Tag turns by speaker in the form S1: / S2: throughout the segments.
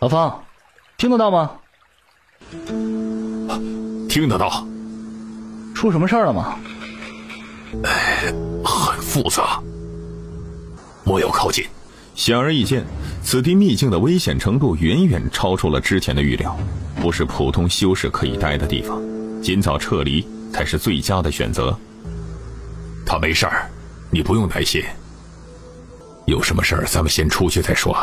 S1: 老方，听得到吗？
S2: 听得到。
S1: 出什么事儿了吗？
S2: 很复杂，莫要靠近。显而易见，此地秘境的危险程度远远超出了之前的预料，不是普通修士可以待的地方，尽早撤离才是最佳的选择。他没事儿，你不用担心。有什么事儿咱们先出去再说。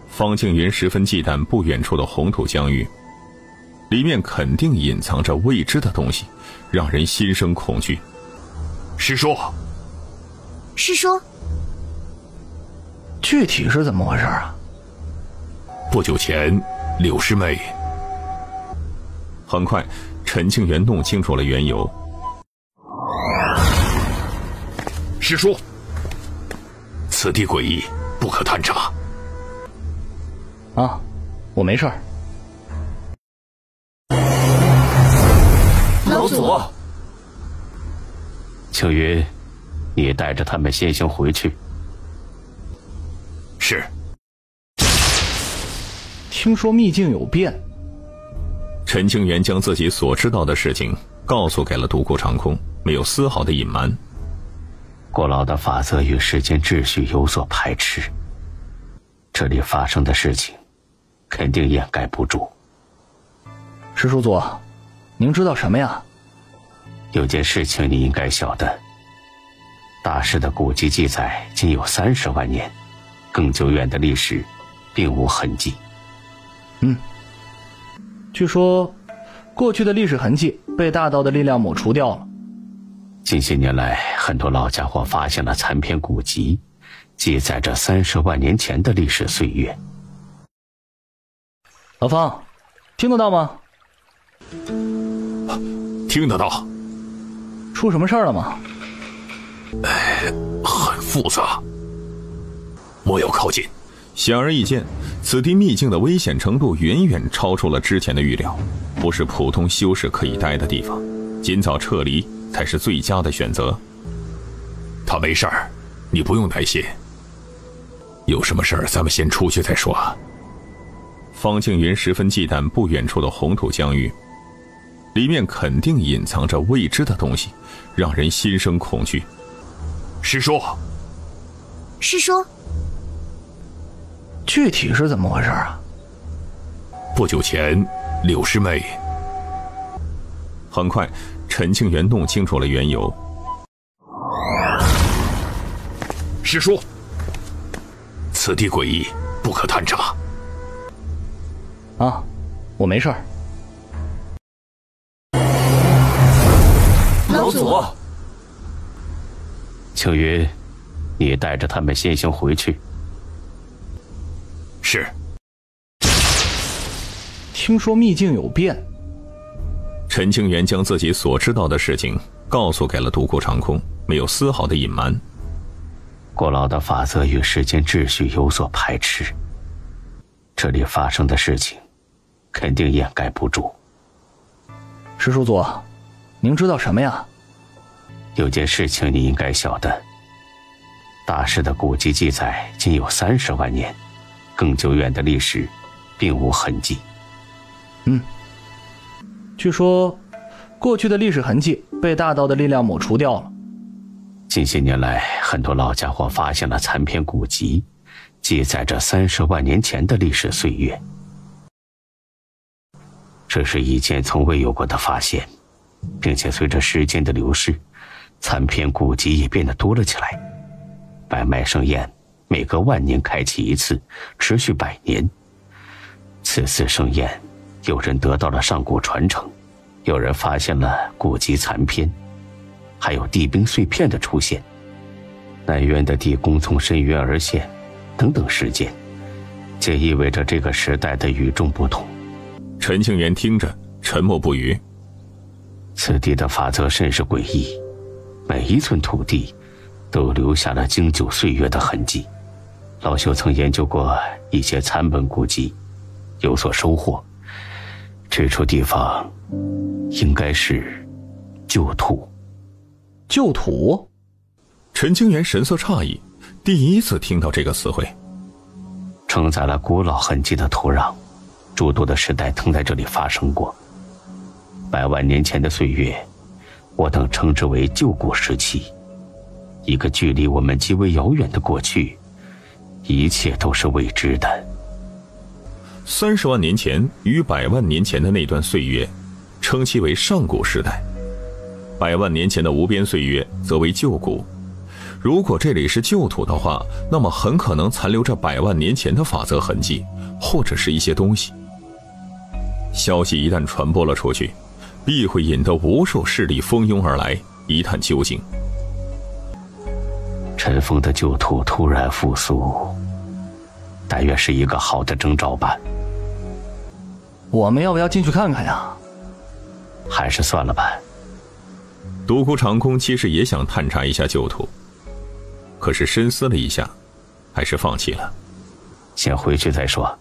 S2: 方庆云十分忌惮不远处的红土疆域，里面肯定隐藏着未知的东西，让人心生恐惧。师叔，
S3: 师叔，
S1: 具体是怎么回事啊？
S2: 不久前，柳师妹……很快，陈庆元弄清楚了缘由。师叔，此地诡异，不可探查。
S1: 啊，我没事儿。
S4: 老祖，
S5: 庆云，你带着他们先行回去。
S2: 是。
S1: 听说秘境有变。
S2: 陈庆元将自己所知道的事情告诉给了独孤长空，没有丝毫的隐瞒。
S5: 古老的法则与世间秩序有所排斥，这里发生的事情肯定掩盖不住。
S1: 师叔祖，您知道什么呀？
S5: 有件事情你应该晓得，大师的古籍记载仅有30万年，更久远的历史并无痕迹。
S1: 据说过去的历史痕迹被大道的力量抹除掉了。
S5: 近些年来，很多老家伙发现了残篇古籍，记载着30万年前的历史岁月。
S1: 老方，听得到吗？
S2: 听得到。
S1: 出什么事儿了吗？
S2: 很复杂，莫要靠近。显而易见，此地秘境的危险程度远远超出了之前的预料，不是普通修士可以待的地方，尽早撤离才是最佳的选择。他没事儿，你不用担心。有什么事儿咱们先出去再说。方庆云十分忌惮不远处的红土疆域，里面肯定隐藏着未知的东西，让人心生恐惧。师叔，
S3: 师叔，
S1: 具体是怎么回事啊？
S2: 不久前，柳师妹……很快，陈庆元弄清楚了缘由。师叔，此地诡异，不可探查。
S1: 啊，我没事儿。
S4: 老祖，
S5: 庆云，你带着他们先行回去。
S2: 是。
S1: 听说秘境有变。
S2: 陈庆元将自己所知道的事情告诉给了独孤长空，没有丝毫的隐瞒。
S5: 古老的法则与世间秩序有所排斥，这里发生的事情肯定掩盖不住。
S1: 师叔祖，您知道什么呀？
S5: 有件事情你应该晓得，大师的古籍记载仅有30万年，更久远的历史并无痕迹。
S1: 据说过去的历史痕迹被大道的力量抹除掉了。
S5: 近些年来，很多老家伙发现了残篇古籍，记载着30万年前的历史岁月。这是一件从未有过的发现，并且随着时间的流逝，残篇古籍也变得多了起来。百脉盛宴每隔万年开启一次，持续100年。此次盛宴，有人得到了上古传承，有人发现了古籍残篇，还有地冰碎片的出现，南渊的地宫从深渊而现，等等事件，皆意味着这个时代的与众不同。
S2: 陈庆元听着沉默不语。
S5: 此地的法则甚是诡异，每一寸土地都留下了经久岁月的痕迹。老朽曾研究过一些残本古籍，有所收获。这处地方应该是旧土。
S1: 旧土？
S2: 陈清源神色诧异，第一次听到这个词汇。
S5: 承载了古老痕迹的土壤，诸多的时代曾在这里发生过。100万年前的岁月，我等称之为旧古时期，一个距离我们极为遥远的过去，一切都是未知的。
S2: 30万年前与100万年前的那段岁月，称其为上古时代；100万年前的无边岁月则为旧古。如果这里是旧土的话，那么很可能残留着100万年前的法则痕迹，或者是一些东西。消息一旦传播了出去，必会引得无数势力蜂拥而来，一探究竟。
S5: 尘封的旧土突然复苏，但愿是一个好的征兆吧。
S1: 我们要不要进去看看呀？
S5: 还是算了吧。
S2: 独孤长空其实也想探查一下旧土，可是深思了一下，还是放弃了。
S5: 先回去再说。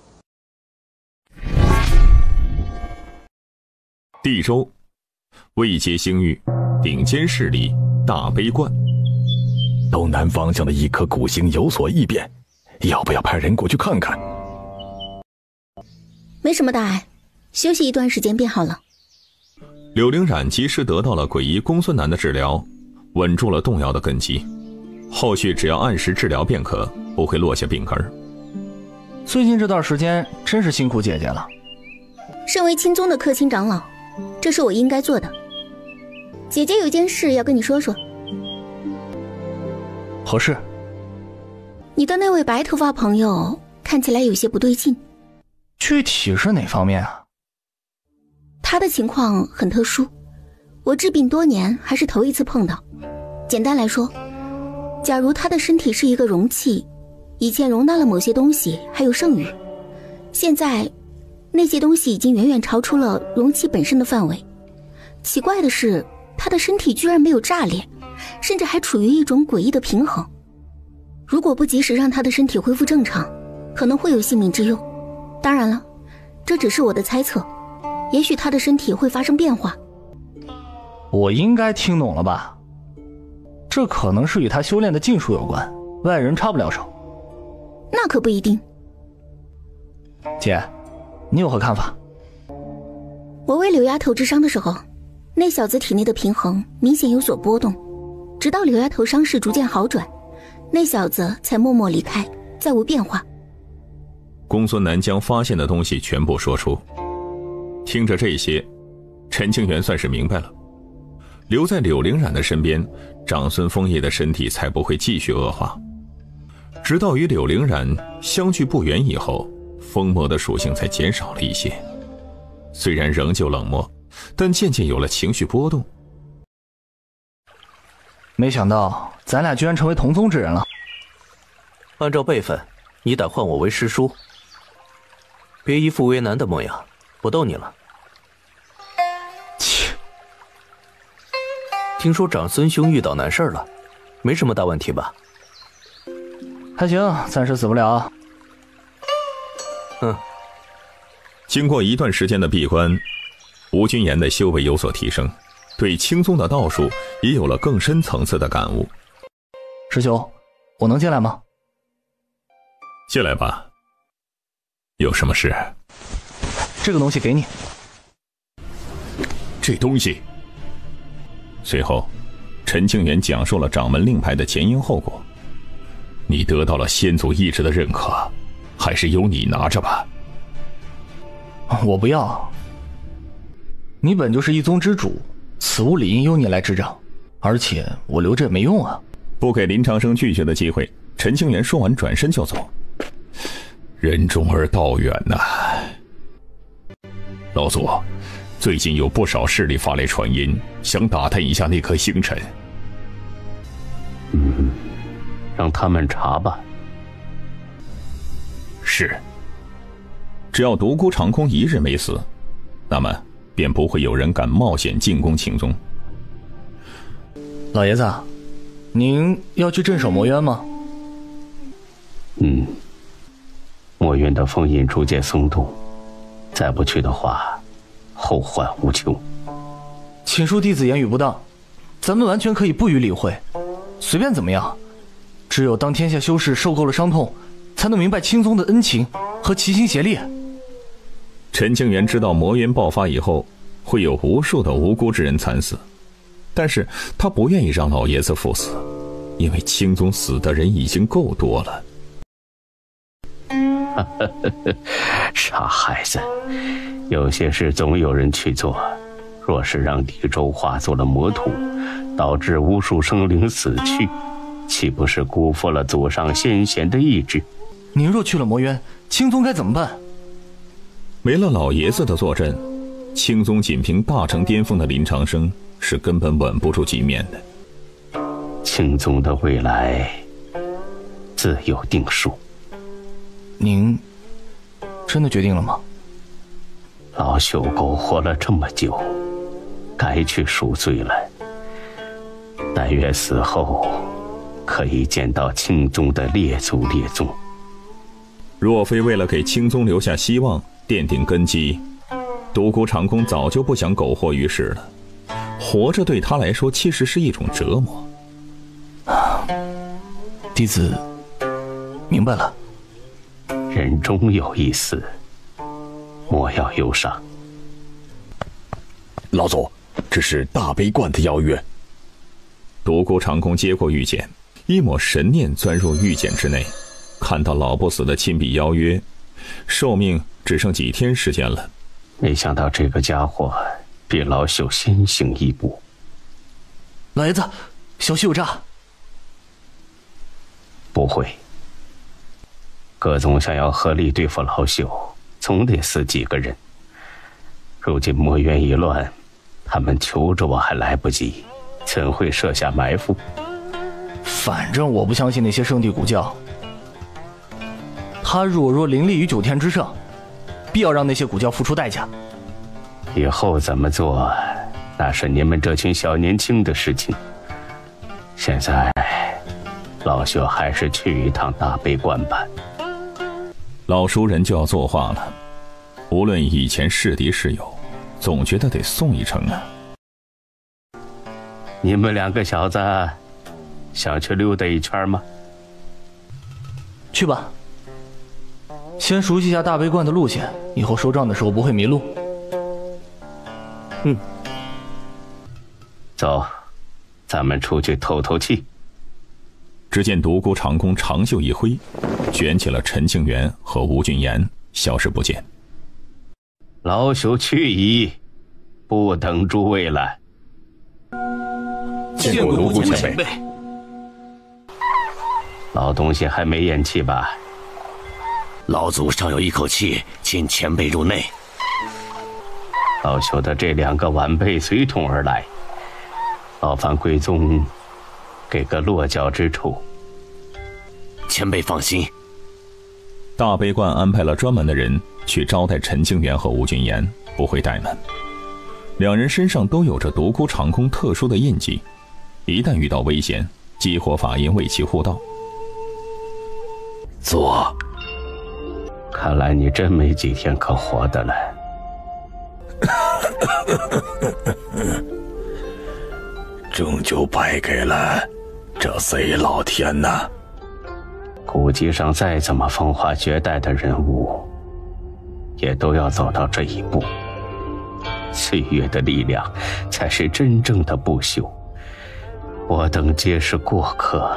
S2: 地州，位阶星域，顶尖势力大悲观。
S4: 东南方向的一颗古星有所异变，要不要派人过去看看？
S3: 没什么大碍，休息一段时间便好了。
S2: 柳灵染及时得到了诡异公孙楠的治疗，稳住了动摇的根基，后续只要按时治疗便可，不会落下病根。
S1: 最近这段时间真是辛苦姐姐了。
S3: 身为青宗的客卿长老，这是我应该做的。姐姐有件事要跟你说说。
S1: 何事？
S3: 你的那位白头发朋友看起来有些不对劲。
S1: 具体是哪方面啊？
S3: 他的情况很特殊，我治病多年还是头一次碰到。简单来说，假如他的身体是一个容器，以前容纳了某些东西还有剩余，现在那些东西已经远远超出了容器本身的范围。奇怪的是，他的身体居然没有炸裂，甚至还处于一种诡异的平衡。如果不及时让他的身体恢复正常，可能会有性命之忧。当然了，这只是我的猜测，也许他的身体会发生变化。
S1: 我应该听懂了吧？这可能是与他修炼的禁术有关，外人插不了手。
S3: 那可不一定。
S1: 姐，你有何看法？
S3: 我为柳丫头治伤的时候，那小子体内的平衡明显有所波动，直到柳丫头伤势逐渐好转，那小子才默默离开，再无变化。
S2: 公孙楠将发现的东西全部说出。听着这些，陈清源算是明白了，留在柳灵染的身边，长孙枫叶的身体才不会继续恶化。直到与柳灵染相距不远以后，疯魔的属性才减少了一些，虽然仍旧冷漠，但渐渐有了情绪波动。
S1: 没想到咱俩居然成为同宗之人了。
S6: 按照辈分，你得唤我为师叔，别一副为难的模样，不逗你了。
S1: 切！
S6: 听说长孙兄遇到难事了，没什么大问题吧？
S1: 还行，暂时死不了。
S2: 经过一段时间的闭关，吴君言的修为有所提升，对青宗的道术也有了更深层次的感悟。
S1: 师兄，我能进来吗？
S2: 进来吧。有什么事？
S1: 这个东西给你。
S2: 这东西。随后，陈清源讲述了掌门令牌的前因后果。你得到了先祖意志的认可，还是由你拿着吧。
S1: 我不要。你本就是一宗之主，此物理应由你来执掌，而且我留着也没用啊。
S2: 不给林长生拒绝的机会，陈清源说完转身就走。人中而道远呐。老祖，最近有不少势力发来传音，想打探一下那颗星辰。
S5: 让他们查吧。
S2: 是。只要独孤长空一日没死，那么便不会有人敢冒险进攻青宗。
S1: 老爷子，您要去镇守魔渊吗？
S5: 魔渊的封印逐渐松动，再不去的话，后患无穷。
S1: 请恕弟子言语不当，咱们完全可以不予理会，随便怎么样。只有当天下修士受够了伤痛，才才能明白青宗的恩情和齐心协力。
S2: 陈庆元知道魔元爆发以后会有无数的无辜之人惨死，但是他不愿意让老爷子赴死，因为青宗死的人已经够多了。
S5: 傻孩子，有些事总有人去做，若是让李周化作了魔土，导致无数生灵死去，岂不是辜负了祖上先贤的意志？
S1: 您若去了魔渊，青宗该怎么办？
S2: 没了老爷子的坐镇，青宗仅凭大成巅峰的林长生是根本稳不住局面的。
S5: 青宗的未来自有定数。
S1: 您真的决定了吗？
S5: 老朽苟活了这么久，该去赎罪了。但愿死后可以见到青宗的列祖列宗。
S2: 若非为了给青宗留下希望，奠定根基，独孤长空早就不想苟活于世了。活着对他来说其实是一种折磨。
S1: 弟子明白了。
S5: 人终有一死，莫要忧伤。
S4: 老祖，这是大悲观的邀约。
S2: 独孤长空接过玉简，一抹神念钻入玉简之内，看到老不死的亲笔邀约，寿命只剩几天时间了。
S5: 没想到这个家伙比老朽先行一步。
S1: 老爷子，小婿有诈。
S5: 不会。各宗想要合力对付老朽，总得死几个人。如今魔渊一乱，他们求着我还来不及，怎会设下埋伏？
S1: 反正我不相信那些圣地古教。他若凌厉于9天之上，必要让那些古教付出代价。
S5: 以后怎么做，那是你们这群小年轻的事情。现在，老朽还是去一趟大悲观吧。
S2: 老熟人就要作画了，无论以前是敌是友，总觉得得送一程啊。
S5: 你们两个小子想去溜达一圈吗？
S1: 去吧，先熟悉一下大悲观的路线，以后收账的时候不会迷路。
S5: 走，咱们出去透透气。
S2: 只见独孤长空长袖一挥，卷起了陈庆元和吴俊言，消失不见。
S5: 老朽去矣，不等诸位了。
S4: 见过独孤前辈。
S5: 老东西还没咽气吧？
S7: 老祖尚有一口气，请前辈入内。
S5: 老朽的这2个晚辈随同而来，劳烦贵宗给个落脚之处。
S7: 前辈放心，
S2: 大悲观安排了专门的人去招待陈庆元和吴俊言，不会怠慢。2人身上都有着独孤长空特殊的印记，一旦遇到危险，激活法印为其护道。
S4: 坐。
S5: 看来你真没几天可活的了。
S4: 终究败给了这贼老天呐！
S5: 古籍上再怎么风华绝代的人物，也都要走到这一步。岁月的力量才是真正的不朽。我等皆是过客，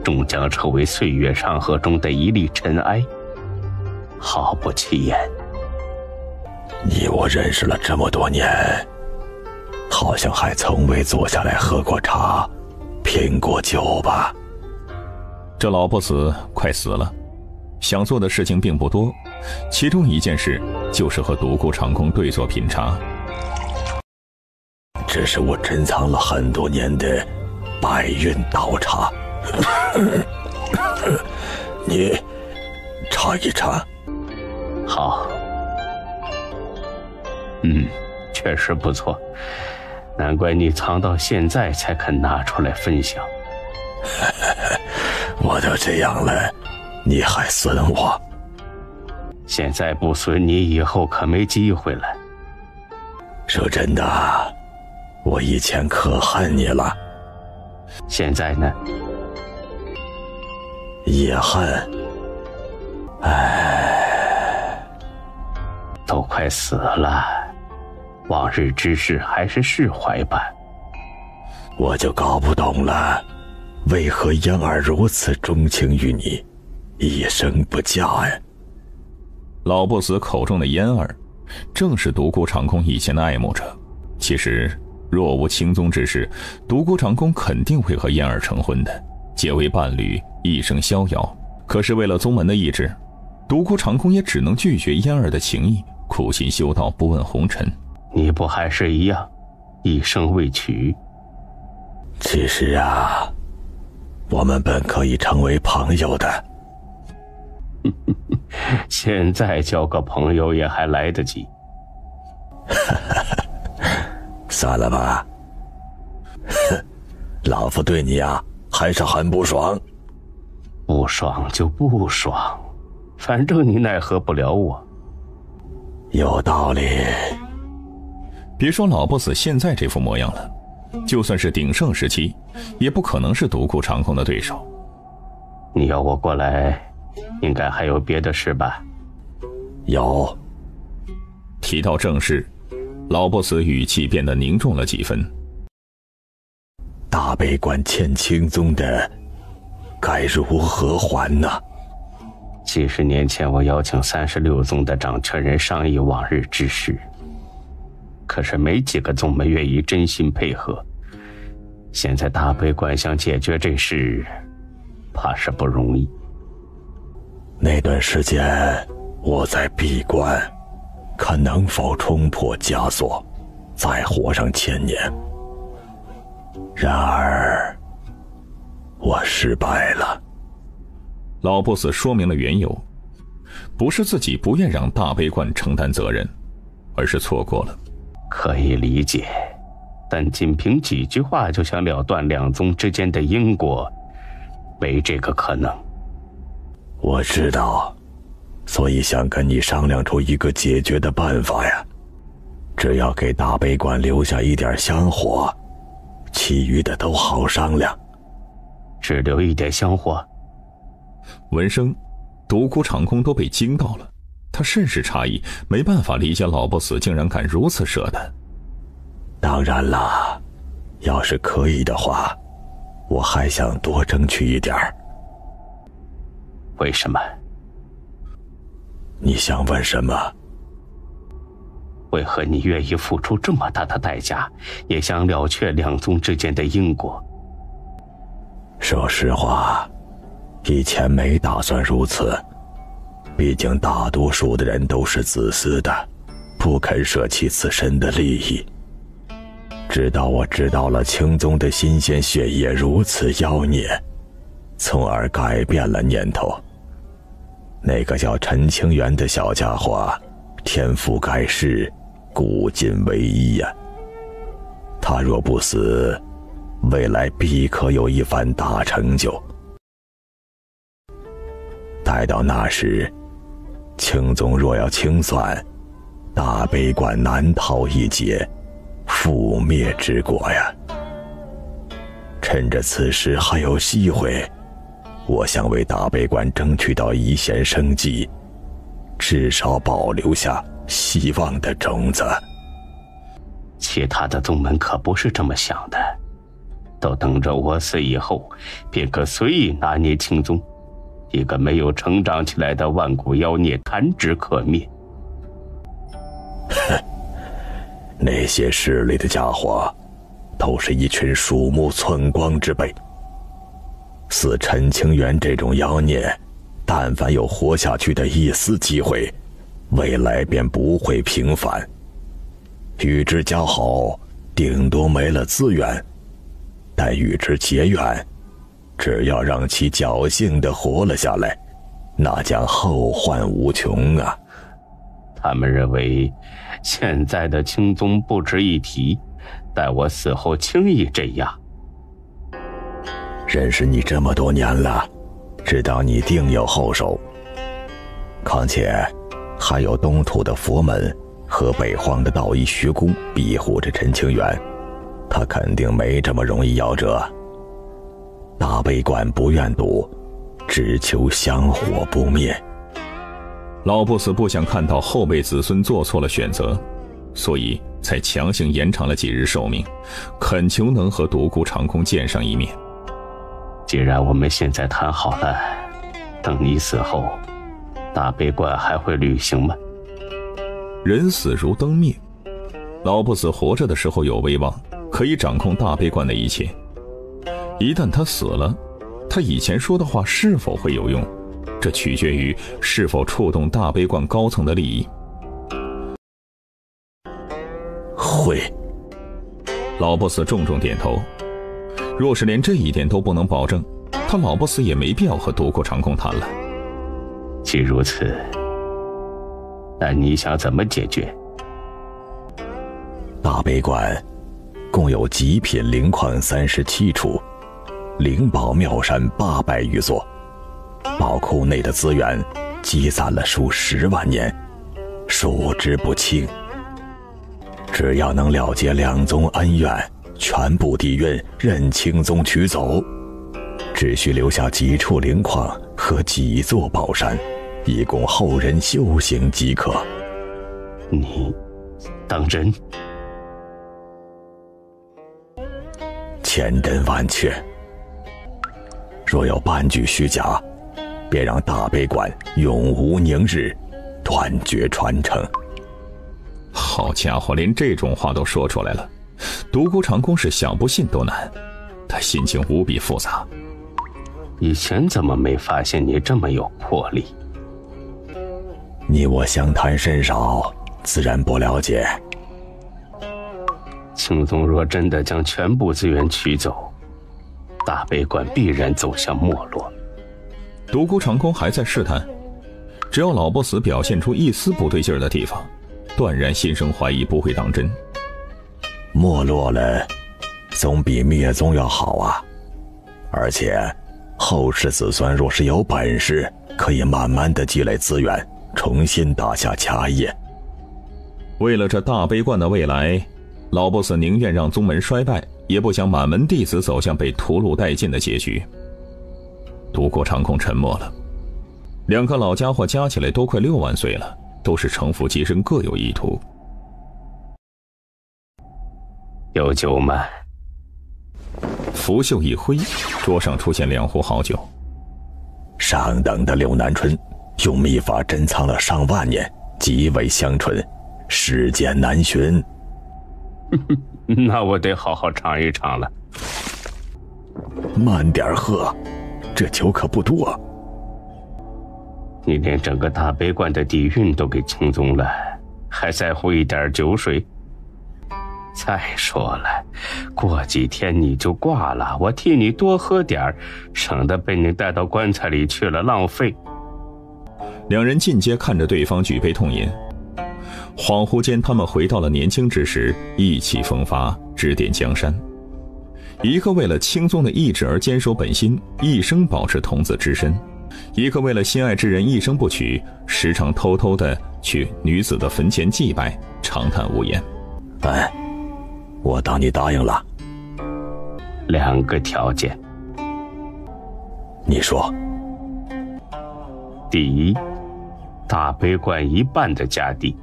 S5: 终将成为岁月长河中的一粒尘埃，毫不起眼。
S4: 你我认识了这么多年，好像还从未坐下来喝过茶，品过酒吧？
S2: 这老不死快死了，想做的事情并不多，其中一件事就是和独孤长空对坐品茶。
S4: 这是我珍藏了很多年的白云道茶，你尝一尝。
S5: 好。确实不错，难怪你藏到现在才肯拿出来分享。
S4: 我都这样了，你还损我？
S5: 现在不损你，以后可没机会了。
S4: 说真的，我以前可恨你了。
S5: 现在呢？
S4: 也恨。
S5: 都快死了，往日之事还是释怀吧。
S4: 我就搞不懂了，为何嫣儿如此钟情于你，一生不嫁呀？
S2: 老不死口中的嫣儿，正是独孤长空以前的爱慕者。其实若无青宗之事，独孤长空肯定会和嫣儿成婚的，结为伴侣，一生逍遥。可是为了宗门的意志，独孤长空也只能拒绝嫣儿的情谊，苦心修道，不问红尘。
S5: 你不还是一样，一生未娶？
S4: 其实啊，我们本可以成为朋友的。
S5: 现在交个朋友也还来得及。
S4: 算了吧，老夫对你啊还是很不爽。
S5: 不爽就不爽，反正你奈何不了我。
S4: 有道理。
S2: 别说老不死现在这副模样了，就算是鼎盛时期，也不可能是独孤长空的对手。
S5: 你要我过来，应该还有别的事吧？
S4: 有。
S2: 提到正事，老不死语气变得凝重了几分。
S4: 大悲观欠青宗的，该如何还呢
S5: ？70年前，我邀请36宗的掌权人商议往日之事，可是没几个宗门愿意真心配合。现在大悲观想解决这事，怕是不容易。
S4: 那段时间我在闭关，看能否冲破枷锁，再活上1000年。然而我失败了。
S2: 老不死说明了缘由，不是自己不愿让大悲观承担责任，而是错过了。
S5: 可以理解，但仅凭几句话就想了断两宗之间的因果，没这个可能。
S4: 我知道，所以想跟你商量出一个解决的办法呀。只要给大悲观留下一点香火，其余的都好商量。
S5: 只留一点香火？
S2: 闻声，独孤长空都被惊到了，他甚是诧异，没办法理解老不死竟然敢如此舍得。
S4: 当然啦，要是可以的话，我还想多争取一点。
S5: 为什么？
S4: 你想问什么？
S5: 为何你愿意付出这么大的代价，也想了却两宗之间的因果？
S4: 说实话，以前没打算如此，毕竟大多数的人都是自私的，不肯舍弃自身的利益。直到我知道了青宗的新鲜血液如此妖孽，从而改变了念头。那个叫陈清源的小家伙，天赋盖世，古今唯一呀。他若不死，未来必可有一番大成就。待到那时，青宗若要清算，大悲观难逃一劫，覆灭之果呀。趁着此时还有机会，我想为大悲观争取到一线生机，至少保留下希望的种子。
S5: 其他的宗门可不是这么想的，都等着我死以后，便可随意拿捏青宗，一个没有成长起来的万古妖孽弹指可灭。
S4: 那些势力的家伙，都是一群鼠目寸光之辈。似陈清源这种妖孽，但凡有活下去的一丝机会，未来便不会平凡。与之交好，顶多没了资源；但与之结怨，只要让其侥幸地活了下来，那将后患无穷啊！
S5: 他们认为，现在的青宗不值一提，待我死后轻易这样。
S4: 认识你这么多年了，知道你定有后手。况且还有东土的佛门和北荒的道医徐姑庇护着陈清源，他肯定没这么容易夭折。大悲观不愿赌，只求香火不灭。
S2: 老不死不想看到后辈子孙做错了选择，所以才强行延长了几日寿命，恳求能和独孤长空见上一面。
S5: 既然我们现在谈好了，等你死后，大悲观还会履行吗？
S2: 人死如灯灭，老不死活着的时候有威望，可以掌控大悲观的一切。一旦他死了，他以前说的话是否会有用，这取决于是否触动大悲观高层的利益。
S4: 会。
S2: 老不死重重点头。若是连这一点都不能保证，他老不死也没必要和独孤长空谈了。
S5: 既如此，那你想怎么解决？
S4: 大悲观共有极品灵矿37处，灵宝妙山800余座，宝库内的资源积攒了数10万年，数之不清。只要能了结两宗恩怨，全部底蕴任青宗取走，只需留下几处灵矿和几座宝山，以供后人修行即可。
S5: 你当真？
S4: 千真万确。若有半句虚假，便让大悲观永无宁日，断绝传承。
S2: 好家伙，连这种话都说出来了，独孤长空是想不信都难。他心情无比复杂。
S5: 以前怎么没发现你这么有魄力？
S4: 你我相谈甚少，自然不了解。
S5: 青宗若真的将全部资源取走，大悲观必然走向没落。
S2: 独孤长空还在试探，只要老不死表现出一丝不对劲儿的地方，断然心生怀疑，不会当真。
S4: 没落了，总比灭宗要好啊！而且，后世子孙若是有本事，可以慢慢的积累资源，重新打下家业。
S2: 为了这大悲观的未来，老不死宁愿让宗门衰败，也不想满门弟子走向被屠戮殆尽的结局。独孤长空沉默了。两个老家伙加起来都快6万岁了，都是城府极深，各有意图。
S5: 有酒吗？
S2: 拂袖一挥，桌上出现2壶好酒。
S4: 上等的柳南春，用秘法珍藏了上万年，极为香醇，世间难寻。
S5: 那我得好好尝一尝了。
S4: 慢点喝，这酒可不多。
S5: 你连整个大悲观的底蕴都给清宗了，还在乎一点酒水？再说了，过几天你就挂了，我替你多喝点，省得被你带到棺材里去了，浪费。
S2: 两人进阶看着对方举杯痛饮，恍惚间他们回到了年轻之时，意气风发，指点江山。一个为了清宗的意志而坚守本心，一生保持童子之身；一个为了心爱之人一生不娶，时常偷偷的去女子的坟前祭拜，长叹无言。
S4: 我当你答应了。
S5: 2个条件。
S4: 你说。
S5: 第一，大悲观1半的家底。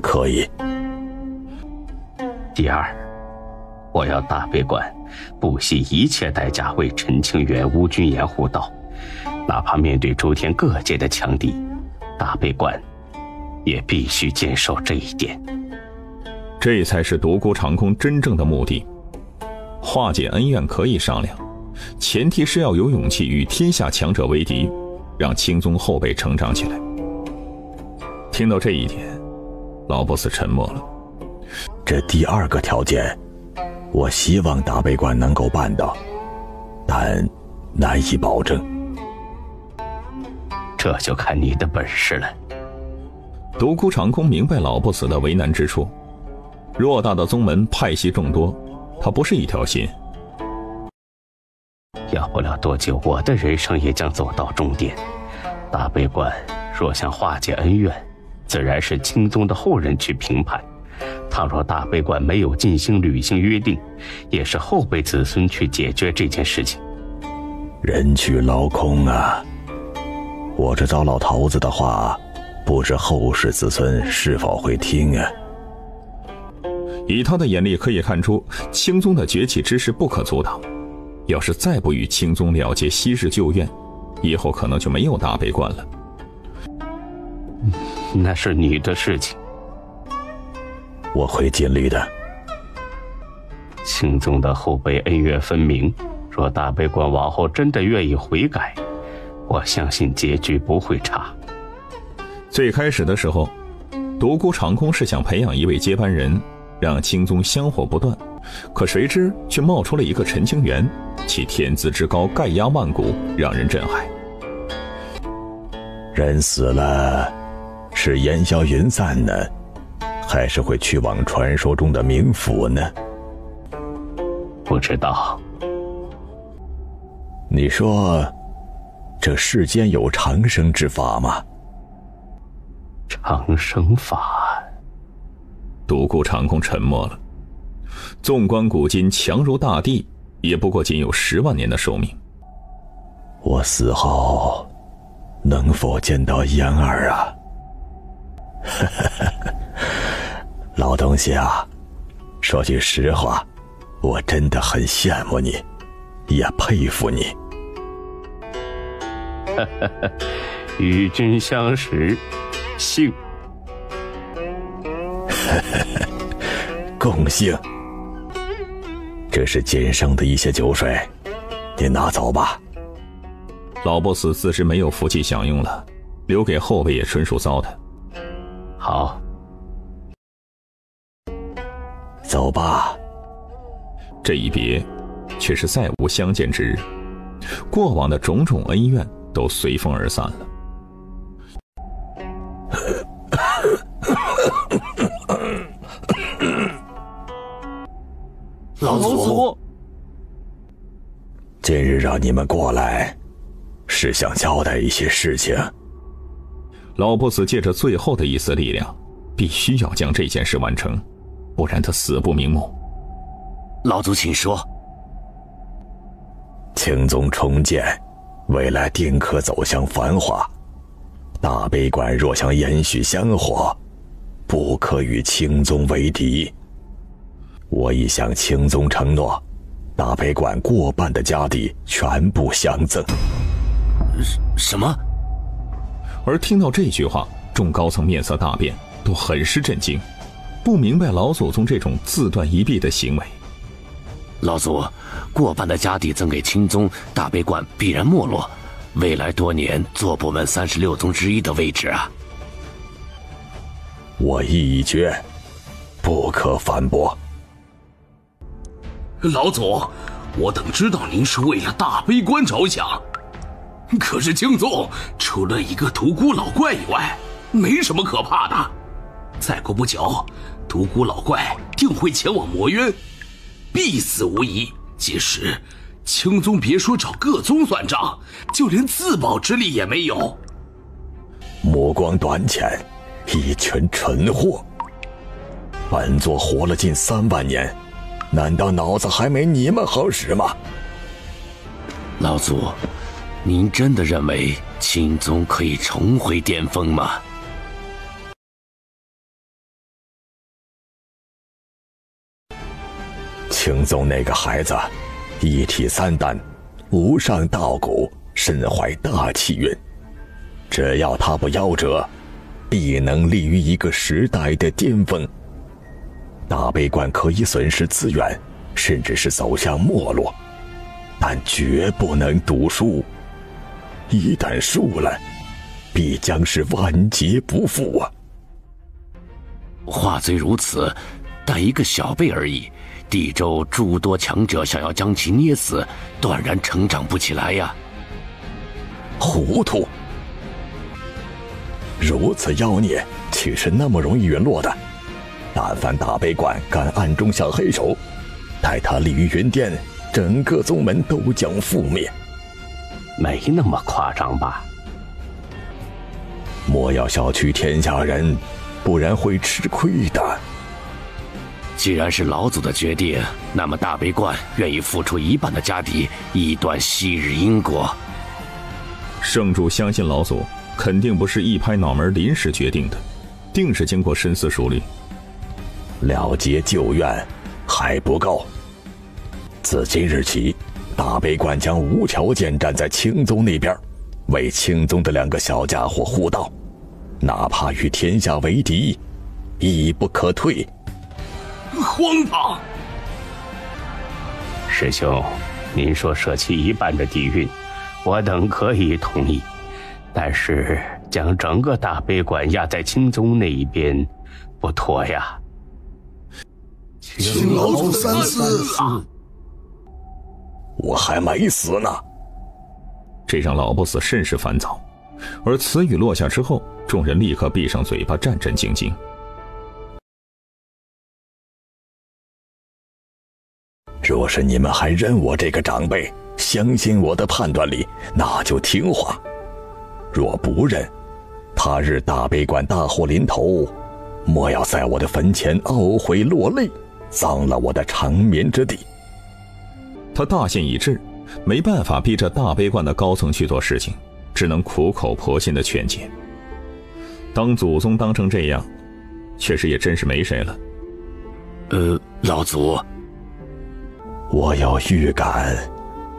S4: 可以。
S5: 第二，我要大悲观不惜一切代价为陈清源、吴君言护道，哪怕面对诸天各界的强敌，大悲观也必须坚守这一点。
S2: 这才是独孤长空真正的目的。化解恩怨可以商量，前提是要有勇气与天下强者为敌，让清宗后辈成长起来。听到这一点，老不死沉默了。
S4: 这第2个条件，我希望大悲观能够办到，但难以保证。
S5: 这就看你的本事了。
S2: 独孤长空明白老不死的为难之处。偌大的宗门派系众多，他不是一条心。
S5: 要不了多久，我的人生也将走到终点。大悲观若想化解恩怨，自然是清宗的后人去评判。倘若大悲观没有尽心履行约定，也是后辈子孙去解决这件事情。
S4: 人去楼空啊！我这糟老头子的话，不知后世子孙是否会听啊？
S2: 以他的眼力可以看出，青宗的崛起之势不可阻挡。要是再不与青宗了结昔日旧怨，以后可能就没有大悲观了。
S5: 那是你的事情，
S4: 我会尽力的。
S5: 青宗的后辈恩怨分明，若大悲观往后真的愿意悔改，我相信结局不会差。
S2: 最开始的时候，独孤长空是想培养一位接班人，让青宗香火不断，可谁知却冒出了一个陈清源，其天资之高盖压万古，让人震撼。
S4: 人死了，是烟消云散呢，还是会去往传说中的冥府呢？
S5: 不知道。
S4: 你说，这世间有长生之法吗？
S5: 长生法。
S2: 独孤长空沉默了。纵观古今，强如大地，也不过仅有10万年的寿命。
S4: 我死后能否见到嫣儿啊？老东西啊，说句实话，我真的很羡慕你，也佩服你。
S5: 与君相识，幸。
S4: 共幸。这是仅剩的一些酒水，你拿走吧。
S2: 老 boss 自知没有福气享用了，留给后辈也纯属糟蹋。
S5: 好，
S4: 走吧。
S2: 这一别，却是再无相见之日。过往的种种恩怨都随风而散了。
S7: 老祖，
S4: 今日让你们过来，是想交代一些事情。
S2: 老 boss 借着最后的一丝力量，必须要将这件事完成，不然他死不瞑目。
S7: 老祖请说。
S4: 青宗重建，未来定可走向繁华。大悲观若想延续香火，不可与青宗为敌。我已向青宗承诺，大悲观过半的家底全部相赠。
S7: 什么？
S2: 而听到这句话，众高层面色大变，都很是震惊，不明白老祖宗这种自断一臂的行为。
S7: 老祖，过半的家底赠给青宗，大悲观必然没落，未来多年坐不稳36宗之一的位置啊！
S4: 我意已决，不可反驳。
S8: 老祖，我等知道您是为了大悲观着想，可是青宗除了一个独孤老怪以外，没什么可怕的。再过不久，独孤老怪定会前往魔渊，必死无疑。届时，青宗别说找各宗算账，就连自保之力也没有。
S4: 目光短浅，一群蠢货。本座活了近3万年，难道脑子还没你们好使吗？
S7: 老祖，您真的认为青宗可以重回巅峰吗？
S4: 青宗那个孩子，一体3丹，无上道骨，身怀大气运。只要他不夭折，必能立于一个时代的巅峰。大悲观可以损失资源，甚至是走向没落，但绝不能赌输。一旦输了，必将是万劫不复啊！
S7: 话虽如此，但一个小辈而已。地州诸多强者想要将其捏死，断然成长不起来呀！
S4: 糊涂！如此妖孽，岂是那么容易陨落的？但凡大悲观敢暗中下黑手，待他立于云巅，整个宗门都将覆灭。
S5: 没那么夸张吧？
S4: 莫要小觑天下人，不然会吃亏的。
S7: 既然是老祖的决定，那么大悲观愿意付出1半的家底，以断昔日因果。
S2: 圣主相信老祖肯定不是一拍脑门临时决定的，定是经过深思熟虑。
S4: 了结旧怨还不够，自今日起，大悲观将无条件站在青宗那边，为青宗的2个小家伙护道，哪怕与天下为敌，亦不可退。
S8: 荒唐！
S5: 师兄，您说舍弃一半的底蕴，我等可以同意，但是将整个大悲观压在青宗那一边，不妥呀。
S8: 请老祖三思啊！
S4: 我还没死呢。
S2: 这让老不死甚是烦躁，而此语落下之后，众人立刻闭上嘴巴，战战兢兢。
S4: 若是你们还认我这个长辈，相信我的判断力，那就听话；若不认，他日大悲观大祸临头，莫要在我的坟前懊悔落泪，脏了我的长眠之地。
S2: 他大限已至，没办法逼着大悲观的高层去做事情，只能苦口婆心的劝解。当祖宗当成这样，确实也真是没谁了。
S7: 老祖，
S4: 我有预感，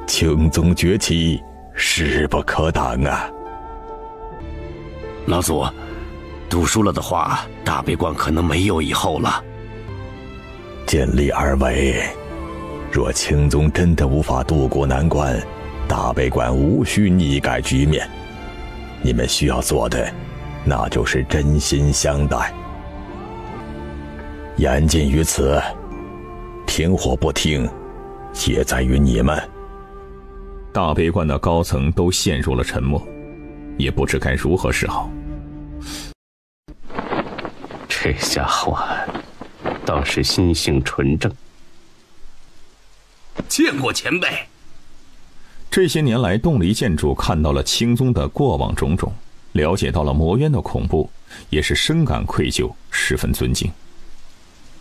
S4: 青宗崛起势不可挡啊！
S7: 老祖，读书了的话，大悲观可能没有以后了。
S4: 尽力而为，若青宗真的无法渡过难关，大悲观无需逆改局面。你们需要做的，那就是真心相待。言尽于此，听或不听，也在于你们。
S2: 大悲观的高层都陷入了沉默，也不知该如何是好。
S5: 这家伙倒是心性纯正。
S8: 见过前辈。
S2: 这些年来，冻离建筑看到了青宗的过往种种，了解到了魔渊的恐怖，也是深感愧疚，十分尊敬。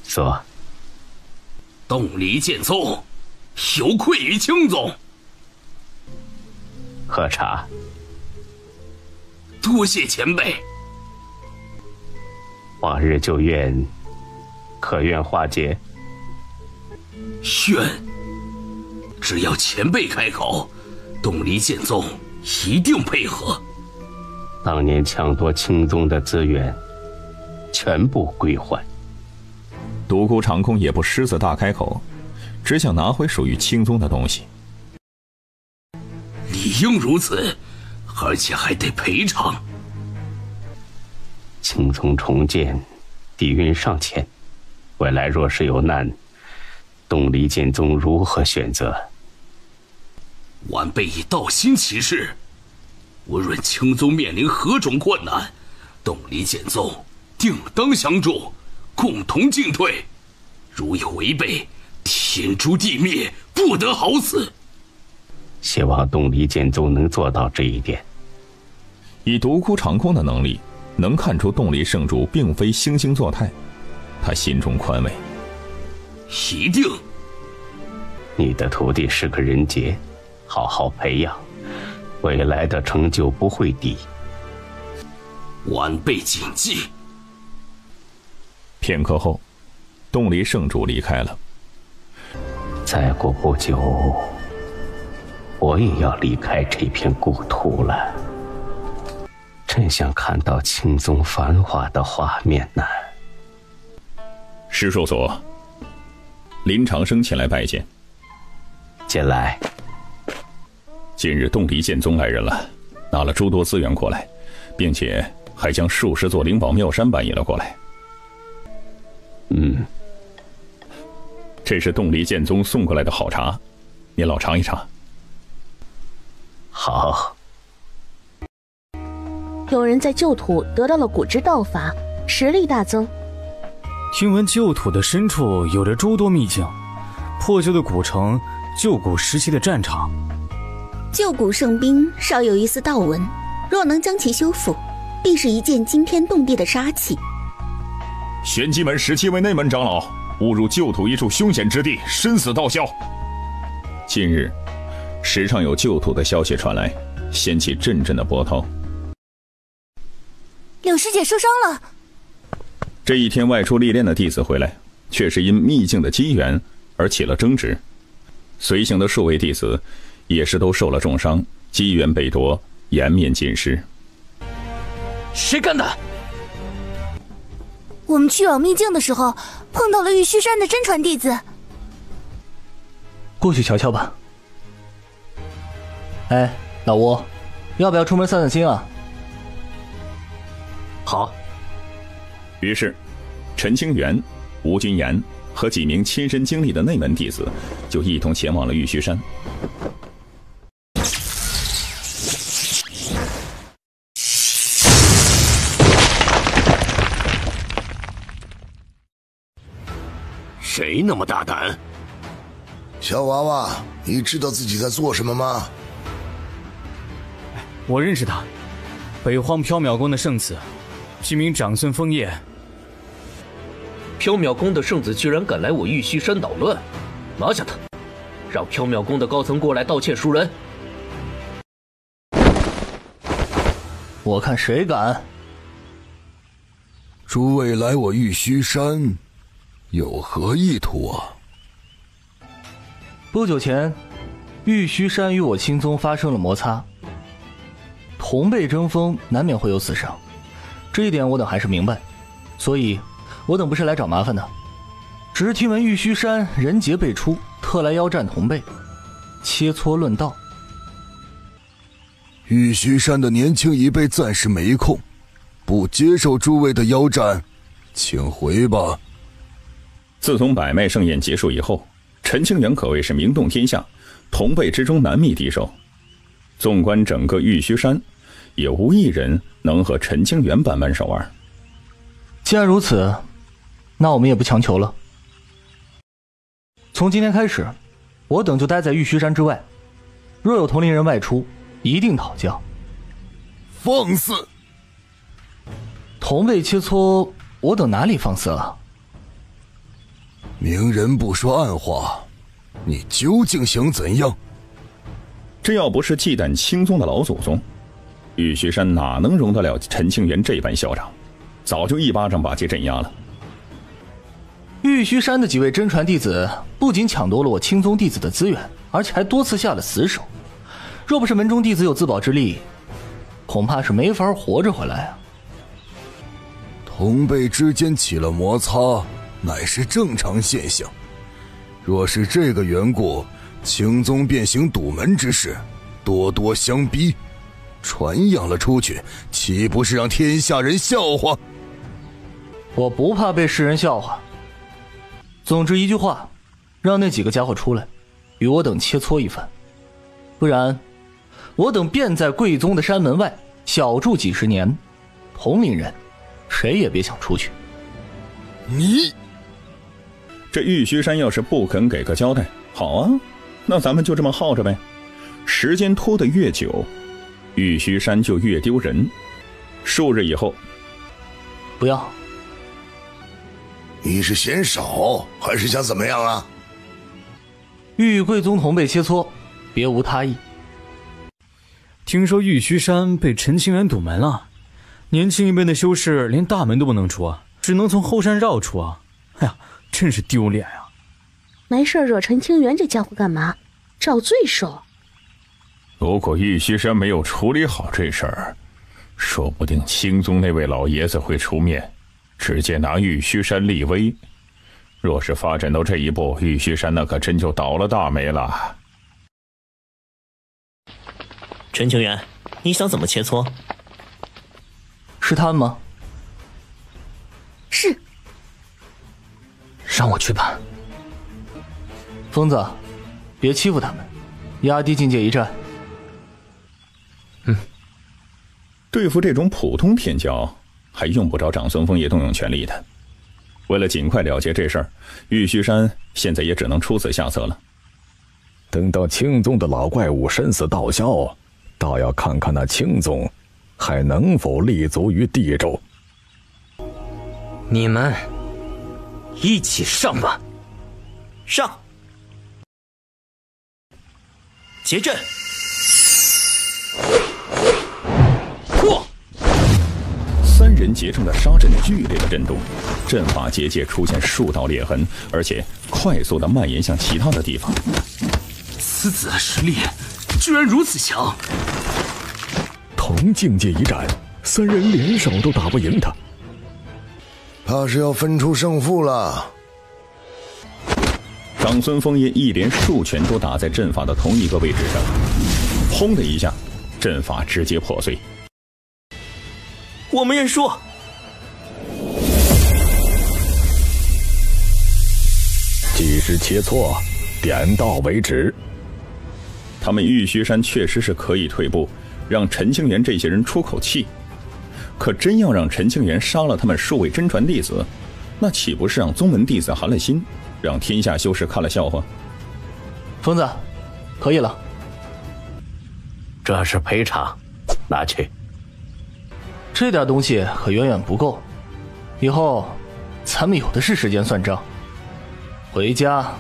S5: 说，
S8: 冻离剑宗有愧于青宗。
S5: 喝茶。
S8: 多谢前辈。
S5: 往日旧怨，可愿化解？
S8: 愿。只要前辈开口，冻离剑宗一定配合。
S5: 当年抢夺青宗的资源，全部归还。
S2: 独孤长空也不狮子大开口，只想拿回属于青宗的东西。
S8: 理应如此，而且还得赔偿。
S5: 青宗重建，底蕴尚浅，未来若是有难，冻离剑宗如何选择？
S8: 晚辈已道心其事，无论青宗面临何种困难，冻离剑宗定当相助，共同进退。如有违背，天诛地灭，不得好死。
S5: 希望冻离剑宗能做到这一点。
S2: 以独孤长空的能力，能看出冻离圣主并非惺惺作态，他心中宽慰。
S8: 一定。
S5: 你的徒弟是个人杰，好好培养，未来的成就不会低。
S8: 晚辈谨记。
S2: 片刻后，冻离圣主离开了。
S5: 再过不久，我也要离开这片故土了。真想看到青宗繁华的画面呢。
S2: 石叔祖，林长生前来拜见。
S5: 进来。
S2: 近日冻离剑宗来人了，拿了诸多资源过来，并且还将数十座灵宝妙山搬移了过来。这是冻离剑宗送过来的好茶，您老尝一尝。
S5: 好。
S9: 有人在旧土得到了古之道法，实力大增。
S10: 听闻旧土的深处有着诸多秘境，破旧的古城，旧古时期的战场。
S3: 旧古圣兵稍有一丝道纹，若能将其修复，必是一件惊天动地的杀器。
S2: 玄机门17位内门长老误入旧土一处凶险之地，身死道消。近日，时常有旧土的消息传来，掀起阵阵的波涛。
S11: 柳师姐受伤了。
S2: 这一天外出历练的弟子回来，却是因秘境的机缘而起了争执。随行的数位弟子也是都受了重伤，机缘被夺，颜面尽失。
S6: 谁干的？
S11: 我们去往秘境的时候，碰到了玉虚山的真传弟子。
S1: 过去瞧瞧吧。哎，老吴，要不要出门散散心啊？
S6: 好。
S2: 于是，陈清源、吴君言和几名亲身经历的内门弟子就一同前往了玉虚山。
S7: 谁那么大胆？
S12: 小娃娃，你知道自己在做什么吗？
S10: 我认识他，北荒缥缈宫的圣子，几名长孙枫叶。
S6: 缥缈宫的圣子居然敢来我玉虚山捣乱，拿下他，让缥缈宫的高层过来道歉赎人。
S1: 我看谁敢！
S12: 诸位来我玉虚山，有何意图啊？
S1: 不久前，玉虚山与我青宗发生了摩擦，同辈争锋难免会有死伤，这一点我等还是明白，所以我等不是来找麻烦的，只是听闻玉虚山人杰辈出，特来邀战同辈，切磋论道。
S12: 玉虚山的年轻一辈暂时没空，不接受诸位的邀战，请回吧。
S2: 自从百脉盛宴结束以后，陈清源可谓是名动天下，同辈之中难觅敌手。纵观整个玉虚山，也无一人能和陈清源扳扳手腕。
S1: 既然如此，那我们也不强求了。从今天开始，我等就待在玉虚山之外，若有同龄人外出，一定讨教。
S12: 放肆！
S1: 同辈切磋，我等哪里放肆了？
S12: 明人不说暗话，你究竟想怎样？
S2: 这要不是忌惮青宗的老祖宗，玉虚山哪能容得了陈清源这般嚣张，早就一巴掌把其镇压了。
S1: 玉虚山的几位真传弟子不仅抢夺了我青宗弟子的资源，而且还多次下了死手。若不是门中弟子有自保之力，恐怕是没法活着回来啊。
S12: 同辈之间起了摩擦，乃是正常现象。若是这个缘故，青宗便行堵门之事，多多相逼，传扬了出去，岂不是让天下人笑话？
S1: 我不怕被世人笑话。总之一句话，让那几个家伙出来，与我等切磋一番，不然我等便在贵宗的山门外小住几十年，同龄人谁也别想出去。
S12: 你
S2: 这玉虚山要是不肯给个交代，好啊，那咱们就这么耗着呗。时间拖得越久，玉虚山就越丢人。数日以后，
S1: 不要。
S12: 你是嫌少还是想怎么样啊？
S1: 与贵宗同辈切磋，别无他意。
S10: 听说玉虚山被陈清源堵门了，年轻一辈的修士连大门都不能出啊，只能从后山绕出啊！哎呀，真是丢脸啊！
S9: 没事惹陈清源这家伙干嘛？找罪受。
S2: 如果玉虚山没有处理好这事儿，说不定青宗那位老爷子会出面，直接拿玉虚山立威。若是发展到这一步，玉虚山那可真就倒了大霉了。
S13: 陈清源，你想怎么切磋？
S1: 是他们吗？
S11: 是。
S1: 让我去办。疯子，别欺负他们，压低境界一战。
S2: 对付这种普通天骄，还用不着长孙枫叶动用全力的。为了尽快了结这事儿，玉虚山现在也只能出此下策了。
S4: 等到青宗的老怪物身死道消，倒要看看那青宗还能否立足于地州。
S13: 你们一起上吧！上！结阵！
S2: 人结成的沙阵剧烈的震动，阵法结界出现数道裂痕，而且快速的蔓延向其他的地方。
S8: 此子的实力居然如此强！
S4: 同境界一战，3人联手都打不赢他，
S12: 怕是要分出胜负了。
S2: 长孙枫叶一连数拳都打在阵法的同一个位置上，轰的一下，阵法直接破碎。
S13: 我们认输。
S4: 计时切磋，点到为止。
S2: 他们玉虚山确实是可以退步，让陈清源这些人出口气。可真要让陈清源杀了他们数位真传弟子，那岂不是让宗门弟子寒了心，让天下修士看了笑话？
S1: 疯子，可以了。
S5: 这是赔偿，拿去。
S1: 这点东西可远远不够，以后咱们有的是时间算账。回家。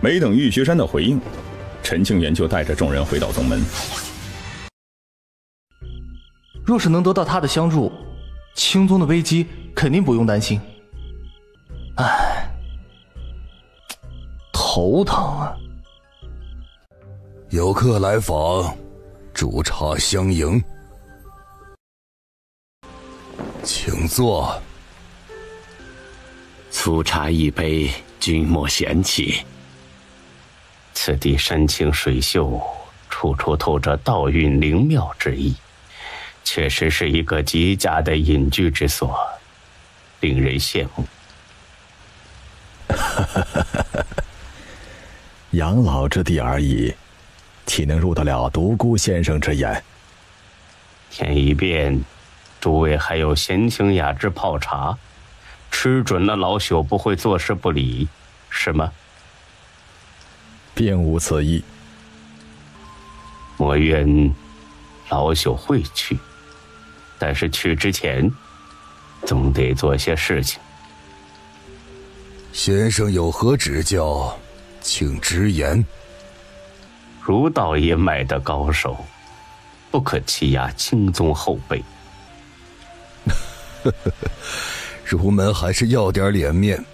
S2: 没等玉虚山的回应，陈清源就带着众人回到宗门。
S1: 若是能得到他的相助，青宗的危机肯定不用担心。唉，头疼啊！
S12: 有客来访，煮茶相迎，请坐。
S7: 粗茶一杯，君莫嫌弃。
S5: 此地山清水秀，处处透着道运灵妙之意，确实是一个极佳的隐居之所，令人羡慕。
S4: 养老之地而已，岂能入得了独孤先生之眼？
S5: 天一变，诸位还有闲情雅致泡茶，吃准了老朽不会坐视不理，是吗？
S4: 并无此意。
S5: 莫怨老朽会去，但是去之前总得做些事情。
S12: 先生有何指教，请直言。
S5: 儒道一脉的高手，不可欺压青宗后辈。
S12: 儒门还是要点脸面，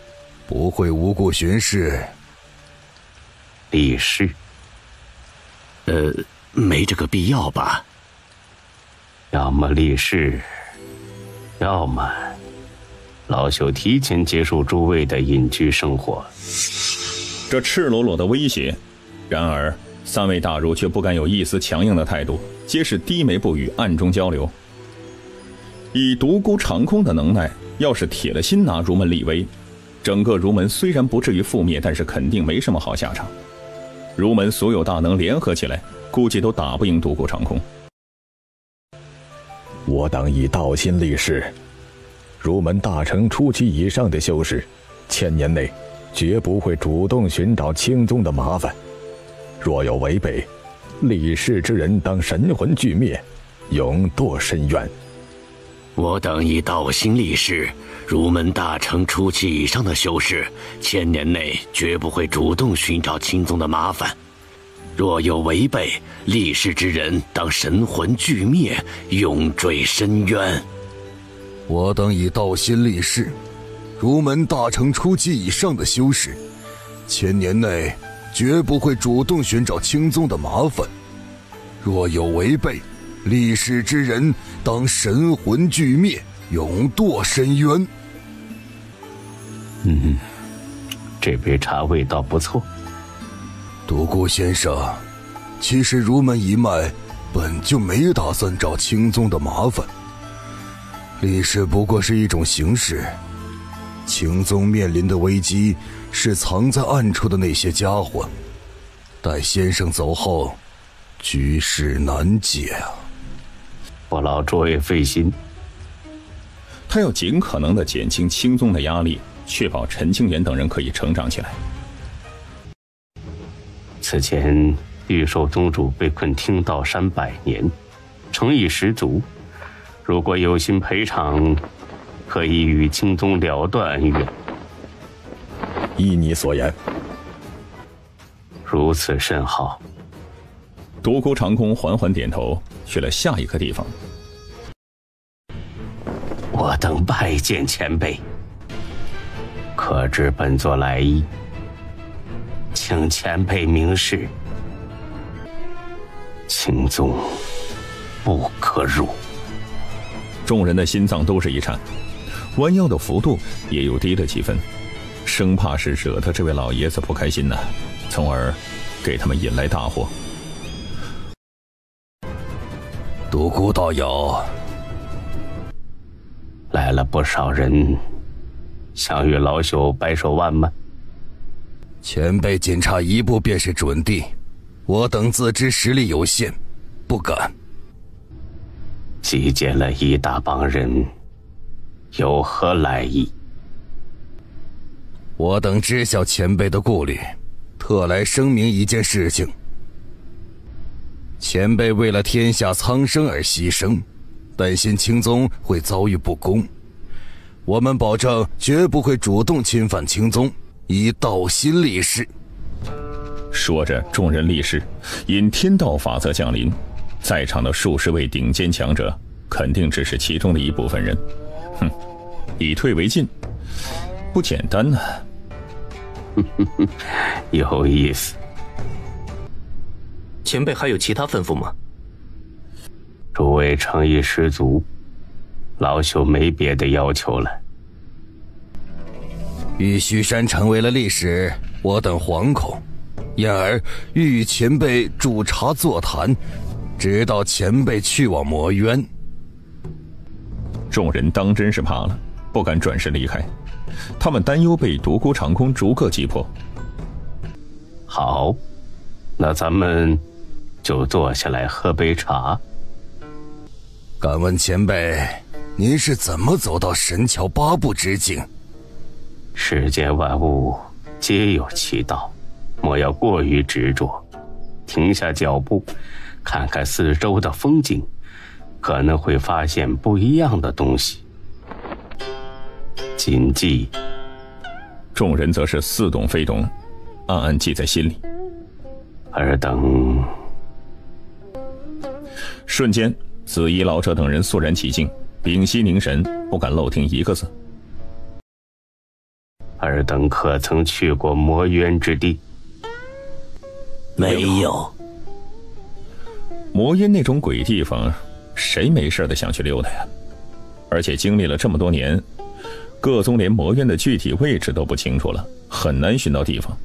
S12: 不会无故巡视。
S5: 李氏，
S7: 没这个必要吧？
S5: 要么立誓，要么老朽提前结束诸位的隐居生活。
S2: 这赤裸裸的威胁，然而3位大儒却不敢有一丝强硬的态度，皆是低眉不语，暗中交流。以独孤长空的能耐，要是铁了心拿儒门立威，整个儒门虽然不至于覆灭，但是肯定没什么好下场。儒门所有大能联合起来，估计都打不赢独孤长空。
S4: 我等以道心立誓，儒门大成初期以上的修士，1000年内绝不会主动寻找青宗的麻烦。若有违背，立誓之人当神魂俱灭，永堕深渊。
S7: 我等以道心立誓，儒门大成初期以上的修士，1000年内绝不会主动寻找青宗的麻烦。若有违背，立誓之人当神魂俱灭，永坠深渊。
S12: 我等以道心立誓，儒门大成初期以上的修士，1000年内绝不会主动寻找青宗的麻烦。若有违背，立誓之人当神魂俱灭，永堕深渊。
S5: 这杯茶味道不错。
S12: 独孤先生，其实儒门一脉本就没打算找青宗的麻烦，立誓不过是一种形式。青宗面临的危机是藏在暗处的那些家伙，待先生走后，局势难解啊。
S5: 我劳诸位费心。
S2: 他要尽可能地减轻青宗的压力，确保陈清源等人可以成长起来。
S5: 此前玉寿宗主被困听道山100年，诚意十足。如果有心赔偿，可以与青宗了断恩怨。
S4: 依你所言，
S5: 如此甚好。
S2: 独孤长空缓缓点头，去了下一个地方。
S5: 我等拜见前辈。可知本座来意，请前辈明示。青宗不可入。
S2: 众人的心脏都是一颤，弯腰的幅度也又低了几分，生怕是惹得这位老爷子不开心呢，从而给他们引来大祸。
S12: 独孤道友，
S5: 来了不少人，想与老朽掰手腕吗？
S12: 前辈仅差一步便是准地，我等自知实力有限，不敢。
S5: 集结了一大帮人，有何来意？
S12: 我等知晓前辈的顾虑，特来声明一件事情。前辈为了天下苍生而牺牲，担心青宗会遭遇不公，我们保证绝不会主动侵犯青宗，以道心立誓。
S2: 说着，众人立誓，因天道法则降临，在场的数十位顶尖强者肯定只是其中的一部分人。哼，以退为进，不简单呢。
S5: 有意思。
S6: 前辈还有其他吩咐吗？
S5: 诸位诚意十足，老朽没别的要求了。
S12: 玉虚山成为了历史，我等惶恐，因而欲与前辈煮茶座谈，直到前辈去往魔渊。
S2: 众人当真是怕了，不敢转身离开，他们担忧被独孤长空逐个击破。
S5: 好，那咱们就坐下来喝杯茶。
S12: 敢问前辈，您是怎么走到神桥8步之境？
S5: 世间万物皆有其道，莫要过于执着，停下脚步，看看四周的风景，可能会发现不一样的东西。谨记。
S2: 众人则是似懂非懂，暗暗记在心里。
S5: 尔等。
S2: 瞬间，紫衣老者等人肃然起敬，屏息凝神，不敢漏听一个字。
S5: 尔等可曾去过魔渊之地？
S13: 没有。
S2: 魔渊那种鬼地方，谁没事的想去溜达呀？而且经历了这么多年，各宗连魔渊的具体位置都不清楚了，很难寻到地方。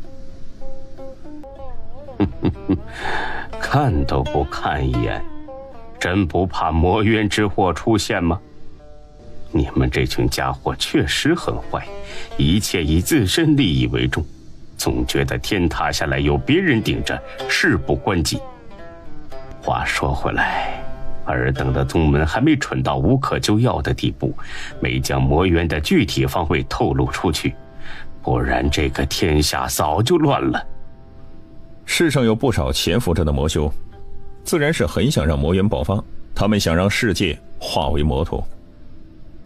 S5: 看都不看一眼，真不怕魔渊之祸出现吗？你们这群家伙确实很坏，一切以自身利益为重，总觉得天塌下来有别人顶着，事不关己。话说回来，尔等的宗门还没蠢到无可救药的地步，没将魔渊的具体方位透露出去，不然这个天下早就乱了。
S2: 世上有不少潜伏着的魔修，自然是很想让魔渊爆发，他们想让世界化为魔土。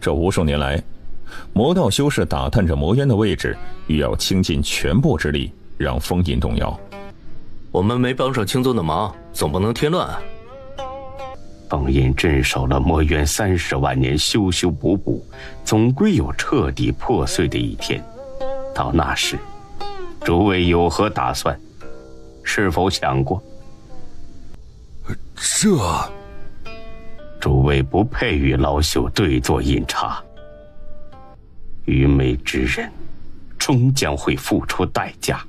S2: 这无数年来，魔道修士打探着魔渊的位置，欲要倾尽全部之力让封印动摇。
S6: 我们没帮上青宗的忙，总不能添乱啊。
S5: 封印镇守了魔渊30万年，修修补补，总归有彻底破碎的一天。到那时，诸位有何打算？是否想过？诸位不配与老朽对坐饮茶。愚昧之人，终将会付出代价。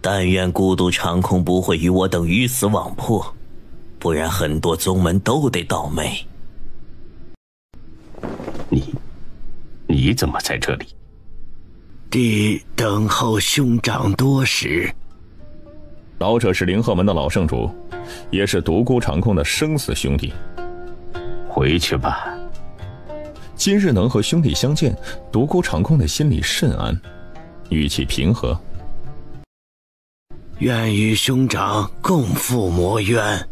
S13: 但愿孤独长空不会与我等鱼死网破，不然很多宗门都得倒霉。
S5: 你怎么在这里？
S7: 弟等候兄长多时。
S2: 老者是灵鹤门的老圣主，也是独孤长空的生死兄弟。
S5: 回去吧。
S2: 今日能和兄弟相见，独孤长空的心里甚安，语气平和。
S7: 愿与兄长共赴魔渊。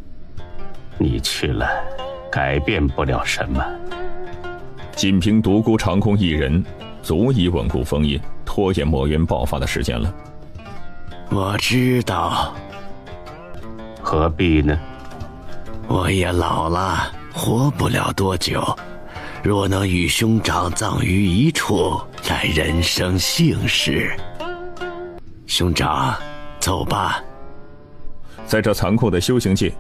S5: 你去了，改变不了什么。
S2: 仅凭独孤长空一人，足以稳固封印，拖延魔渊爆发的时间了。
S7: 我知道。
S5: 何必呢？
S7: 我也老了，活不了多久，若能与兄长葬于一处，乃人生幸事。兄长，走吧。
S2: 在这残酷的修行界，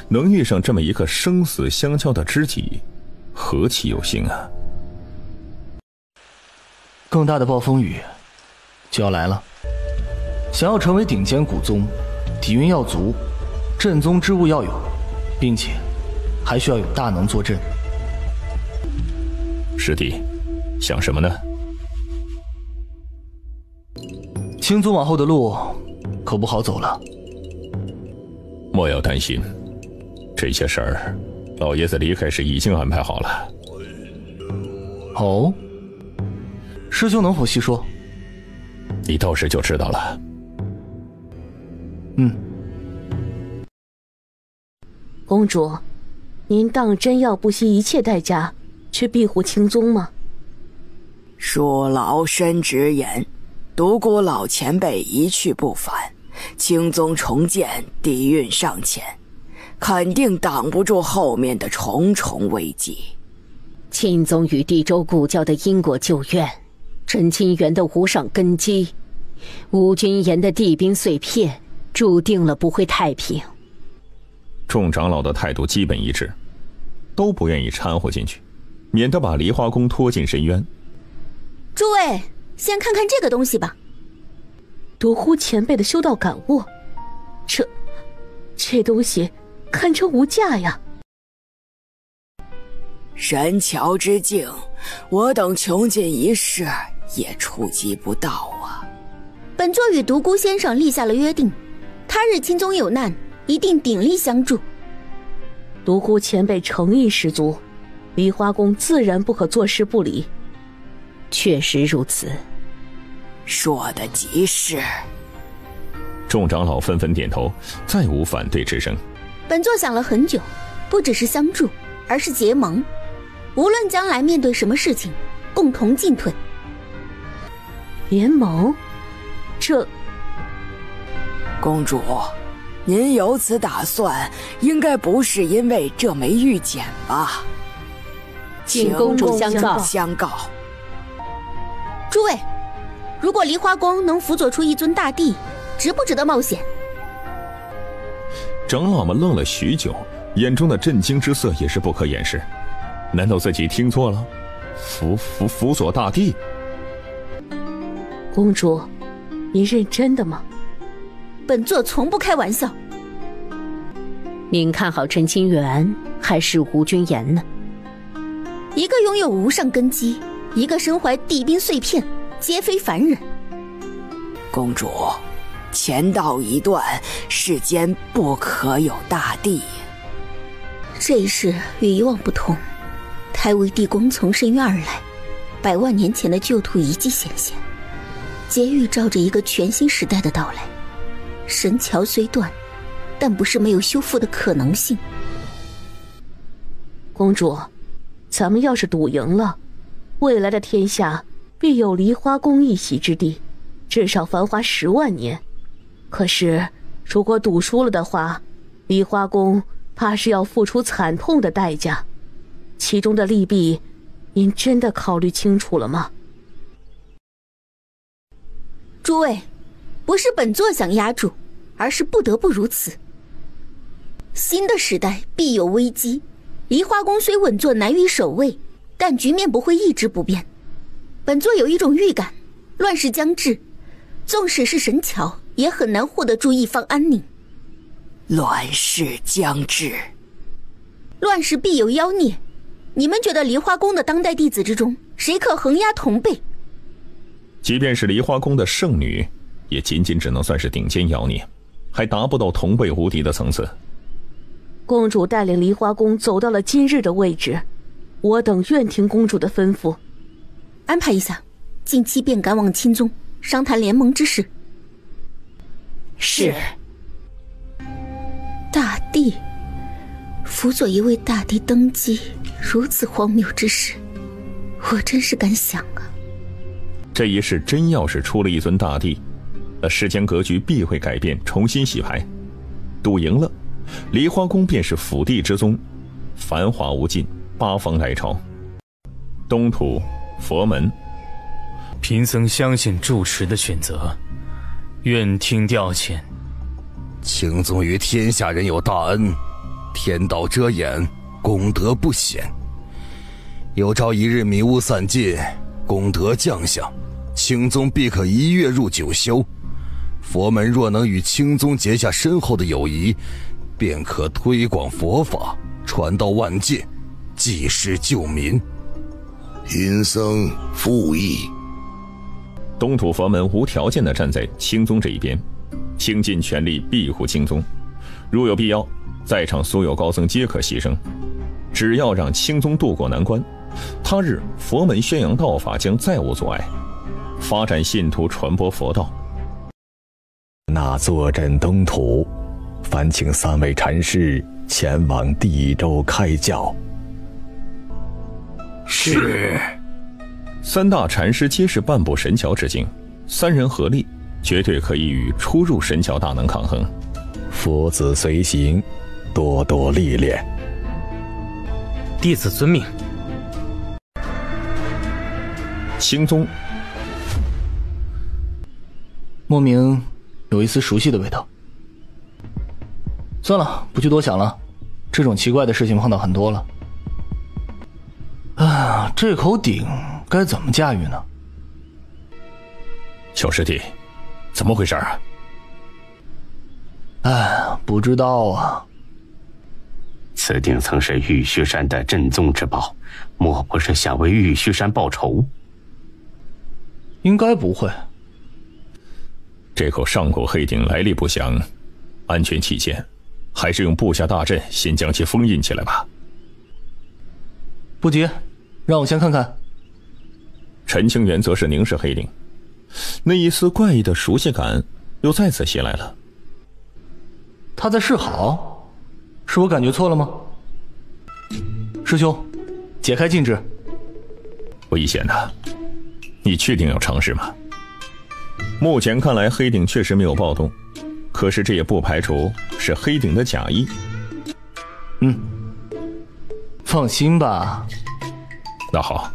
S2: 能遇上这么一个生死相交的知己，何其有幸啊！
S1: 更大的暴风雨就要来了。想要成为顶尖古宗，底蕴要足，镇宗之物要有，并且还需要有大能坐镇。
S2: 师弟，想什么呢？
S1: 青宗往后的路可不好走了。
S2: 莫要担心，这些事儿，老爷子离开时已经安排好了。
S1: 哦，师兄能否细说？
S2: 你到时就知道了。
S9: 公主，您当真要不惜一切代价去庇护青宗吗？
S14: 恕老身直言，独孤老前辈一去不返，青宗重建底蕴尚浅，肯定挡不住后面的重重危机。
S9: 青宗与地州古教的因果旧怨，真清源的无上根基，吴君言的地兵碎片，注定了不会太平。
S2: 众长老的态度基本一致，都不愿意掺和进去，免得把梨花宫拖进深渊。
S3: 诸位，先看看这个东西吧。
S9: 独孤前辈的修道感悟，这东西堪称无价呀。
S14: 神桥之境，我等穷尽一世也触及不到啊。
S3: 本座与独孤先生立下了约定，他日青宗有难，一定鼎力相助。
S9: 独孤前辈诚意十足，梨花宫自然不可坐视不理。确实如此。
S14: 说得极是。
S2: 众长老纷纷点头，再无反对之声。
S3: 本座想了很久，不只是相助，而是结盟。无论将来面对什么事情，共同进退。
S9: 联盟？这……
S14: 公主，您有此打算，应该不是因为这枚玉简吧？
S9: 请公主
S14: 相告。
S3: 诸位，如果梨花宫能辅佐出一尊大帝，值不值得冒险？
S2: 长老们愣了许久，眼中的震惊之色也是不可掩饰。难道自己听错了？辅佐大帝？
S9: 公主，你认真的吗？
S3: 本座从不开玩笑。
S9: 您看好陈清源还是吴君言呢？
S3: 一个拥有无上根基，一个身怀地兵碎片，皆非凡人。
S14: 公主，前道已断，世间不可有大帝。
S3: 这一世与以往不同，太尉地宫从深渊而来，100万年前的旧土遗迹显现，皆预兆着一个全新时代的到来。神桥虽断，但不是没有修复的可能性。
S9: 公主，咱们要是赌赢了，未来的天下必有梨花宫一席之地，至少繁华10万年。可是如果赌输了的话，梨花宫怕是要付出惨痛的代价，其中的利弊，您真的考虑清楚了吗？
S3: 诸位，不是本座想压住，而是不得不如此。新的时代必有危机，梨花宫虽稳坐难于守卫，但局面不会一直不变。本座有一种预感，乱世将至，纵使是神桥，也很难获得住一方安宁。
S14: 乱世将至，
S3: 乱世必有妖孽。你们觉得梨花宫的当代弟子之中，谁可横压同辈？
S2: 即便是梨花宫的圣女，也仅仅只能算是顶尖妖孽，还达不到同辈无敌的层次。
S9: 公主带领梨花宫走到了今日的位置，我等愿听公主的吩咐。
S3: 安排一下，近期便赶往青宗，商谈联盟之事。
S9: 是。
S3: 大帝，辅佐一位大帝登基，如此荒谬之事，我真是敢想啊。
S2: 这一世真要是出了一尊大帝，那世间格局必会改变，重新洗牌。赌赢了，梨花宫便是辅帝之宗，繁华无尽，八方来朝。东土佛门。
S10: 贫僧相信住持的选择，愿听调遣。
S12: 青宗于天下人有大恩，天道遮掩，功德不显。有朝一日迷雾散尽，功德降下，青宗必可一跃入九修。佛门若能与青宗结下深厚的友谊，便可推广佛法，传到万界，济世救民。
S15: 贫僧附议。
S2: 东土佛门无条件地站在青宗这一边，倾尽全力庇护青宗。如有必要，在场所有高僧皆可牺牲，只要让青宗渡过难关，他日佛门宣扬道法将再无阻碍，发展信徒，传播佛道。
S4: 那坐镇东土，烦请3位禅师前往地州开教。
S2: 是。3大禅师皆是半步神桥之境，3人合力，绝对可以与初入神桥大能抗衡。
S4: 佛子随行，多多历练。
S6: 弟子遵命。
S2: 青宗，
S1: 莫名有一丝熟悉的味道。算了，不去多想了，这种奇怪的事情碰到很多了。啊，这口鼎该怎么驾驭呢？
S2: 小师弟，怎么回事啊？
S1: 哎，不知道啊。
S5: 此鼎曾是玉虚山的镇宗之宝，莫不是想为玉虚山报仇？
S1: 应该不会。
S2: 这口上古黑鼎来历不详，安全起见，还是用布下大阵，先将其封印起来吧。
S1: 不急，让我先看看。
S2: 陈清源则是凝视黑鼎，那一丝怪异的熟悉感又再次袭来了。
S1: 他在示好，是我感觉错了吗？师兄，解开禁制。
S2: 危险呐！你确定要尝试吗？目前看来黑鼎确实没有暴动，可是这也不排除是黑鼎的假意。
S1: 放心吧。
S2: 那好。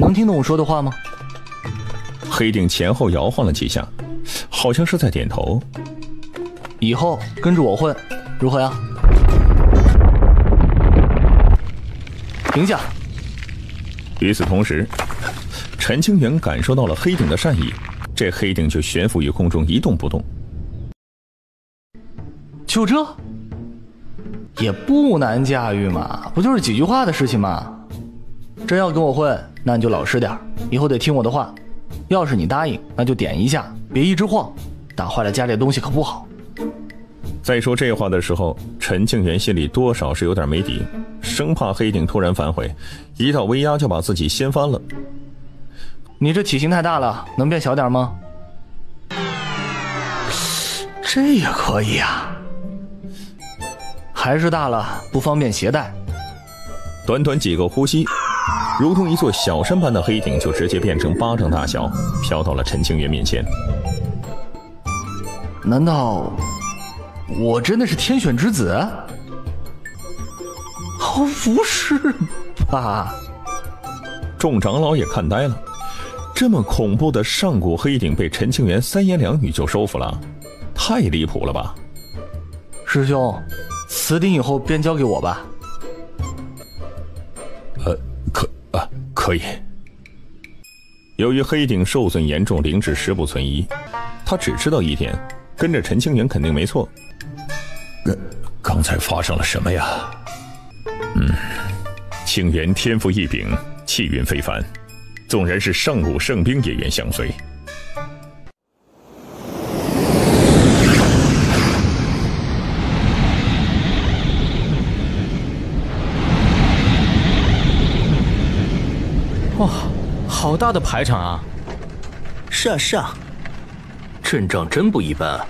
S1: 能听懂我说的话吗？
S2: 黑鼎前后摇晃了几下，好像是在点头。
S1: 以后跟着我混，如何呀？停下。
S2: 与此同时，陈清源感受到了黑鼎的善意，这黑鼎就悬浮于空中一动不动。
S1: 就这？也不难驾驭嘛，不就是几句话的事情嘛。真要跟我混，那你就老实点，以后得听我的话。要是你答应，那就点一下，别一直晃，打坏了家里的东西可不好。
S2: 在说这话的时候，陈庆元心里多少是有点没底，生怕黑鼎突然反悔，一道威压就把自己掀翻了。
S1: 你这体型太大了，能变小点吗？这也可以啊。还是大了，不方便携带。
S2: 短短几个呼吸，如同一座小山般的黑鼎就直接变成巴掌大小，飘到了陈清源面前。
S1: 难道我真的是天选之子？不是吧？
S2: 众长老也看呆了，这么恐怖的上古黑鼎被陈清源3言2语就收服了，太离谱了吧？
S1: 师兄，此鼎以后便交给我吧。
S2: 可以。由于黑鼎受损严重，灵智十不存疑，他只知道一点，跟着陈清源肯定没错。刚才发生了什么呀？清源天赋异禀，气运非凡，纵然是上古圣兵也愿相随。
S10: 哇，好大的排场啊！
S7: 是啊是啊，
S6: 阵仗真不一般啊。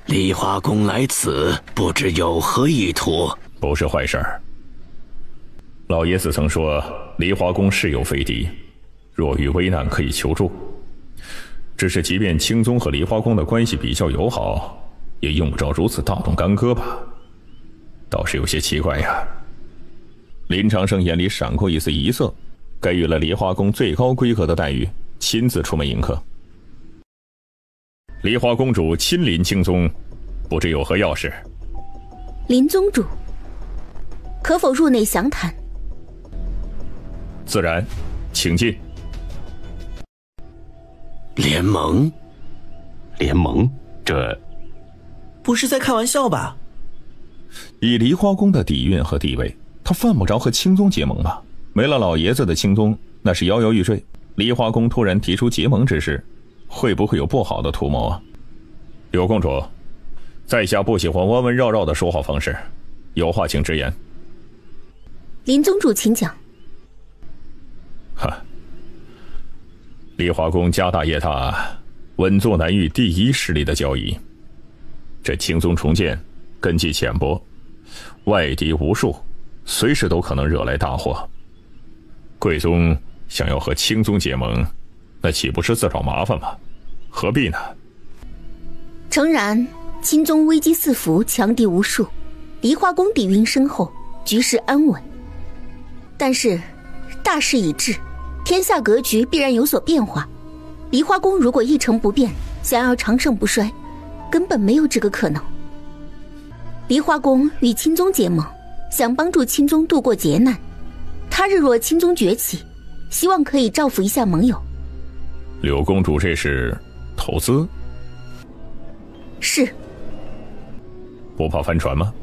S7: 梨花宫来此，不知有何意图？
S2: 不是坏事儿。老爷子曾说，梨花宫是有飞敌，若遇危难可以求助。只是即便青宗和梨花宫的关系比较友好，也用不着如此大动干戈吧？倒是有些奇怪呀。林长生眼里闪过一丝疑色，给予了梨花宫最高规格的待遇，亲自出门迎客。梨花公主亲临青宗，不知有何要事？
S3: 林宗主，可否入内详谈？
S2: 自然，请进。
S7: 联盟？
S5: 联盟？这
S13: 不是在开玩笑吧？
S2: 以梨花宫的底蕴和地位，他犯不着和青宗结盟吧？没了老爷子的青宗，那是摇摇欲坠。梨花宫突然提出结盟之事，会不会有不好的图谋啊？柳公主，在下不喜欢弯弯绕绕的说话方式，有话请直言。
S3: 林宗主请讲。
S2: 梨花宫家大业大，稳坐南域第一势力的交椅。这青宗重建根基浅薄，外敌无数，随时都可能惹来大祸。贵宗想要和青宗结盟，那岂不是自找麻烦吗？何必呢？
S3: 诚然，青宗危机四伏，强敌无数，梨花宫底蕴深厚，局势安稳。但是大势已至，天下格局必然有所变化。梨花宫如果一成不变，想要长盛不衰，根本没有这个可能。梨花宫与青宗结盟，想帮助青宗度过劫难。他日若青宗崛起，希望可以照拂一下盟友。
S2: 柳公主这是投资？
S3: 是。
S2: 不怕翻船吗？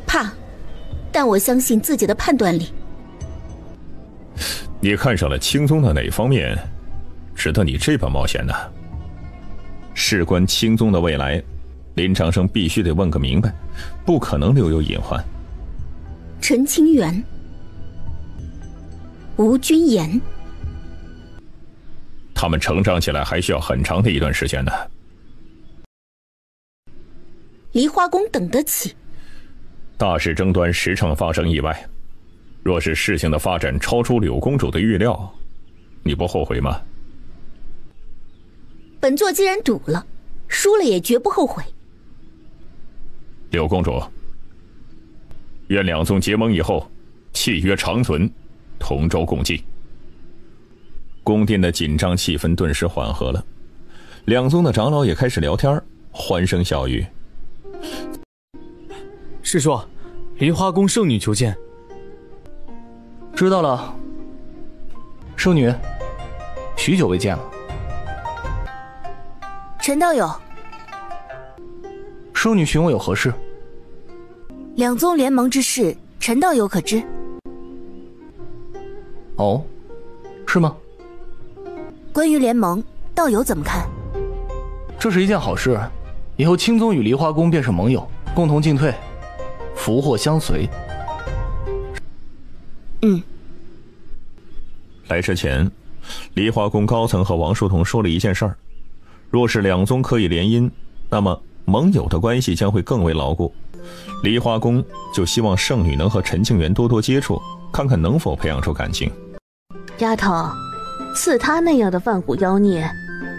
S3: 怕，但我相信自己的判断力。
S2: 你看上了青宗的哪方面，值得你这般冒险呢？事关青宗的未来，林长生必须得问个明白，不可能留有隐患。
S3: 陈清源、吴君言，
S2: 他们成长起来还需要很长的一段时间呢。
S3: 梨花宫等得起？
S2: 大事争端时常发生意外，若是事情的发展超出柳公主的预料，你不后悔吗？
S3: 本座既然赌了，输了也绝不后悔。
S2: 柳公主，愿两宗结盟以后，契约长存，同舟共济。宫殿的紧张气氛顿时缓和了，两宗的长老也开始聊天，欢声笑语。
S10: 师叔，梨花宫圣女求见。
S1: 知道了。圣女，许久未见了。
S11: 陈道友，
S1: 圣女询我有何事？
S11: 两宗联盟之事，陈道友可知？
S1: 哦，是吗？
S11: 关于联盟，道友怎么看？
S1: 这是一件好事，以后青宗与梨花宫便是盟友，共同进退，福祸相随。
S2: 来之前，梨花宫高层和王书童说了一件事儿：若是两宗可以联姻，那么盟友的关系将会更为牢固。梨花宫就希望圣女能和陈清源多多接触，看看能否培养出感情。
S9: 丫头，似他那样的万古妖孽，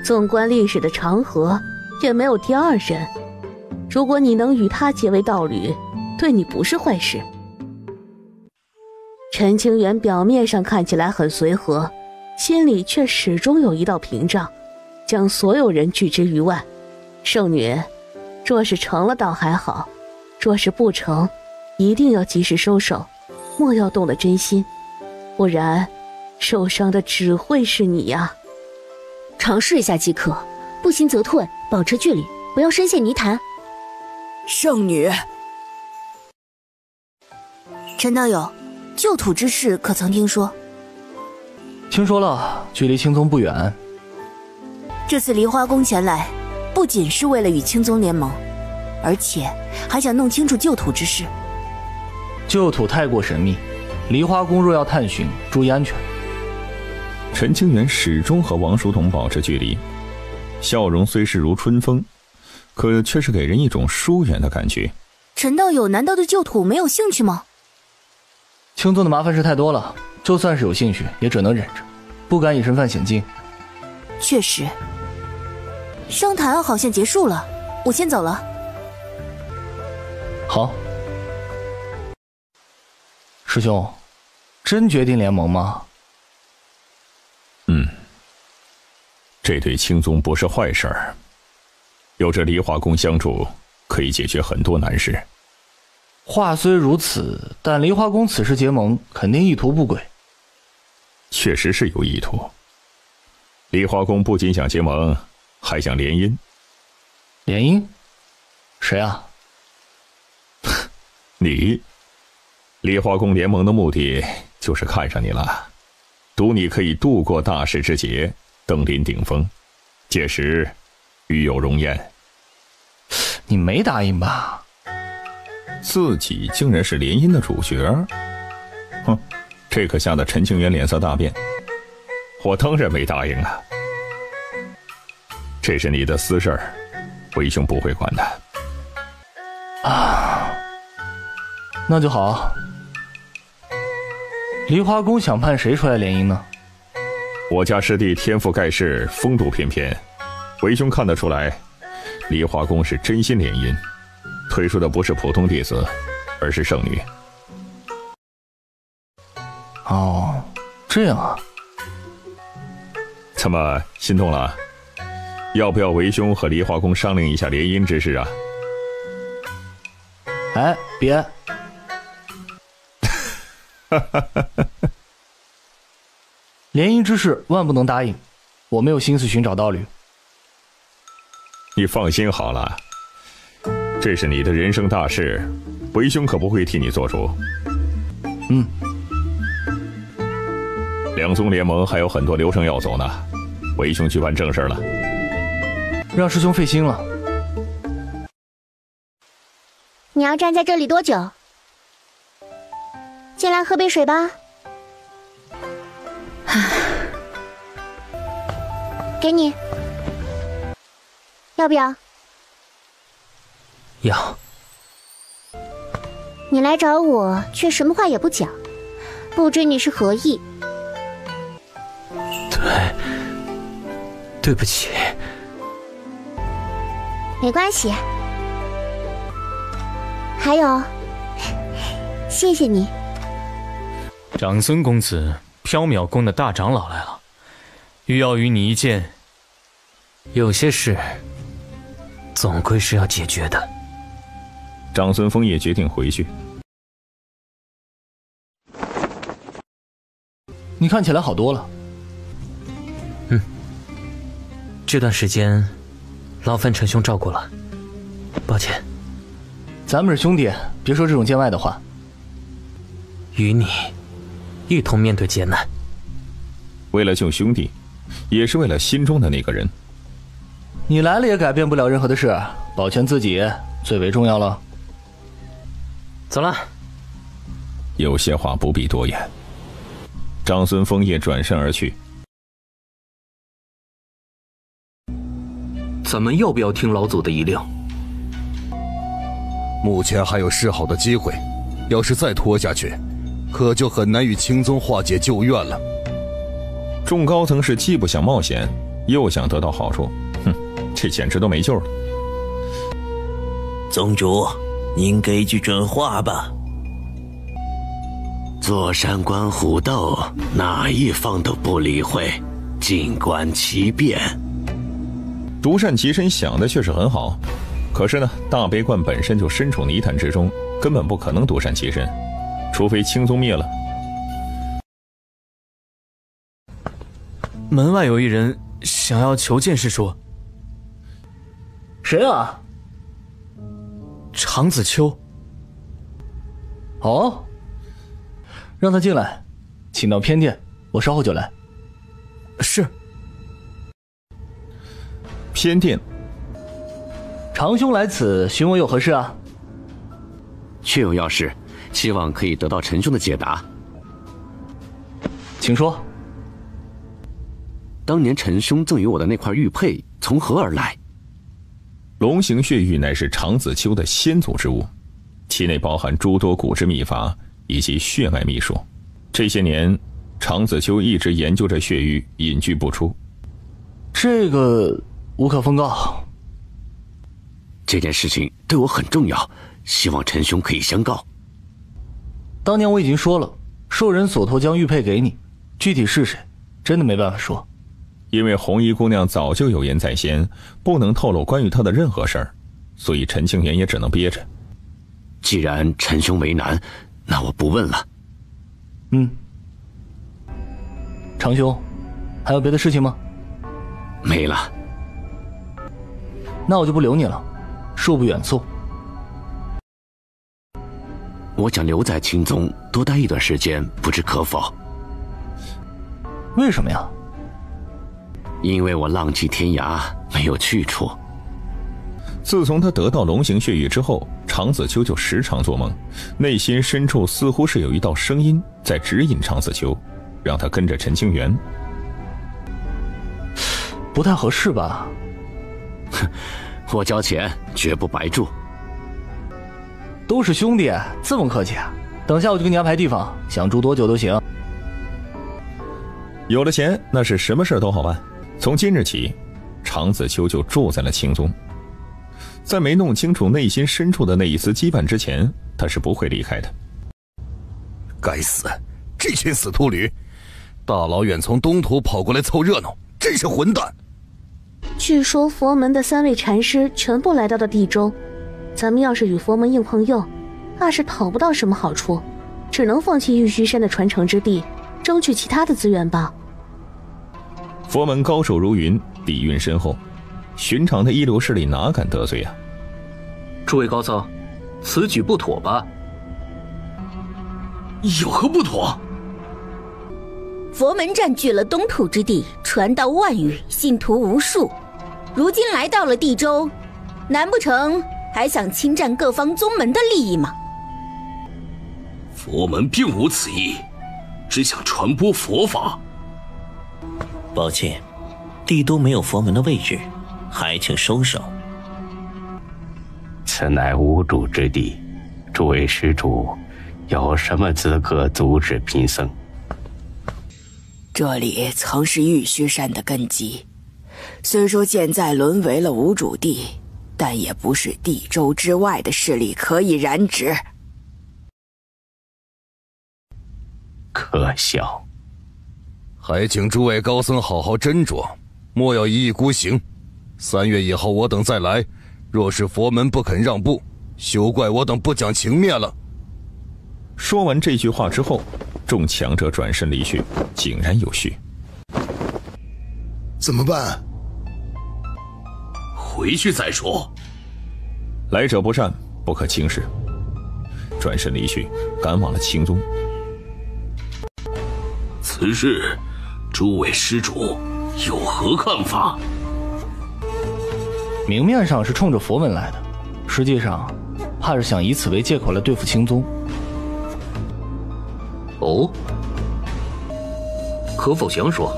S9: 纵观历史的长河，也没有第二人。如果你能与他结为道侣，对你不是坏事。陈清源表面上看起来很随和，心里却始终有一道屏障，将所有人拒之于外。圣女，若是成了倒还好，若是不成，一定要及时收手，莫要动了真心，不然受伤的只会是你呀。
S16: 尝试一下即可，不行则退，保持距离，不要深陷泥潭。
S14: 圣女，
S11: 陈道友，旧土之事可曾听说？
S1: 听说了，距离青宗不远。
S11: 这次梨花宫前来，不仅是为了与青宗联盟，而且还想弄清楚旧土之事。
S1: 旧土太过神秘，梨花宫若要探寻，注意安全。
S2: 陈清源始终和王书童保持距离，笑容虽是如春风，可却是给人一种疏远的感觉。
S11: 陈道友难道对旧土没有兴趣吗？
S1: 青宗的麻烦事太多了，就算是有兴趣，也只能忍着，不敢以身犯险境。
S11: 确实，商谈好像结束了，我先走了。
S1: 好。师兄，真决定联盟吗？
S2: 这对青宗不是坏事儿。有着梨花宫相助，可以解决很多难事。
S1: 话虽如此，但梨花宫此时结盟，肯定意图不轨。
S2: 确实是有意图。梨花宫不仅想结盟，还想联姻。
S1: 联姻？谁啊？
S2: 你。梨花宫联盟的目的就是看上你了，赌你可以度过大事之劫，登临顶峰，届时与有荣焉。
S1: 你没答应吧？
S2: 自己竟然是联姻的主角？哼，这可吓得陈清源脸色大变。我当然没答应啊，这是你的私事儿，为兄不会管的。
S1: 啊，那就好。梨花宫想派谁出来联姻呢？
S2: 我家师弟天赋盖世，风度翩翩，为兄看得出来，梨花宫是真心联姻，推出的不是普通弟子，而是圣女。
S1: 哦，这样啊。
S2: 怎么心动了？要不要为兄和梨花宫商量一下联姻之事啊？
S1: 哎，别。联姻之事万不能答应，我没有心思寻找道侣。
S2: 你放心好了，这是你的人生大事，为兄可不会替你做主。两宗联盟还有很多流程要走呢，为兄去办正事了。
S1: 让师兄费心了。
S16: 你要站在这里多久？进来喝杯水吧。给你，要不要？
S6: 要。
S16: 你来找我，却什么话也不讲，不知你是何意？
S6: 对不起。
S16: 没关系。还有，谢谢你。
S10: 长孙公子，缥缈宫的大长老来了，欲要与你一见。
S6: 有些事，总归是要解决的。
S2: 长孙枫叶决定回去。
S1: 你看起来好多了。
S6: 这段时间，劳烦陈兄照顾了，抱歉。
S1: 咱们是兄弟，别说这种见外的话。
S6: 与你一同面对劫难。
S2: 为了救兄弟，也是为了心中的那个人。
S1: 你来了也改变不了任何的事，保全自己最为重要了。
S6: 走了。
S2: 有些话不必多言。长孙枫叶转身而去。
S6: 咱们要不要听老祖的遗令？
S12: 目前还有示好的机会，要是再拖下去，可就很难与青宗化解旧怨了。
S2: 众高层是既不想冒险，又想得到好处，这简直都没救了。
S13: 宗主，您给句准话吧。
S7: 坐山观虎斗，哪一方都不理会，静观其变。
S2: 独善其身想的确实很好，可是呢，大悲观本身就身处泥潭之中，根本不可能独善其身，除非青宗灭了。
S10: 门外有一人想要求见师叔。
S1: 谁啊？
S10: 常子秋。
S1: 哦，让他进来，请到偏殿，我稍后就来。
S10: 是。
S2: 偏殿。
S1: 长兄来此询问有何事啊？
S5: 确有要事，希望可以得到陈兄的解答。
S1: 请说。
S5: 当年陈兄赠予我的那块玉佩从何而来？
S2: 龙形血玉乃是常子秋的先祖之物，其内包含诸多古之秘法以及血脉秘术。这些年，常子秋一直研究着血玉，隐居不出。
S1: 这个无可奉告。
S5: 这件事情对我很重要，希望陈兄可以相告。
S1: 当年我已经说了，受人所托将玉佩给你，具体是谁，真的没办法说。
S2: 因为红衣姑娘早就有言在先，不能透露关于她的任何事儿，所以陈庆元也只能憋着。
S7: 既然陈兄为难，那我不问了。
S1: 长兄，还有别的事情吗？
S7: 没了。
S1: 那我就不留你了，恕不远送。
S7: 我想留在青宗多待一段时间，不知可否？
S1: 为什么呀？
S7: 因为我浪迹天涯，没有去处。
S2: 自从他得到龙形血玉之后，长子秋就时常做梦，内心深处似乎是有一道声音在指引长子秋，让他跟着陈清源。
S1: 不太合适吧？
S7: 我交钱绝不白住。
S1: 都是兄弟，这么客气啊？等下我就给你安排地方，想住多久都行。
S2: 有了钱，那是什么事都好办。从今日起，长子秋就住在了青宗。在没弄清楚内心深处的那一丝羁绊之前，他是不会离开的。
S12: 该死，这群死秃驴，大老远从东土跑过来凑热闹，真是混蛋。
S9: 据说佛门的3位禅师全部来到了地州，咱们要是与佛门硬碰硬，怕是讨不到什么好处，只能放弃玉虚山的传承之地，争取其他的资源吧。
S2: 佛门高手如云，底蕴深厚，寻常的一流势力哪敢得罪啊？
S6: 诸位高僧，此举不妥吧？
S8: 有何不妥？
S3: 佛门占据了东土之地，传道万余，信徒无数，如今来到了地州，难不成还想侵占各方宗门的利益吗？
S8: 佛门并无此意，只想传播佛法。
S13: 抱歉，帝都没有佛门的位置，还请收手。
S5: 此乃无主之地，诸位施主有什么资格阻止贫僧？
S14: 这里曾是玉虚山的根基，虽说现在沦为了无主地，但也不是地州之外的势力可以染指。
S5: 可笑！
S12: 还请诸位高僧好好斟酌，莫要一意孤行。3月以后我等再来，若是佛门不肯让步，休怪我等不讲情面了。
S2: 说完这句话之后，众强者转身离去，井然有序。
S15: 怎么办？
S8: 回去再说。
S2: 来者不善，不可轻视。转身离去，赶往了青宗。
S8: 此事，诸位施主有何看法？
S1: 明面上是冲着佛门来的，实际上怕是想以此为借口来对付青宗。
S6: 哦，可否详说？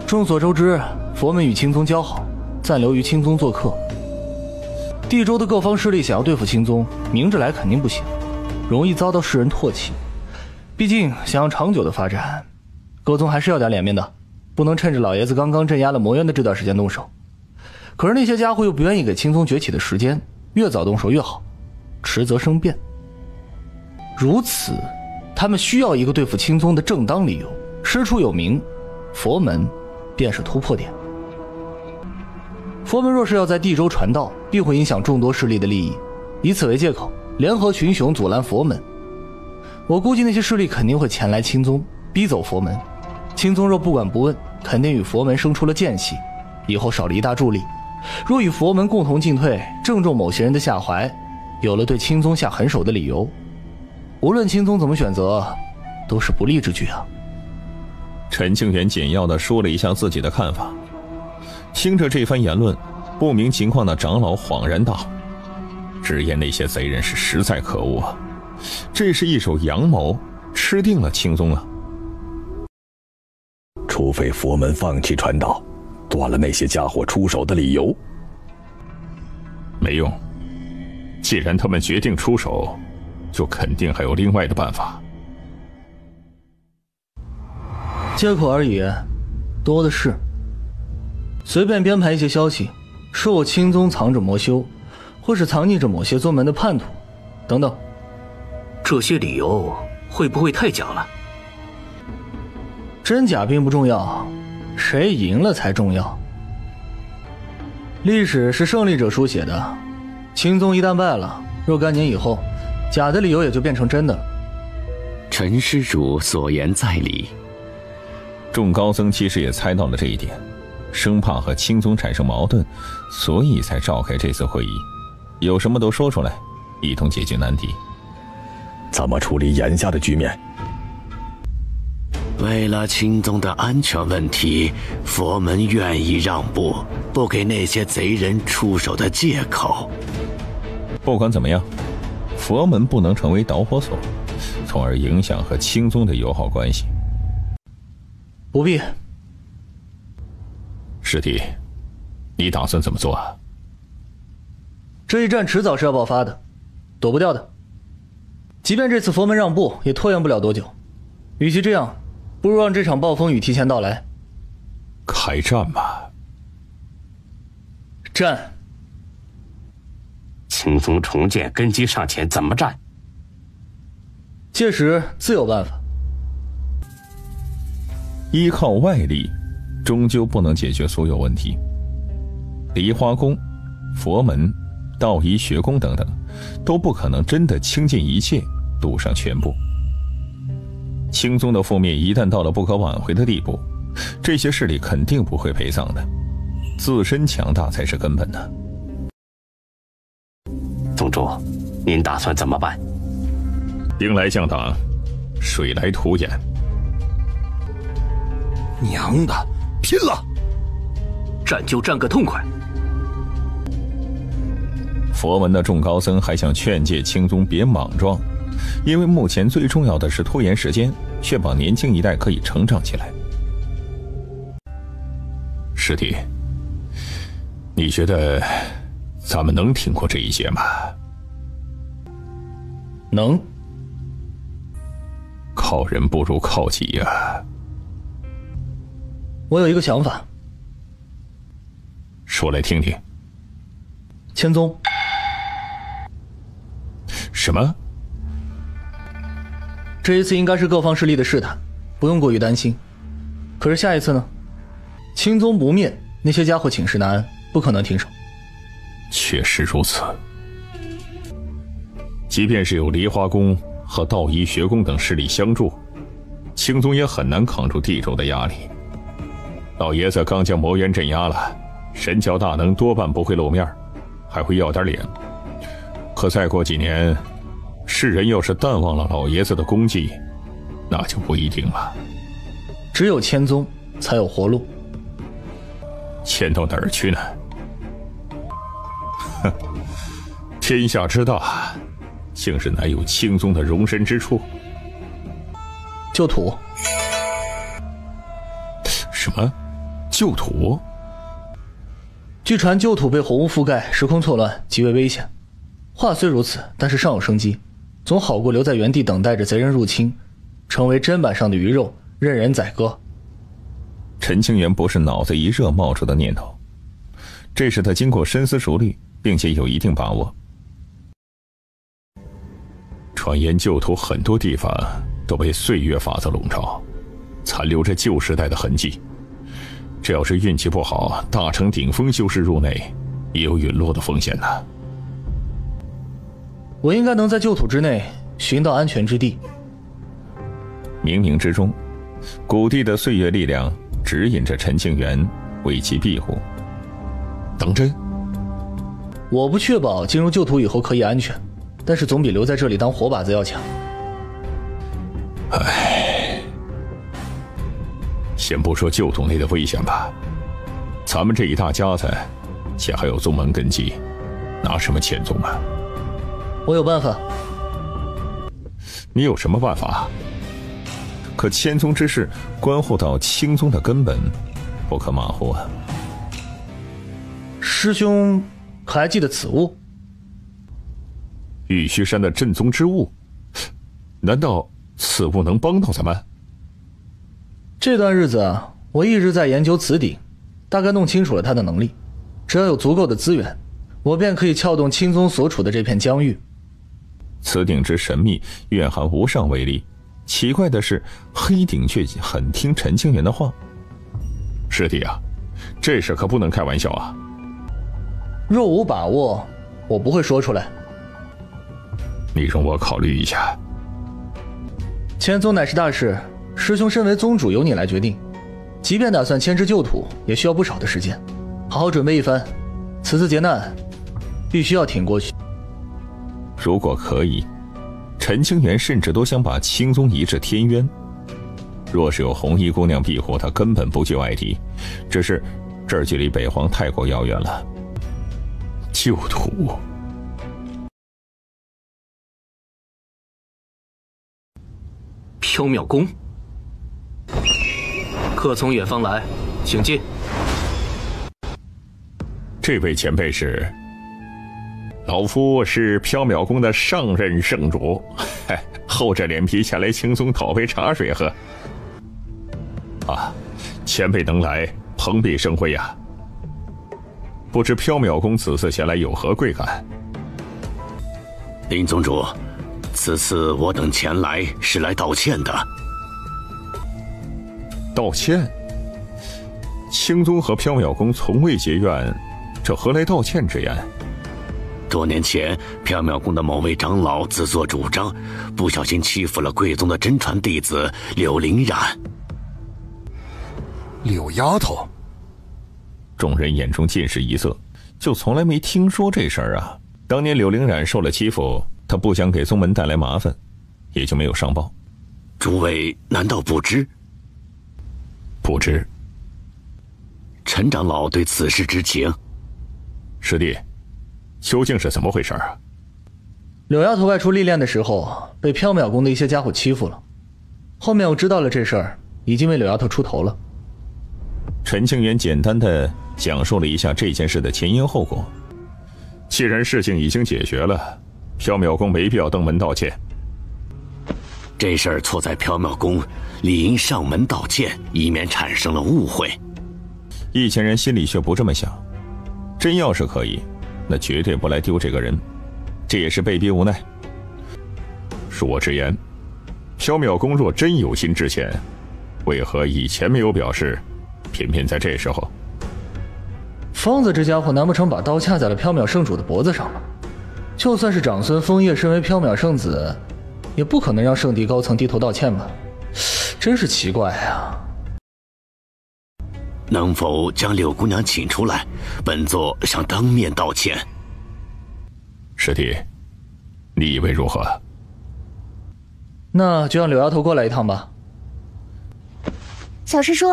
S1: 众所周知，佛门与青宗交好，暂留于青宗做客。地州的各方势力想要对付青宗，明着来肯定不行，容易遭到世人唾弃。毕竟想要长久的发展，各宗还是要点脸面的，不能趁着老爷子刚刚镇压了魔渊的这段时间动手。可是那些家伙又不愿意给青宗崛起的时间，越早动手越好，迟则生变。如此，他们需要一个对付青宗的正当理由，师出有名，佛门便是突破点。佛门若是要在地州传道，必会影响众多势力的利益，以此为借口，联合群雄阻拦佛门。我估计那些势力肯定会前来青宗，逼走佛门。青宗若不管不问，肯定与佛门生出了间隙，以后少了一大助力。若与佛门共同进退，正中某些人的下怀，有了对青宗下狠手的理由。无论青宗怎么选择，都是不利之举啊。
S2: 陈庆元简要地说了一下自己的看法。听着这番言论，不明情况的长老恍然大悟，直言那些贼人是实在可恶啊！这是一手阳谋，吃定了青宗啊！
S4: 除非佛门放弃传道，断了那些家伙出手的理由。
S2: 没用，既然他们决定出手，就肯定还有另外的办法。
S1: 借口而已，多的是。随便编排一些消息，说我青宗藏着魔修，或是藏匿着某些宗门的叛徒，等等。
S6: 这些理由会不会太假了？
S1: 真假并不重要，谁赢了才重要。历史是胜利者书写的，青宗一旦败了，若干年以后，假的理由也就变成真的了。
S5: 陈施主所言在理。
S2: 众高僧其实也猜到了这一点，生怕和青宗产生矛盾，所以才召开这次会议，有什么都说出来，一同解决难题。
S4: 怎么处理眼下的局面？
S7: 为了青宗的安全问题，佛门愿意让步，不给那些贼人出手的借口。
S2: 不管怎么样，佛门不能成为导火索，从而影响和青宗的友好关系。
S1: 不必。
S2: 师弟，你打算怎么做啊？
S1: 这一战迟早是要爆发的，躲不掉的。即便这次佛门让步，也拖延不了多久。与其这样，不如让这场暴风雨提前到来。
S2: 开战吧。
S1: 战。
S5: 青宗重建根基尚浅，怎么战？
S1: 届时自有办法。
S2: 依靠外力终究不能解决所有问题。梨花宫、佛门、道医学宫等等都不可能真的倾尽一切赌上全部。青宗的覆灭一旦到了不可挽回的地步，这些势力肯定不会陪葬的，自身强大才是根本的。
S5: 宗主，您打算怎么办？
S2: 兵来将挡，水来土掩。
S12: 娘的，拼了！
S6: 战就战个痛快。
S2: 佛门的众高僧还想劝诫青宗别莽撞，因为目前最重要的是拖延时间，确保年轻一代可以成长起来。师弟，你觉得咱们能挺过这一劫吗？
S1: 能。
S2: 靠人不如靠己呀。
S1: 我有一个想法。
S2: 说来听听。
S1: 千宗。
S2: 什么？
S1: 这一次应该是各方势力的试探，不用过于担心。可是下一次呢？青宗不灭，那些家伙寝食难安，不可能停手。
S2: 确实如此。即便是有梨花宫和道医学宫等势力相助，青宗也很难扛住地州的压力。老爷子刚将魔元镇压了，神教大能多半不会露面，还会要点脸。可再过几年，世人要是淡忘了老爷子的功绩，那就不一定了。
S1: 只有千宗才有活路。
S2: 迁到哪儿去呢？哼，天下之大，竟是乃有青宗的容身之处。
S1: 旧土。
S2: 什么？旧土？
S1: 据传旧土被火雾覆盖，时空错乱，极为危险。话虽如此，但是尚有生机，总好过留在原地等待着贼人入侵，成为砧板上的鱼肉，任人宰割。
S2: 陈清源不是脑子一热冒出的念头，这是他经过深思熟虑，并且有一定把握。传言旧土很多地方都被岁月法则笼罩，残留着旧时代的痕迹。这要是运气不好，大成顶峰修士入内，也有陨落的风险呢。
S1: 我应该能在旧土之内寻到安全之地。
S2: 冥冥之中，古地的岁月力量指引着陈清源，为其庇护。当真？
S1: 我不确保进入旧土以后可以安全，但是总比留在这里当活靶子要强。
S2: 唉，先不说旧土内的危险吧，咱们这一大家子，且还有宗门根基，拿什么迁宗啊？
S1: 我有办法。
S2: 你有什么办法？可迁宗之事关乎到青宗的根本，不可马虎啊。
S1: 师兄可还记得此物？
S2: 玉虚山的镇宗之物，难道此物能帮到咱们？
S1: 这段日子我一直在研究此鼎，大概弄清楚了他的能力。只要有足够的资源，我便可以撬动青宗所处的这片疆域。
S2: 此鼎之神秘，蕴含无上威力。奇怪的是，黑鼎却很听陈清源的话。师弟啊，这事可不能开玩笑啊！
S1: 若无把握，我不会说出来。
S2: 你容我考虑一下。
S1: 千宗乃是大事，师兄身为宗主，由你来决定。即便打算迁至旧土，也需要不少的时间。好好准备一番，此次劫难，必须要挺过去。
S2: 如果可以，陈清源甚至都想把青宗移至天渊。若是有红衣姑娘庇护，他根本不惧外敌。只是这儿距离北荒太过遥远了。旧土。
S6: 缥缈宫，客从远方来，请进。
S2: 这位前辈是？老夫是缥缈宫的上任圣主，厚着脸皮前来青宗讨杯茶水喝。啊，前辈能来，蓬荜生辉呀！不知缥缈宫此次前来有何贵干？
S7: 林宗主，此次我等前来是来道歉的。
S2: 道歉？青宗和缥缈宫从未结怨，这何来道歉之言？
S7: 多年前，缥缈宫的某位长老自作主张，不小心欺负了贵宗的真传弟子柳灵染。
S12: 柳丫头，
S2: 众人眼中尽是一色，就从来没听说这事儿啊。当年柳灵染受了欺负，他不想给宗门带来麻烦，也就没有上报。
S7: 诸位难道不知？
S2: 不知。
S7: 陈长老对此事知情。
S2: 师弟，究竟是怎么回事啊？
S1: 柳丫头外出历练的时候，被缥缈宫的一些家伙欺负了。后面我知道了这事儿，已经为柳丫头出头了。
S2: 陈清源简单的讲述了一下这件事的前因后果。既然事情已经解决了，缥缈宫没必要登门道歉。
S7: 这事儿错在缥缈宫，理应上门道歉，以免产生了误会。
S2: 一前人心里却不这么想，真要是可以，那绝对不来丢这个人，这也是被逼无奈。恕我直言，缥缈宫若真有心致歉，为何以前没有表示，偏偏在这时候？
S1: 疯子这家伙难不成把刀架在了缥缈圣主的脖子上吗？就算是长孙枫叶身为缥缈圣子，也不可能让圣地高层低头道歉吧？真是奇怪啊！
S7: 能否将柳姑娘请出来，本座想当面道歉。
S2: 师弟，你以为如何？
S1: 那就让柳丫头过来一趟吧。
S16: 小师叔，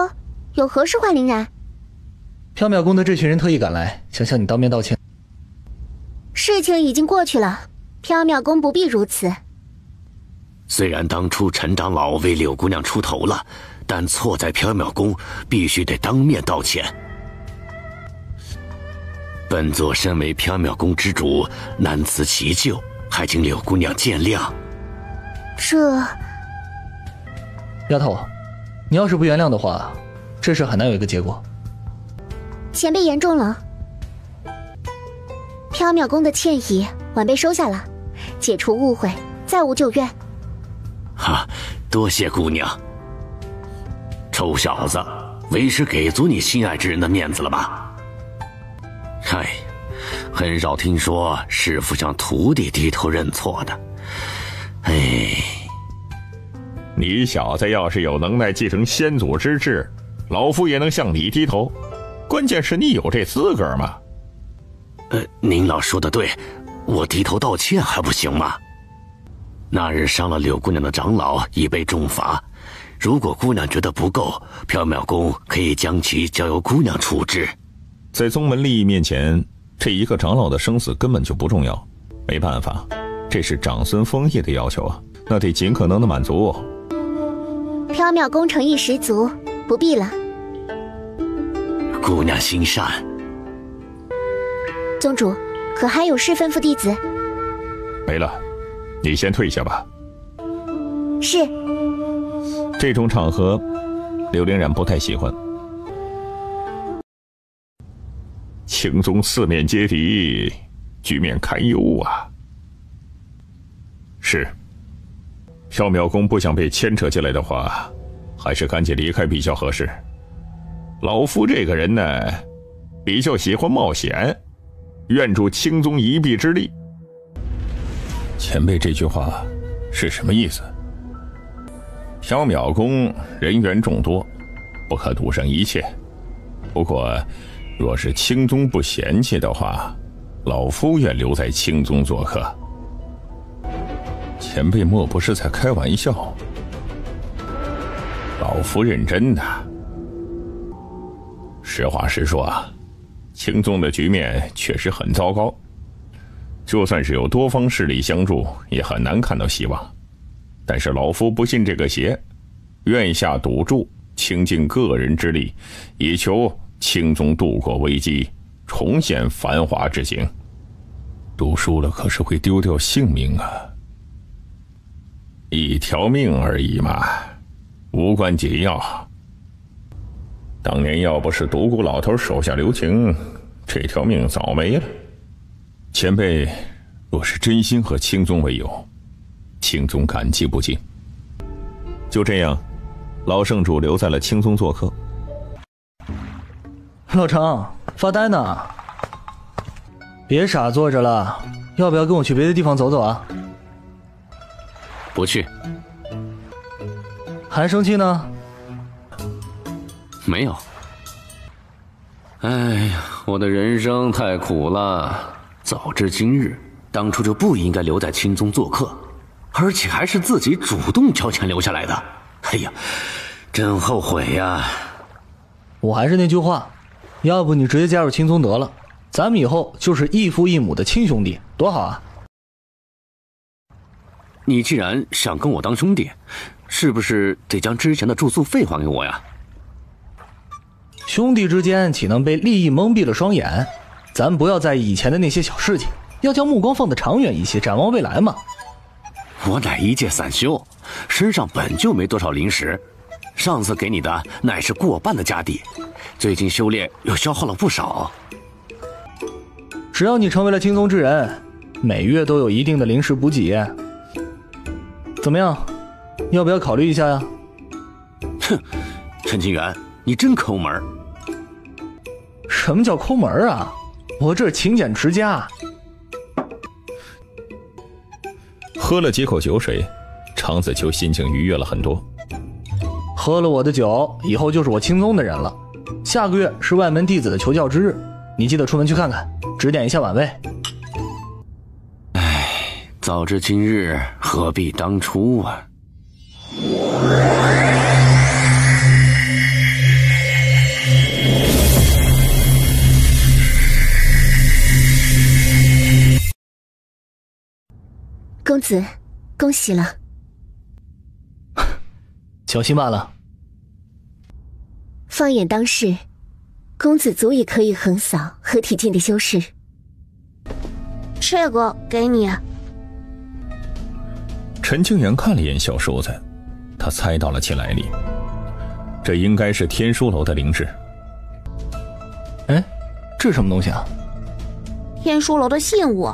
S16: 有何事唤灵然？
S1: 缥缈宫的这群人特意赶来，想向你当面道歉。
S16: 事情已经过去了，缥缈宫不必如此。
S7: 虽然当初陈长老为柳姑娘出头了，但错在缥缈宫，必须得当面道歉。本座身为缥缈宫之主，难辞其咎，还请柳姑娘见谅。
S16: 这……
S1: 丫头，你要是不原谅的话，这事很难有一个结果。
S16: 前辈言重了，缥缈宫的歉意，晚辈收下了，解除误会，再无旧怨。
S7: 哈，多谢姑娘。臭小子，为师给足你心爱之人的面子了吧？嗨，很少听说师父向徒弟低头认错的。哎，
S2: 你小子要是有能耐继承先祖之志，老夫也能向你低头。关键是你有这资格吗？
S7: 您老说的对，我低头道歉还不行吗？那日伤了柳姑娘的长老已被重罚，如果姑娘觉得不够，缥缈宫可以将其交由姑娘处置。
S2: 在宗门利益面前，这一个长老的生死根本就不重要。没办法，这是长孙枫叶的要求啊，那得尽可能的满足。
S16: 缥缈宫诚意十足，不必了。
S7: 姑娘心善。
S16: 宗主，可还有事吩咐弟子？
S2: 没了，你先退下吧。
S16: 是。
S2: 这种场合，柳灵染不太喜欢。青宗四面皆敌，局面堪忧啊！是。缥缈宫不想被牵扯进来的话，还是赶紧离开比较合适。老夫这个人呢，比较喜欢冒险，愿助青宗一臂之力。前辈这句话是什么意思？缥缈宫人员众多，不可赌上一切。不过，若是青宗不嫌弃的话，老夫愿留在青宗做客。前辈莫不是在开玩笑？老夫认真的。实话实说啊，青宗的局面确实很糟糕，就算是有多方势力相助，也很难看到希望。但是老夫不信这个邪，愿下赌注，倾尽个人之力，以求青宗度过危机，重现繁华之景。赌输了可是会丢掉性命啊！一条命而已嘛，无关紧要。当年要不是独孤老头手下留情，这条命早没了。前辈若是真心和青宗为友，青宗感激不尽。就这样，老圣主留在了青宗做客。
S1: 老程，发呆呢？别傻坐着了，要不要跟我去别的地方走走啊？
S5: 不去。
S1: 还生气呢？
S5: 没有。哎呀，我的人生太苦了，早知今日，当初就不应该留在青宗做客，而且还是自己主动交钱留下来的。哎呀，真后悔呀！
S1: 我还是那句话，要不你直接加入青宗得了，咱们以后就是异父异母的亲兄弟，多好啊！
S5: 你既然想跟我当兄弟，是不是得将之前的住宿费还给我呀？
S1: 兄弟之间岂能被利益蒙蔽了双眼？咱不要在意以前的那些小事情，要将目光放得长远一些，展望未来嘛。
S5: 我乃一介散修，身上本就没多少零食，上次给你的乃是过半的家底，最近修炼又消耗了不少。
S1: 只要你成为了青宗之人，每月都有一定的零食补给。怎么样，要不要考虑一下呀？
S5: 哼，陈清源，你真抠门。
S1: 什么叫抠门啊？我这是勤俭持家。
S2: 喝了几口酒水，常子秋心情愉悦了很多。
S1: 喝了我的酒，以后就是我青宗的人了。下个月是外门弟子的求教之日，你记得出门去看看，指点一下晚辈。
S5: 早知今日，何必当初啊！
S16: 公子，恭喜了。
S1: 侥幸罢了。
S16: 放眼当世，公子足以可以横扫合体境的修士。
S9: 这个给你。
S2: 陈清源看了一眼小叔子，他猜到了其来历，这应该是天书楼的灵芝。
S1: 哎，这是什么东西啊？
S9: 天书楼的信物。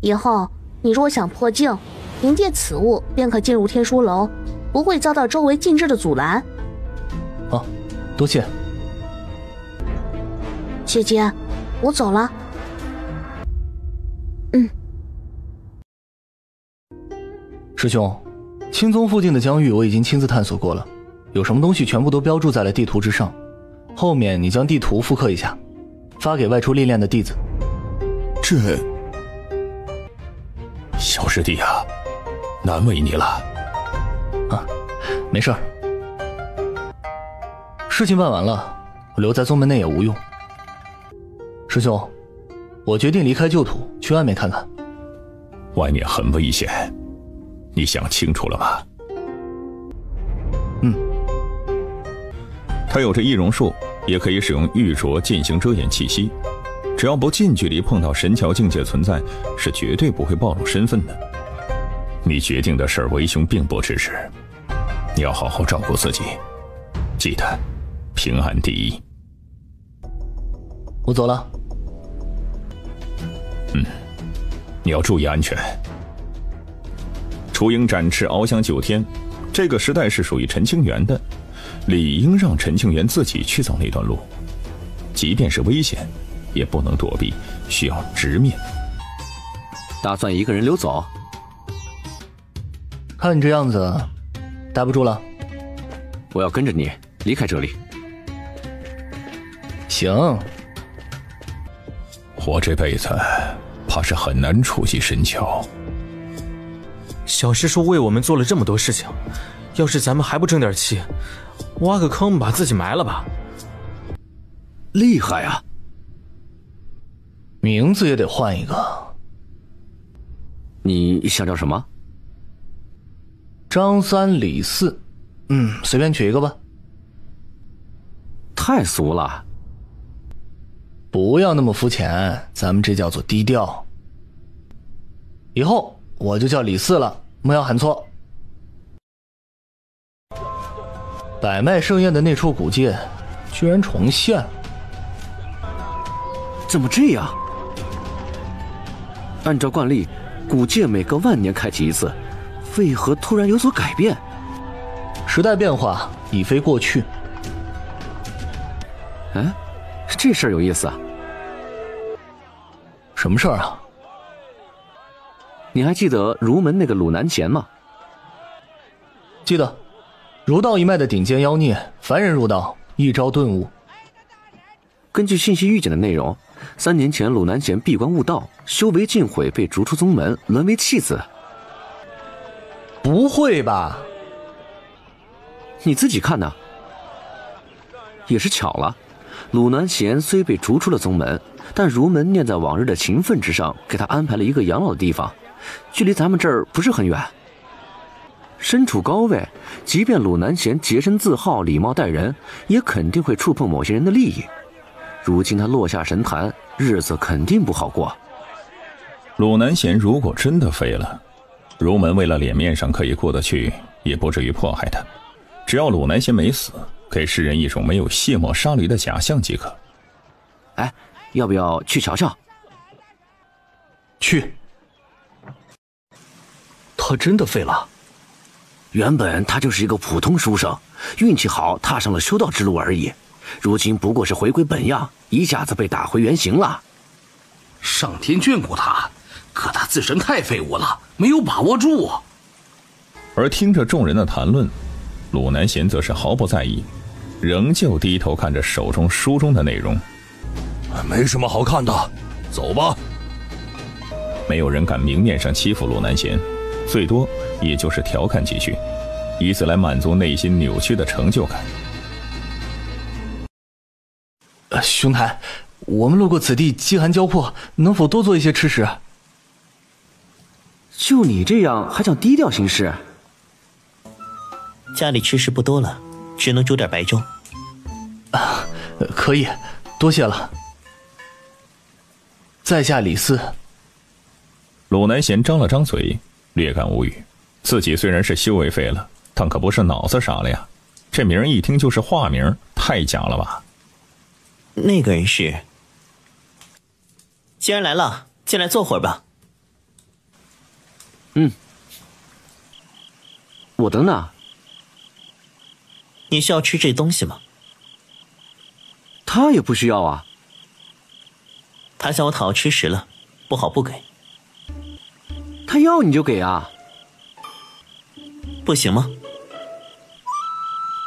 S9: 以后你若想破境，凭借此物便可进入天书楼，不会遭到周围禁制的阻拦。
S1: 哦，多谢。
S9: 姐姐，我走了。
S1: 师兄，青宗附近的疆域我已经亲自探索过了，有什么东西全部都标注在了地图之上。后面你将地图复刻一下，发给外出历练的弟子。
S2: 这小师弟啊，难为你了。
S1: 啊，没事儿。事情办完了，我留在宗门内也无用。师兄，我决定离开旧土，去外面看看。
S2: 外面很危险，你想清楚了吗？他有着易容术，也可以使用玉镯进行遮掩气息，只要不近距离碰到神桥境界存在，是绝对不会暴露身份的。你决定的事儿，为兄并不支持，你要好好照顾自己，记得平安第一。
S1: 我走了。
S2: 你要注意安全，雏鹰展翅翱翔9天，这个时代是属于陈清源的，理应让陈清源自己去走那段路，即便是危险，也不能躲避，需要直面。
S17: 打算一个人溜走？
S1: 看你这样子，待不住了。
S17: 我要跟着你离开这里。
S1: 行。
S2: 我这辈子怕是很难触及神桥。
S10: 小师叔为我们做了这么多事情，要是咱们还不争点气，挖个坑把自己埋了吧。
S17: 厉害啊！
S1: 名字也得换一个。
S17: 你想叫什么？
S1: 张三李四，随便取一个吧。
S17: 太俗了。
S1: 不要那么肤浅，咱们这叫做低调。以后我就叫李四了，莫要喊错。百脉盛宴的那处古界居然重现了。
S17: 怎么这样？按照惯例，古界每隔万年开启一次，为何突然有所改变？
S1: 时代变化已非过去。
S17: 这事儿有意思啊。
S1: 什么事儿啊？
S17: 你还记得儒门那个鲁南贤吗？
S1: 记得，儒道一脉的顶尖妖孽，凡人入道一朝顿悟。
S17: 根据信息预检的内容，3年前鲁南贤闭关悟道，修为尽毁，被逐出宗门，沦为弃子。
S1: 不会吧？
S17: 你自己看呢。也是巧了，鲁南贤虽被逐出了宗门，但儒门念在往日的情分之上，给他安排了一个养老的地方，距离咱们这儿不是很远。身处高位，即便鲁南贤洁身自好，礼貌待人，也肯定会触碰某些人的利益。如今他落下神坛，日子肯定不好过。
S2: 鲁南贤如果真的废了，儒门为了脸面上可以过得去，也不至于迫害他。只要鲁南贤没死，给世人一种没有卸磨杀驴的假象即可。
S17: 要不要去瞧瞧？
S1: 去。他真的废了？
S7: 原本他就是一个普通书生，运气好踏上了修道之路而已，如今不过是回归本样，一下子被打回原形了。
S8: 上天眷顾他，可他自身太废物了，没有把握住。
S2: 而听着众人的谈论，鲁南贤则是毫不在意，仍旧低头看着手中书中的内容。
S12: 没什么好看的，走吧。
S2: 没有人敢明面上欺负鲁南贤，最多也就是调侃几句，以此来满足内心扭曲的成就感。
S1: 兄台，我们路过此地，饥寒交迫，能否多做一些吃食？
S17: 就你这样还想低调行事？
S13: 家里吃食不多了，只能煮点白粥。
S1: 可以，多谢了。在下李四。
S2: 鲁南贤张了张嘴，略感无语。自己虽然是修为废了，但可不是脑子傻了呀。这名一听就是化名，太假了吧？
S13: 那个人是……既然来了，进来坐会儿吧。
S17: 我等呢。
S13: 你需要吃这东西吗？
S17: 他也不需要啊。
S13: 他向我讨要吃食了，不好不给。
S17: 他要你就给啊。
S13: 不行吗？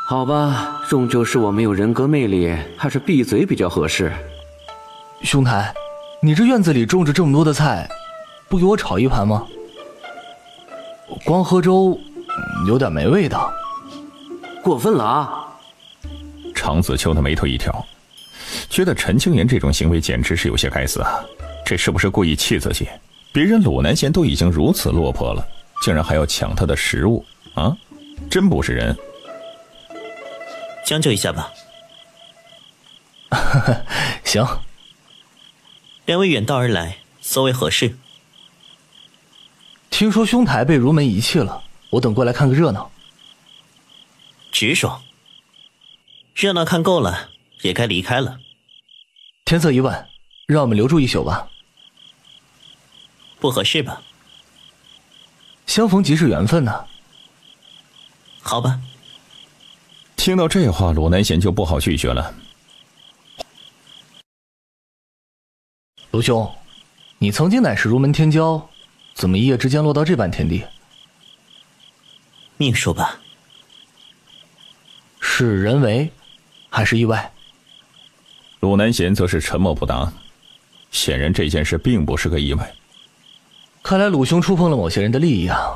S17: 好吧，终究是我没有人格魅力，还是闭嘴比较合适。
S1: 兄台，你这院子里种着这么多的菜，不给我炒一盘吗？光喝粥有点没味道。
S17: 过分了啊！
S2: 常子秋的眉头一挑，觉得陈清源这种行为简直是有些该死啊！这是不是故意气自己？别人鲁南贤都已经如此落魄了，竟然还要抢他的食物啊！真不是人。
S13: 将就一下吧。
S1: 行。
S13: 两位远道而来，所谓何事？
S1: 听说兄台被儒门遗弃了，我等过来看个热闹。
S13: 直说。热闹看够了，也该离开了。
S1: 天色已晚，让我们留住一宿吧。
S13: 不合适吧？
S1: 相逢即是缘分呢。
S13: 好吧。
S2: 听到这话，鲁南贤就不好拒绝了。
S1: 卢兄，你曾经乃是儒门天骄，怎么一夜之间落到这般田地？
S13: 命数吧。
S1: 是人为，还是意外？
S2: 鲁南贤则是沉默不答，显然这件事并不是个意外。
S1: 看来鲁兄触碰了某些人的利益啊。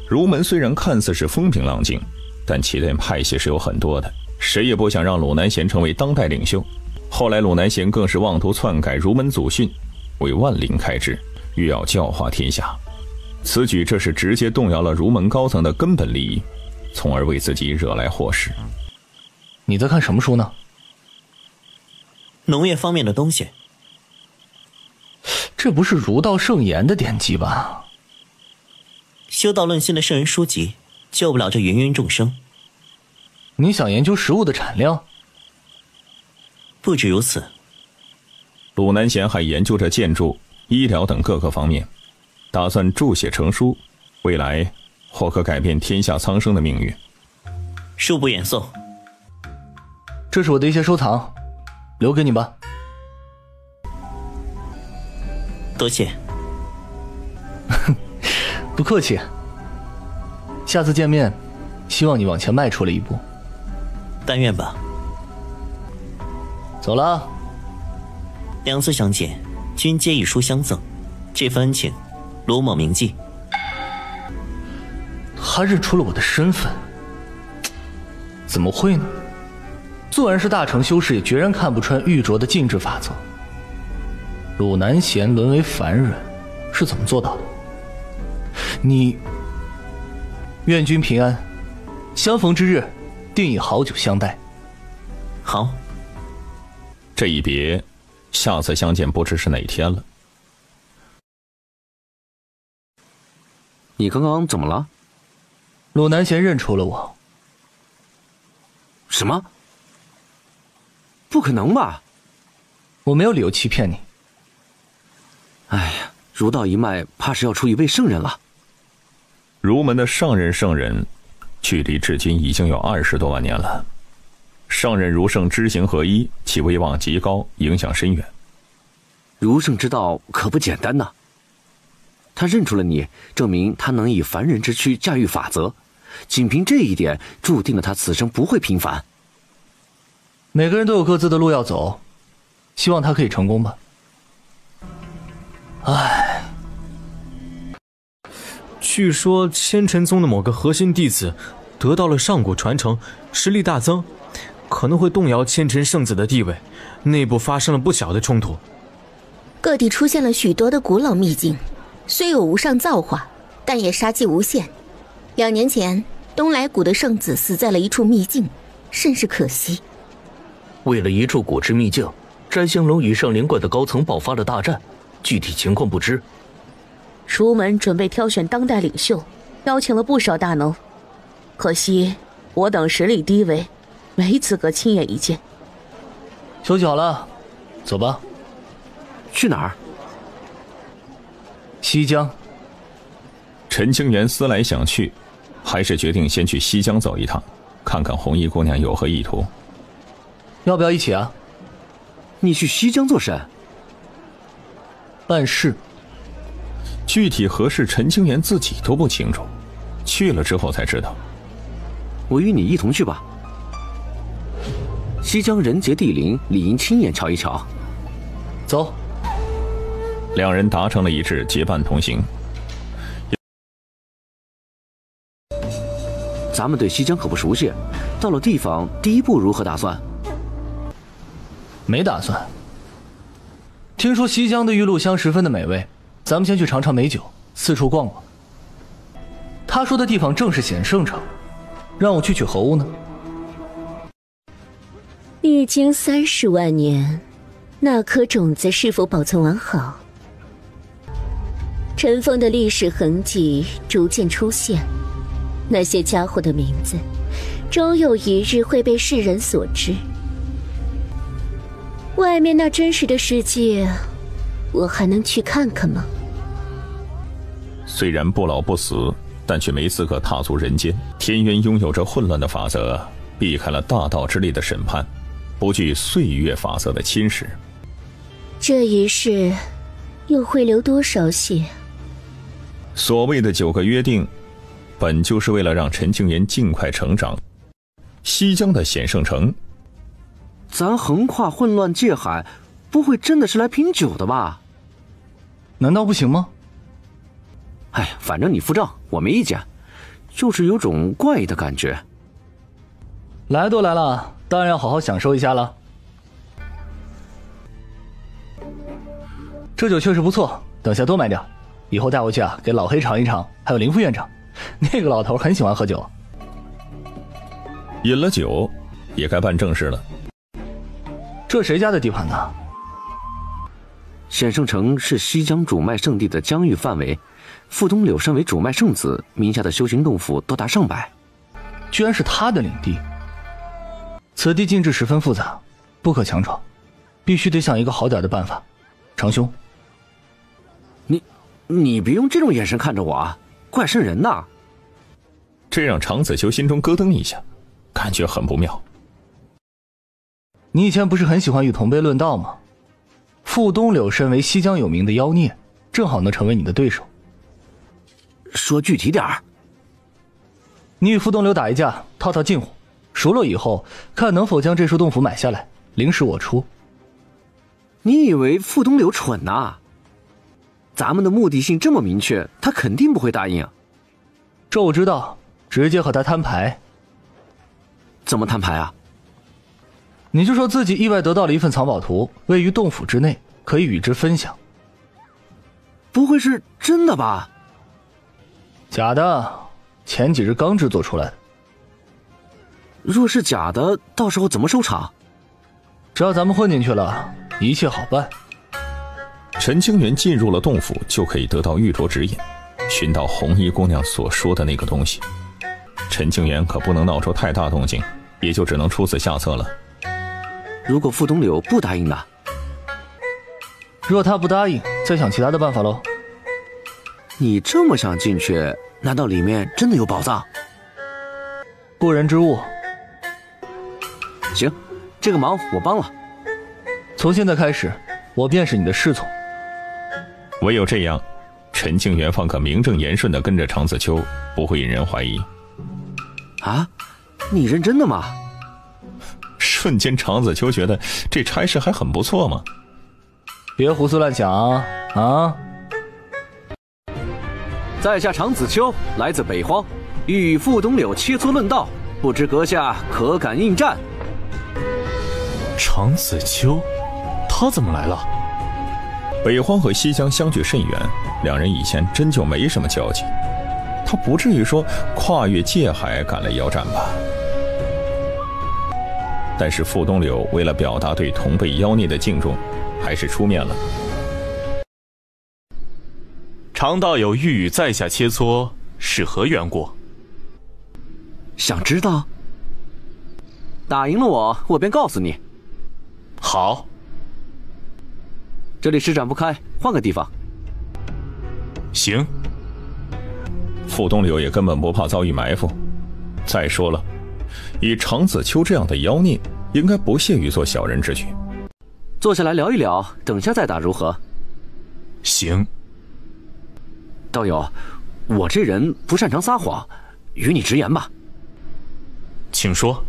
S2: 儒门虽然看似是风平浪静，但其内派系是有很多的，谁也不想让鲁南贤成为当代领袖。后来鲁南贤更是妄图篡改儒门祖训，为万灵开智，欲要教化天下。此举这是直接动摇了儒门高层的根本利益，从而为自己惹来祸事。
S1: 你在看什么书呢？
S13: 农业方面的东西。
S1: 这不是儒道圣言的典籍吧？
S13: 修道论心的圣人书籍，救不了这芸芸众生。
S1: 你想研究食物的产量？
S13: 不止如此，
S2: 鲁南贤还研究着建筑、医疗等各个方面，打算著写成书，未来或可改变天下苍生的命运。
S13: 恕不远送。
S1: 这是我的一些收藏，留给你吧。
S13: 多谢。
S1: 不客气。下次见面，希望你往前迈出了一步。
S13: 但愿吧。
S1: 走了。
S13: 两次相见，均皆以书相赠，这份恩情，鲁某铭记。
S1: 他认出了我的身份，怎么会呢？纵然是大成修士，也决然看不穿玉镯的禁制法则。鲁南贤沦为凡人，是怎么做到的？你，愿君平安，相逢之日，定以好酒相待。
S13: 好。
S2: 这一别，下次相见不知是哪天了。
S17: 你刚刚怎么了？
S1: 鲁南贤认出了我。
S17: 什么？不可能吧？
S1: 我没有理由欺骗你。
S17: 哎呀，儒道一脉怕是要出一位圣人了。
S2: 儒门的上任圣人，距离至今已经有20多万年了。上任儒圣知行合一，其威望极高，影响深远。
S17: 儒圣之道可不简单呐。他认出了你，证明他能以凡人之躯驾驭法则，仅凭这一点，注定了他此生不会平凡。
S1: 每个人都有各自的路要走，希望他可以成功吧。唉，
S10: 据说千尘宗的某个核心弟子得到了上古传承，实力大增，可能会动摇千尘圣子的地位，内部发生了不小的冲突。
S3: 各地出现了许多的古老秘境，虽有无上造化，但也杀机无限。2年前，东来谷的圣子死在了一处秘境，甚是可惜。
S6: 为了一处古之秘境，摘星楼与圣灵观的高层爆发了大战，具体情况不知。
S9: 儒门准备挑选当代领袖，邀请了不少大能，可惜我等实力低微，没资格亲眼一见。
S1: 休息好了，走吧。
S17: 去哪儿？
S1: 西江。
S2: 陈清源思来想去，还是决定先去西江走一趟，看看红衣姑娘有何意图。
S1: 要不要一起啊？
S17: 你去西江做甚？
S1: 办事。
S2: 具体何事，陈清源自己都不清楚，去了之后才知道。
S17: 我与你一同去吧。西江人杰地灵，理应亲眼瞧一瞧。
S1: 走。
S2: 两人达成了一致，结伴同行。
S17: 咱们对西江可不熟悉，到了地方，第一步如何打算？
S1: 没打算。听说西江的玉露香十分的美味，咱们先去尝尝美酒，四处逛逛。他说的地方正是显圣城，让我去取何物呢？
S16: 历经30万年，那颗种子是否保存完好？尘封的历史痕迹逐渐出现，那些家伙的名字，终有一日会被世人所知。外面那真实的世界，我还能去看看吗？
S2: 虽然不老不死，但却没资格踏足人间。天渊拥有着混乱的法则，避开了大道之力的审判，不惧岁月法则的侵蚀。
S16: 这一世又会流多少血？
S2: 所谓的9个约定，本就是为了让陈庆元尽快成长。西疆的显圣城，
S17: 咱横跨混乱界海，不会真的是来拼酒的吧？
S1: 难道不行吗？
S17: 哎，反正你付账，我没意见，就是有种怪异的感觉。
S1: 来都来了，当然要好好享受一下了。这酒确实不错，等下多买点，以后带回去啊，给老黑尝一尝，还有林副院长，那个老头很喜欢喝酒。
S2: 饮了酒，也该办正事了。
S1: 这谁家的地盘呢？
S17: 显圣城是西疆主脉圣地的疆域范围，傅东柳身为主脉圣子，名下的修行洞府多达上百，
S1: 居然是他的领地。此地禁制十分复杂，不可强闯，必须得想一个好点的办法。长兄，
S17: 你别用这种眼神看着我啊，怪瘆人呐！
S2: 这让常子秋心中咯噔一下，感觉很不妙。
S1: 你以前不是很喜欢与同辈论道吗？傅东柳身为西疆有名的妖孽，正好能成为你的对手。
S17: 说具体点儿。
S1: 你与傅东柳打一架，套套近乎，熟了以后，看能否将这处洞府买下来，零食我出。
S17: 你以为傅东柳蠢呐？咱们的目的性这么明确，他肯定不会答应。
S1: 这我知道，直接和他摊牌。
S17: 怎么摊牌啊？
S1: 你就说自己意外得到了一份藏宝图，位于洞府之内，可以与之分享。
S17: 不会是真的吧？
S1: 假的，前几日刚制作出来的。
S17: 若是假的，到时候怎么收场？
S1: 只要咱们混进去了，一切好办。
S2: 陈清源进入了洞府，就可以得到玉镯指引，寻到红衣姑娘所说的那个东西。陈清源可不能闹出太大动静，也就只能出此下策了。
S17: 如果傅东柳不答应呢？
S1: 若他不答应，再想其他的办法喽。
S17: 你这么想进去，难道里面真的有宝藏？
S1: 不仁之物。
S17: 行，这个忙我帮了。
S1: 从现在开始，我便是你的侍从。
S2: 唯有这样，陈庆元方可名正言顺地跟着常子秋，不会引人怀疑。
S17: 啊，你认真的吗？
S2: 瞬间常子秋觉得这差事还很不错嘛。
S1: 别胡思乱想啊！
S17: 在下常子秋，来自北荒，欲与傅东柳切磋论道，不知阁下可敢应战？
S10: 常子秋，他怎么来了？
S2: 北荒和西疆相距甚远，两人以前真就没什么交集，他不至于说跨越界海赶来邀战吧。但是傅东柳为了表达对同辈妖孽的敬重，还是出面了。
S18: 常道友欲与在下切磋，是何缘故？
S17: 想知道？打赢了我便告诉你。
S18: 好。
S17: 这里施展不开，换个地方。
S18: 行。
S2: 傅东柳也根本不怕遭遇埋伏。再说了，以常子秋这样的妖孽，应该不屑于做小人之举。
S17: 坐下来聊一聊，等下再打如何？
S18: 行。
S17: 道友，我这人不擅长撒谎，与你直言吧。
S18: 请说。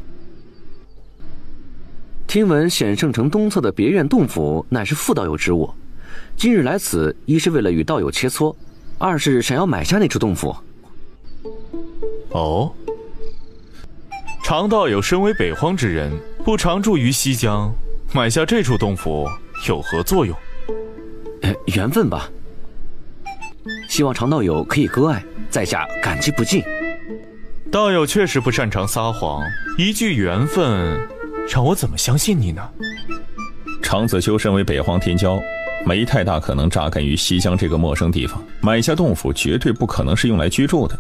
S17: 听闻显圣城东侧的别院洞府乃是傅道友之物，今日来此，一是为了与道友切磋，二是想要买下那处洞府。
S18: 哦，常道友身为北荒之人，不常驻于西疆，买下这处洞府有何作用？
S17: 缘分吧。希望常道友可以割爱，在下感激不尽。
S18: 道友确实不擅长撒谎，一句缘分，让我怎么相信你呢？
S2: 常子秋身为北荒天骄，没太大可能扎根于西疆这个陌生地方，买下洞府绝对不可能是用来居住的，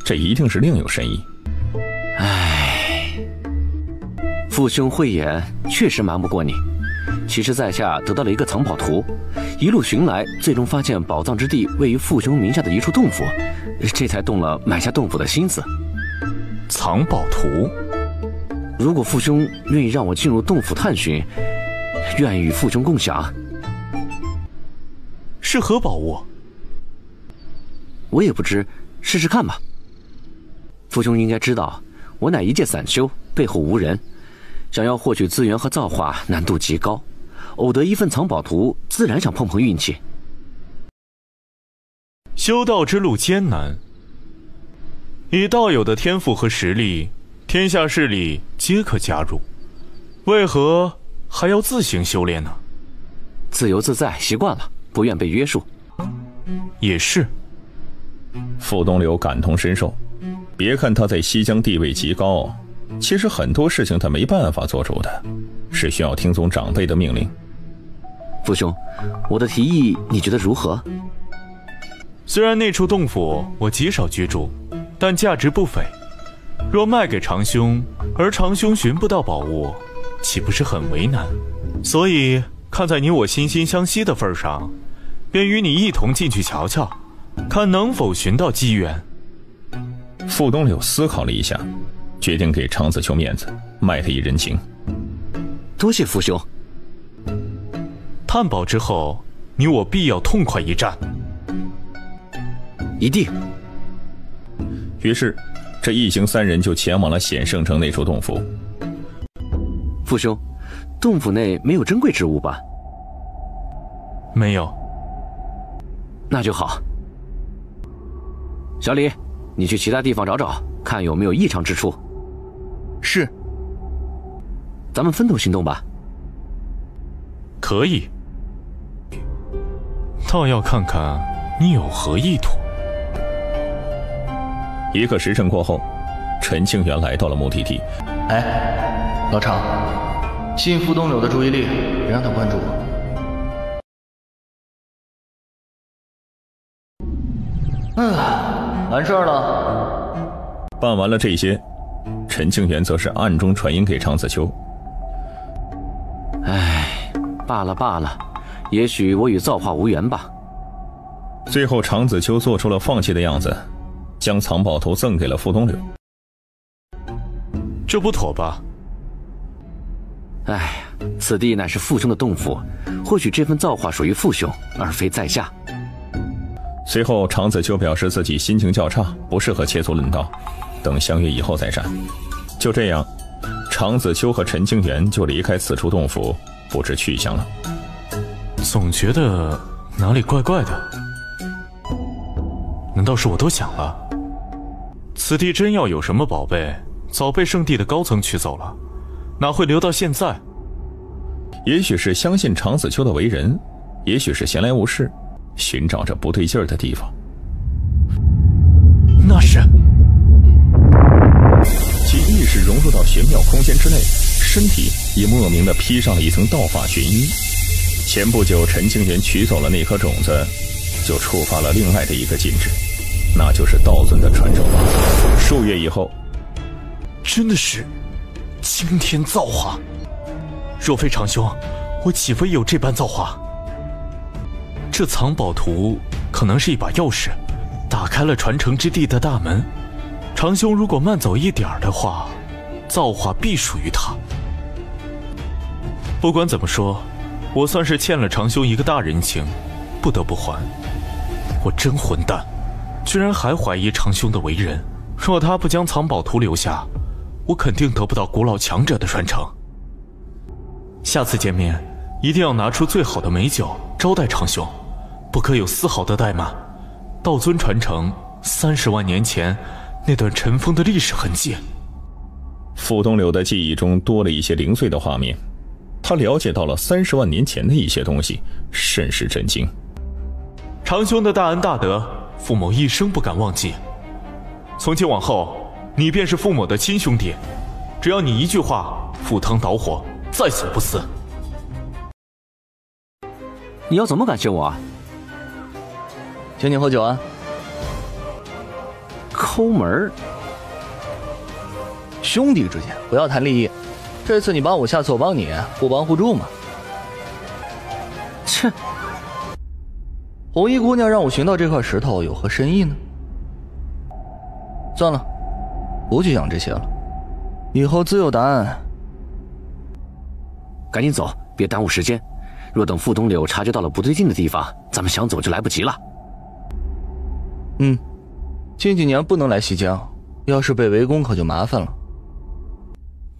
S2: 这一定是另有深意。
S17: 唉，父兄慧眼，确实瞒不过你。其实在下得到了一个藏宝图，一路寻来，最终发现宝藏之地位于父兄名下的一处洞府，这才动了买下洞府的心思。
S18: 藏宝图，
S17: 如果父兄愿意让我进入洞府探寻，愿与父兄共享。
S18: 是何宝物？
S17: 我也不知，试试看吧。父兄应该知道，我乃一介散修，背后无人，想要获取资源和造化难度极高，偶得一份藏宝图，自然想碰碰运气。
S18: 修道之路艰难，以道友的天赋和实力，天下势力皆可加入，为何还要自行修炼呢？
S17: 自由自在，习惯了，不愿被约束。
S18: 也是。
S2: 傅东流感同身受，别看他在西江地位极高，其实很多事情他没办法做主的，是需要听从长辈的命令。
S17: 父兄，我的提议你觉得如何？
S18: 虽然那处洞府我极少居住，但价值不菲。若卖给长兄，而长兄寻不到宝物，岂不是很为难？所以看在你我惺惺相惜的份上，便与你一同进去瞧瞧，看能否寻到机缘。
S2: 傅东柳思考了一下，决定给常子秋面子，卖他一人情。
S17: 多谢父兄。
S18: 探宝之后，你我必要痛快一战。
S17: 一定。
S2: 于是这一行三人就前往了显圣城那处洞府。
S17: 父兄，洞府内没有珍贵之物吧？
S18: 没有。
S17: 那就好。小李，你去其他地方找找，看有没有异常之处。
S1: 是。
S17: 咱们分头行动吧。
S18: 可以。倒要看看你有何意图。
S2: 1个时辰过后，陈庆元来到了目的地。
S1: 哎，老常，吸引傅东柳的注意力，别让他关注我。完事儿了。
S2: 办完了这些，陈庆元则是暗中传音给常子秋。
S17: 唉，罢了罢了，也许我与造化无缘吧。
S2: 最后常子秋做出了放弃的样子，将藏宝图赠给了傅东柳。
S18: 这不妥吧？
S17: 哎呀，此地乃是父兄的洞府，或许这份造化属于父兄，而非在下。
S2: 随后常子秋表示自己心情较差，不适合切磋论道，等相约以后再战。就这样，常子秋和陈清源就离开此处洞府，不知去向了。
S18: 总觉得哪里怪怪的，难道是我多想了？此地真要有什么宝贝，早被圣地的高层取走了，哪会留到现在？
S2: 也许是相信常子秋的为人，也许是闲来无事，寻找着不对劲儿的地方。
S18: 那是
S2: 其意识融入到玄妙空间之内，身体也莫名地披上了一层道法玄衣。前不久陈清源取走了那颗种子，就触发了另外的一个禁制，那就是道尊的传承法。数月以后，
S18: 真的是惊天造化！若非长兄，我岂会有这般造化？这藏宝图可能是一把钥匙，打开了传承之地的大门。长兄如果慢走一点的话，造化必属于他。不管怎么说，我算是欠了长兄一个大人情，不得不还。我真混蛋，居然还怀疑长兄的为人。若他不将藏宝图留下，我肯定得不到古老强者的传承。下次见面，一定要拿出最好的美酒招待长兄，不可有丝毫的怠慢。道尊传承30万年前那段尘封的历史痕迹。
S2: 傅东柳的记忆中多了一些零碎的画面，他了解到了30万年前的一些东西，甚是震惊。
S18: 长兄的大恩大德，傅某一生不敢忘记。从今往后，你便是傅某的亲兄弟，只要你一句话，赴汤蹈火，在所不辞。
S17: 你要怎么感谢我啊？
S1: 请你喝酒啊。
S17: 抠门。
S1: 兄弟之间不要谈利益，这次你帮我，下次我帮你，互帮互助嘛。切，红衣姑娘让我寻到这块石头有何深意呢？算了，不去想这些了，以后自有答案。
S17: 赶紧走，别耽误时间。若等傅东柳察觉到了不对劲的地方，咱们想走就来不及了。
S1: 近几年不能来西江，要是被围攻可就麻烦了。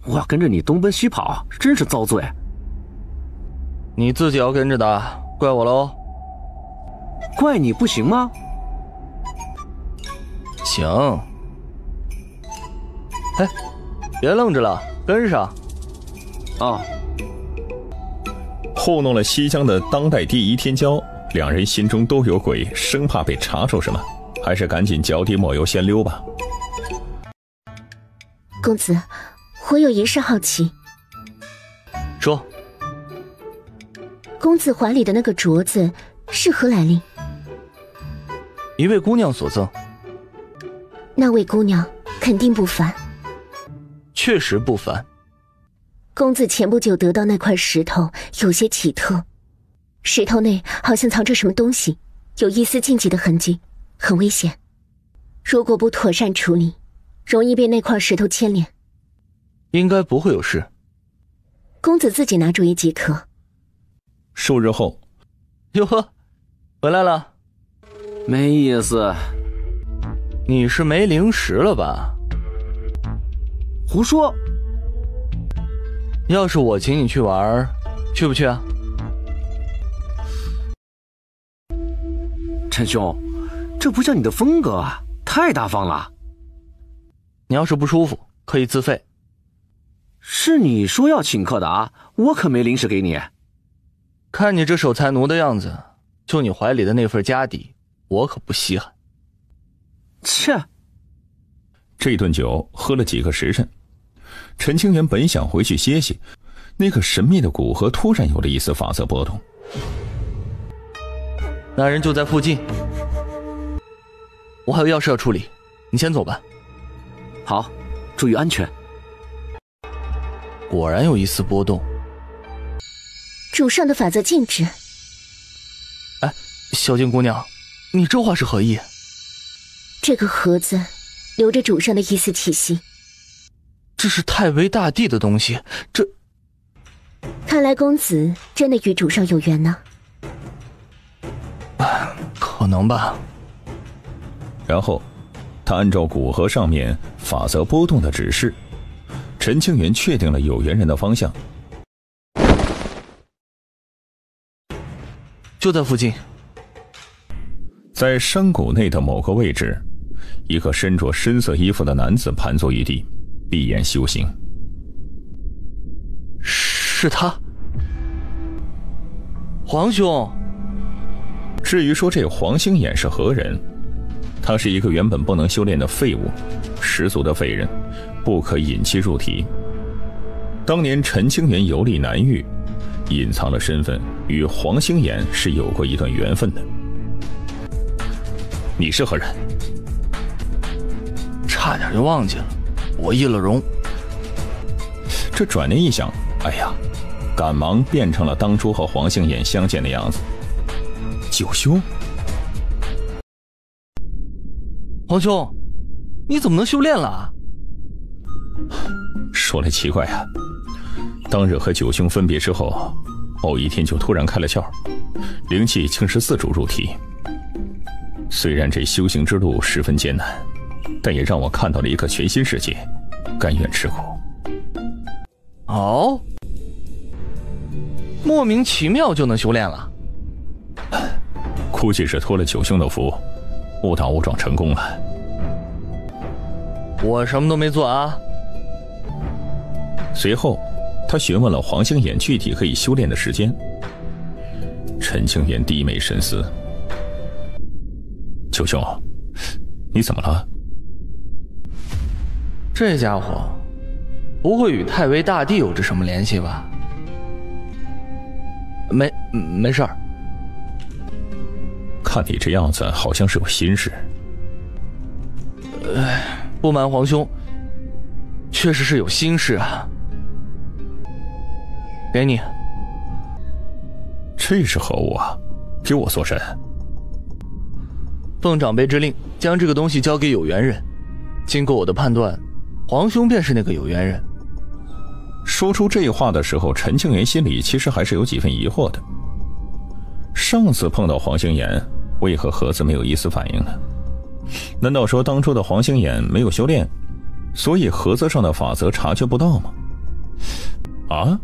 S17: 我要跟着你东奔西跑，真是遭罪。
S1: 你自己要跟着的，怪我喽。
S17: 怪你不行吗？
S1: 行。哎，别愣着了，跟上。
S17: 哦。
S2: 糊弄了西江的当代第一天骄，两人心中都有鬼，生怕被查出什么，还是赶紧脚底抹油先溜吧。
S16: 公子，我有一事好奇。
S1: 说。
S16: 公子怀里的那个镯子是何来历？
S1: 一位姑娘所赠。
S16: 那位姑娘肯定不凡。
S1: 确实不凡。
S16: 公子前不久得到那块石头有些奇特，石头内好像藏着什么东西，有一丝禁忌的痕迹，很危险。如果不妥善处理，容易被那块石头牵连。
S1: 应该不会有事。
S16: 公子自己拿主意即可。
S2: 数日后，
S1: 哟呵，回来了。
S17: 没意思。
S1: 你是没零食了吧？
S17: 胡说。
S1: 要是我请你去玩，去不去啊？
S17: 陈兄，这不像你的风格啊，太大方了。
S1: 你要是不舒服，可以自费。
S17: 是你说要请客的啊，我可没零食给你。
S1: 看你这守财奴的样子，就你怀里的那份家底，我可不稀罕。
S17: 切！
S2: 这顿酒喝了几个时辰，陈清源本想回去歇息，那个神秘的古河突然有了一丝法则波动。
S1: 那人就在附近，我还有要事要处理，你先走吧。
S17: 好，注意安全。
S1: 果然有一丝波动。
S16: 主上的法则禁止。
S1: 哎，小静姑娘，你这话是何意？
S16: 这个盒子留着主上的一丝气息。
S1: 这是太微大帝的东西，这……
S16: 看来公子真的与主上有缘呢。
S1: 可能吧。
S2: 然后，他按照古河上面法则波动的指示，陈清源确定了有缘人的方向。
S1: 就在附近。
S2: 在山谷内的某个位置，一个身着深色衣服的男子盘坐于地，闭眼修行。
S1: 是他，黄兄。
S2: 至于说这黄星眼是何人，他是一个原本不能修炼的废物，十足的废人，不可引其入题。当年陈清源游历南域，隐藏了身份，与黄星眼是有过一段缘分的。你是何人？
S1: 差点就忘记了，我易了容。
S2: 这转念一想，哎呀，赶忙变成了当初和黄星眼相见的样子。九兄，
S1: 黄兄，你怎么能修炼了？
S2: 说来奇怪啊，当日和九兄分别之后，某一天就突然开了窍，灵气竟是自主入体。虽然这修行之路十分艰难，但也让我看到了一个全新世界，甘愿吃苦。
S1: 哦，莫名其妙就能修炼了？
S2: 估计是托了九兄的福，误打误撞成功了。
S1: 我什么都没做啊。
S2: 随后他询问了黄星眼具体可以修炼的时间。陈清源低眉深思，九兄，你怎么了？
S1: 这家伙不会与太微大帝有着什么联系吧？没事儿。
S2: 看你这样子，好像是有心事。
S1: 不瞒皇兄，确实是有心事啊。给你。
S2: 这是何物啊？给我搜身。
S1: 奉长辈之令，将这个东西交给有缘人。经过我的判断，皇兄便是那个有缘人。
S2: 说出这话的时候，陈庆元心里其实还是有几分疑惑的。上次碰到黄星岩，为何盒子没有一丝反应呢？难道说当初的黄星岩没有修炼，所以盒子上的法则察觉不到吗？啊？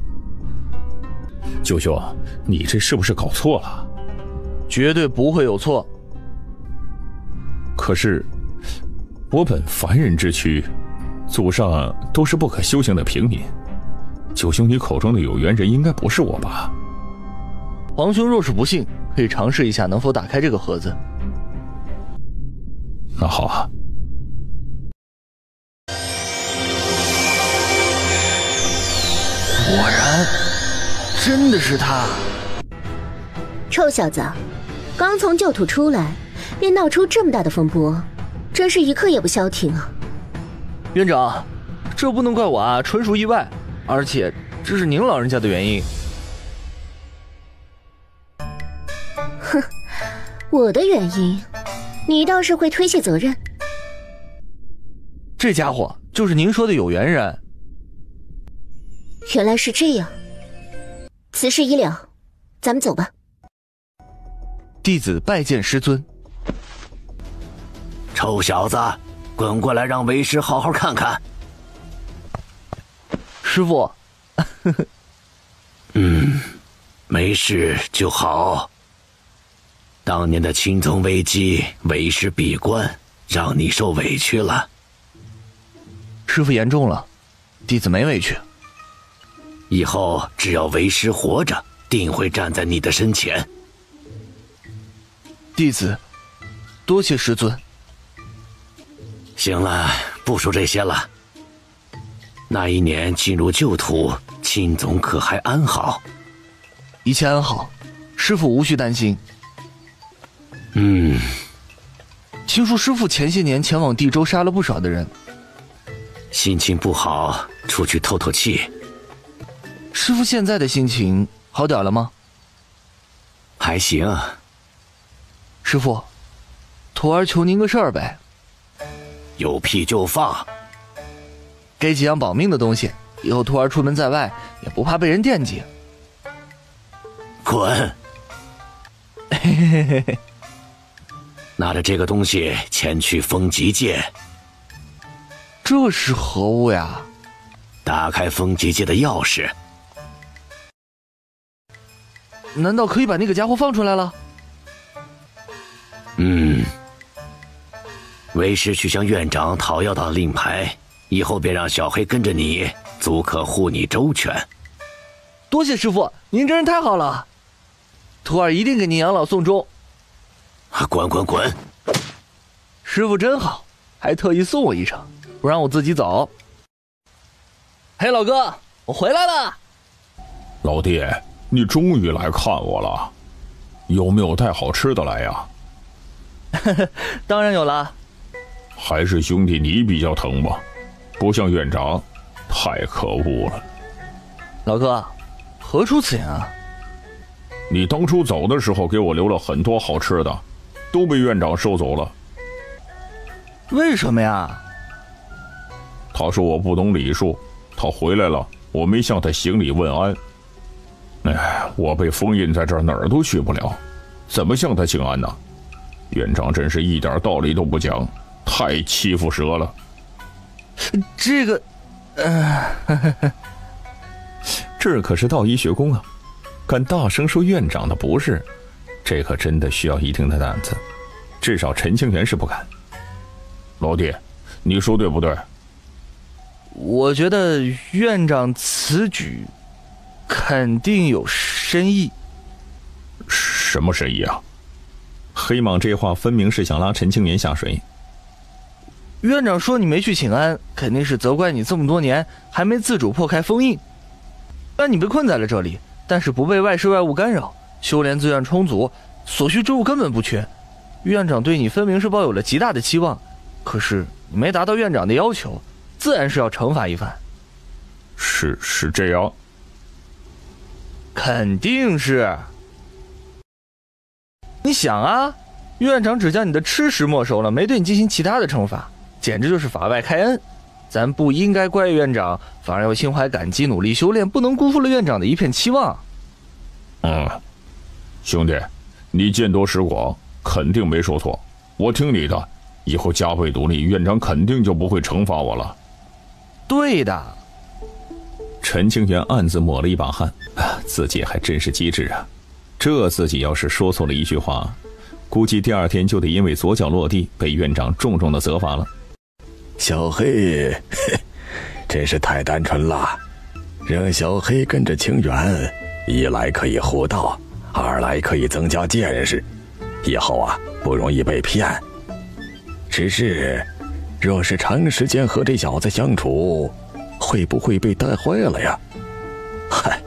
S2: 舅舅，你这是不是搞错了？
S1: 绝对不会有错。
S2: 可是我本凡人之躯，祖上都是不可修行的平民，九兄你口中的有缘人应该不是我吧？
S1: 皇兄若是不信，可以尝试一下能否打开这个盒子。
S2: 那好啊。
S1: 果然真的是他。
S16: 臭小子，刚从旧土出来便闹出这么大的风波，真是一刻也不消停啊。
S1: 院长，这不能怪我啊，纯属意外，而且这是您老人家的原因。
S16: 哼，我的原因你倒是会推卸责任。
S1: 这家伙就是您说的有缘人。
S16: 原来是这样，此事已了，咱们走吧。
S1: 弟子拜见师尊。
S7: 臭小子，滚过来让为师好好看看。
S1: 师父。
S7: 没事就好。当年的青宗危机，为师闭关，让你受委屈了。
S1: 师父言重了，弟子没委屈。
S7: 以后只要为师活着，定会站在你的身前。
S1: 弟子多谢师尊。
S7: 行了，不说这些了。那一年进入旧土，青总可还安好？
S1: 一切安好，师父无需担心。听说师父前些年前往地州杀了不少的人。
S7: 心情不好，出去透透气。
S1: 师父现在的心情好点了吗？
S7: 还行。
S1: 师父，徒儿求您个事儿呗。
S7: 有屁就放。
S1: 给几样保命的东西，以后徒儿出门在外也不怕被人惦记。
S7: 滚！拿着这个东西前去风极界。
S1: 这是何物呀？
S7: 打开风极界的钥匙。
S1: 难道可以把那个家伙放出来了？
S7: 为师去向院长讨要到令牌，以后便让小黑跟着你，足可护你周全。
S1: 多谢师父，您真是太好了，徒儿一定给您养老送终。
S7: 滚滚滚！
S1: 师父真好，还特意送我一程，不让我自己走。嘿，老哥，我回来了。
S2: 老弟，你终于来看我了，有没有带好吃的来呀？
S1: 当然有了。
S2: 还是兄弟你比较疼吧，不像院长，太可恶了。
S1: 老哥，何出此言啊？
S2: 你当初走的时候给我留了很多好吃的，都被院长收走了。
S1: 为什么呀？
S2: 他说我不懂礼数，他回来了，我没向他行礼问安。我被封印在这儿，哪儿都去不了，怎么向他请安呢？院长真是一点道理都不讲，太欺负蛇了。
S1: 这个，
S2: 这可是道医学宫啊，敢大声说院长的不是，这可真的需要一定的胆子，至少陈清源是不敢。老弟，你说对不对？
S1: 我觉得院长此举肯定有深意。
S2: 什么深意啊？黑蟒这话分明是想拉陈清源下水。
S1: 院长说你没去请安，肯定是责怪你这么多年还没自主破开封印，让你被困在了这里，但是不被外事外物干扰，修炼资源充足，所需之物根本不缺。院长对你分明是抱有了极大的期望，可是你没达到院长的要求，自然是要惩罚一番。
S2: 是这样？
S1: 肯定是。你想啊，院长只将你的吃食没收了，没对你进行其他的惩罚，简直就是法外开恩。咱不应该怪院长，反而要心怀感激，努力修炼，不能辜负了院长的一片期望。
S2: 兄弟，你见多识广，肯定没说错。我听你的，以后加倍努力，院长肯定就不会惩罚我了。
S1: 对的。
S2: 陈清源暗自抹了一把汗，自己还真是机智啊！这自己要是说错了一句话，估计第二天就得因为左脚落地被院长重重的责罚了。
S4: 小黑，真是太单纯了，让小黑跟着清源，一来可以护道，二来可以增加见识，以后啊不容易被骗。只是，若是长时间和这小子相处，会不会被带坏了呀？
S7: 嗨，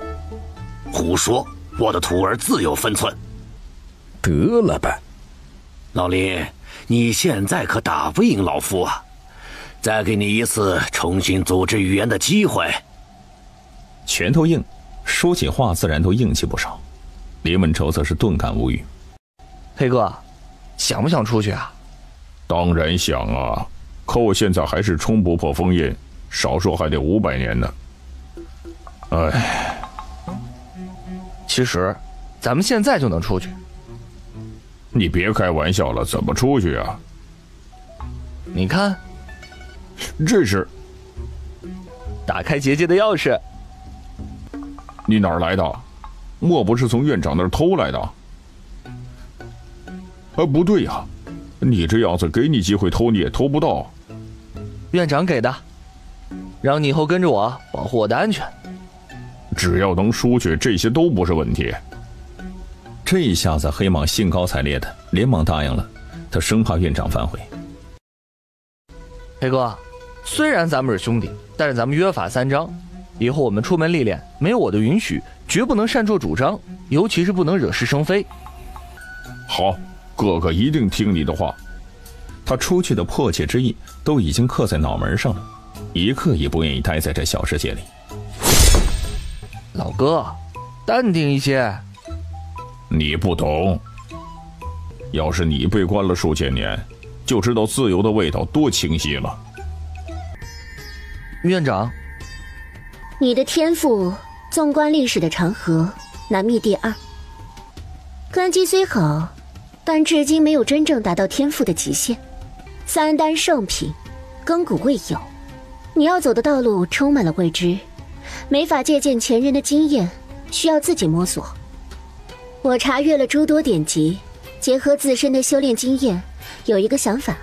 S7: 胡说！我的徒儿自有分寸。
S4: 得了吧，
S7: 老林，你现在可打不赢老夫啊！再给你一次重新组织语言的机会。
S2: 拳头硬，说起话自然都硬气不少。林文仇则是顿感无语。
S1: 黑哥，想不想出去啊？
S2: 当然想啊，可我现在还是冲不破封印，少说还得500年呢。哎，
S1: 其实咱们现在就能出去。
S2: 你别开玩笑了，怎么出去啊？
S1: 你看，
S2: 这是
S1: 打开结界的钥匙。
S2: 你哪儿来的？莫不是从院长那儿偷来的？不对呀，你这样子给你机会偷你也偷不到。
S1: 院长给的，让你以后跟着我，保护我的安全。
S2: 只要能出去，这些都不是问题。
S19: 这一下子黑蟒兴高采烈的连忙答应了，他生怕院长反悔。
S1: 黑哥，虽然咱们是兄弟，但是咱们约法3章，以后我们出门历练，没有我的允许，绝不能擅作主张，尤其是不能惹是生非。
S2: 好，哥哥一定听你的话。
S19: 他出去的迫切之意都已经刻在脑门上了，一刻也不愿意待在这小世界里。
S1: 老哥，淡定一些。
S2: 你不懂，要是你被关了数千年，就知道自由的味道多清晰了。
S1: 院长，
S16: 你的天赋纵观历史的长河，南幂第2。根基虽好，但至今没有真正达到天赋的极限。3丹圣品，亘古未有。你要走的道路充满了未知，没法借鉴前人的经验，需要自己摸索。我查阅了诸多典籍，结合自身的修炼经验，有一个想法，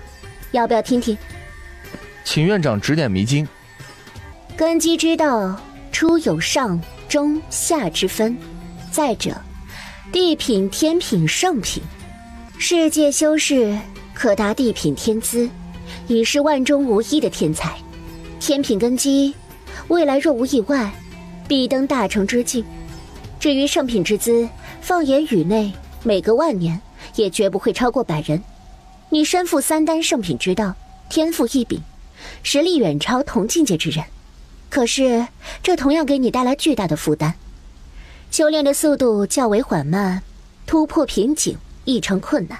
S16: 要不要听听？
S1: 请院长指点迷津。
S16: 根基之道，初有上、中、下之分。再者，地品、天品、圣品，世界修士可达地品天资，已是万中无一的天才。天品根基，未来若无意外，必登大成之境。至于圣品之资，放眼宇内，每隔万年也绝不会超过100人。你身负3丹圣品之道，天赋异禀，实力远超同境界之人。可是这同样给你带来巨大的负担，修炼的速度较为缓慢，突破瓶颈异常困难。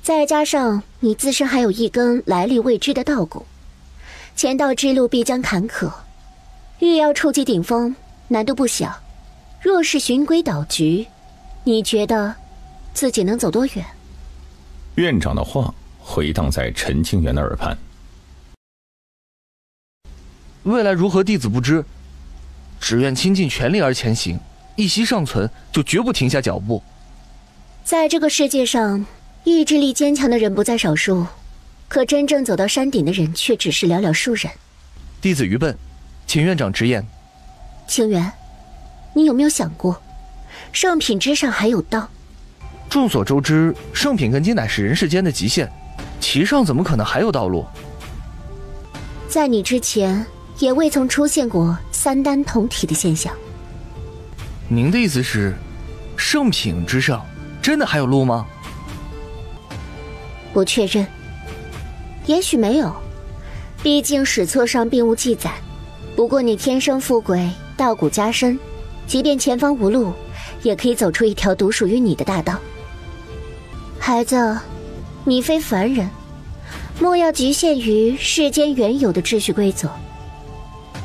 S16: 再加上你自身还有一根来历未知的道骨，前道之路必将坎坷。欲要触及顶峰，难度不小。若是循规蹈矩，你觉得自己能走多远？
S19: 院长的话回荡在陈清源的耳畔。
S1: 未来如何，弟子不知，只愿倾尽全力而前行，一息尚存，就绝不停下脚步。
S16: 在这个世界上，意志力坚强的人不在少数，可真正走到山顶的人却只是寥寥数人。
S1: 弟子愚笨，请院长直言。
S16: 清源，你有没有想过，圣品之上还有道？
S1: 众所周知，圣品根基乃是人世间的极限，其上怎么可能还有道路？
S16: 在你之前，也未曾出现过3丹同体的现象。
S1: 您的意思是，圣品之上真的还有路吗？
S16: 不确认，也许没有，毕竟史册上并无记载。不过你天生富贵，道骨加深，即便前方无路，也可以走出一条独属于你的大道。孩子，你非凡人，莫要局限于世间原有的秩序规则。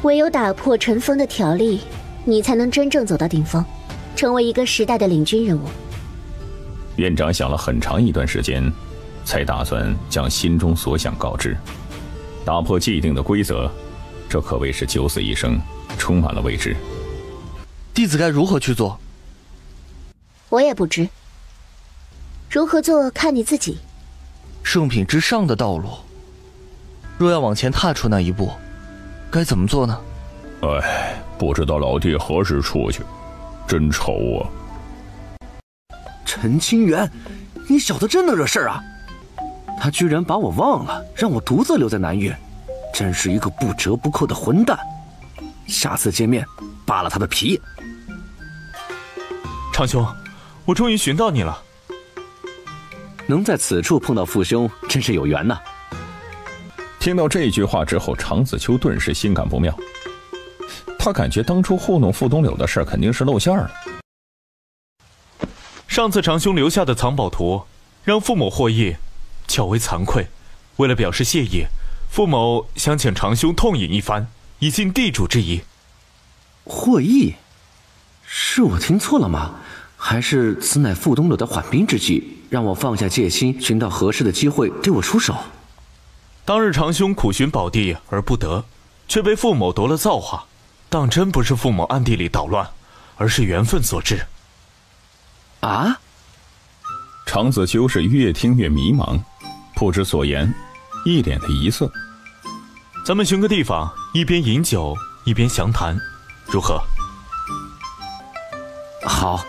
S16: 唯有打破尘封的条例，你才能真正走到顶峰，成为一个时代的领军人物。
S19: 院长想了很长一段时间，才打算将心中所想告知。打破既定的规则，这可谓是九死一生，充满了未知。
S1: 弟子该如何去做？
S16: 我也不知，如何做看你自己。
S1: 圣品之上的道路，若要往前踏出那一步，该怎么做呢？
S19: 哎，不知道老弟何时出去，真愁啊。
S17: 陈清源，你小子真能惹事啊！他居然把我忘了，让我独自留在南域，真是一个不折不扣的混蛋。下次见面，扒了他的皮。
S18: 长兄，我终于寻到你了。
S17: 能在此处碰到父兄，真是有缘呐。
S19: 听到这句话之后，常子秋顿时心感不妙。他感觉当初糊弄傅东柳的事肯定是露馅了。
S18: 上次长兄留下的藏宝图，让傅某获益，较为惭愧。为了表示谢意，傅某想请长兄痛饮一番，以尽地主之谊。
S17: 获益？是我听错了吗？还是此乃傅东柳的缓兵之计，让我放下戒心，寻到合适的机会对我出手？
S18: 当日长兄苦寻宝地而不得，却被傅某夺了造化，当真不是傅某暗地里捣乱，而是缘分所致。
S17: 啊！
S19: 常子秋是越听越迷茫，不知所言，一脸的疑色。
S18: 咱们寻个地方，一边饮酒一边详谈，如何？
S17: 好。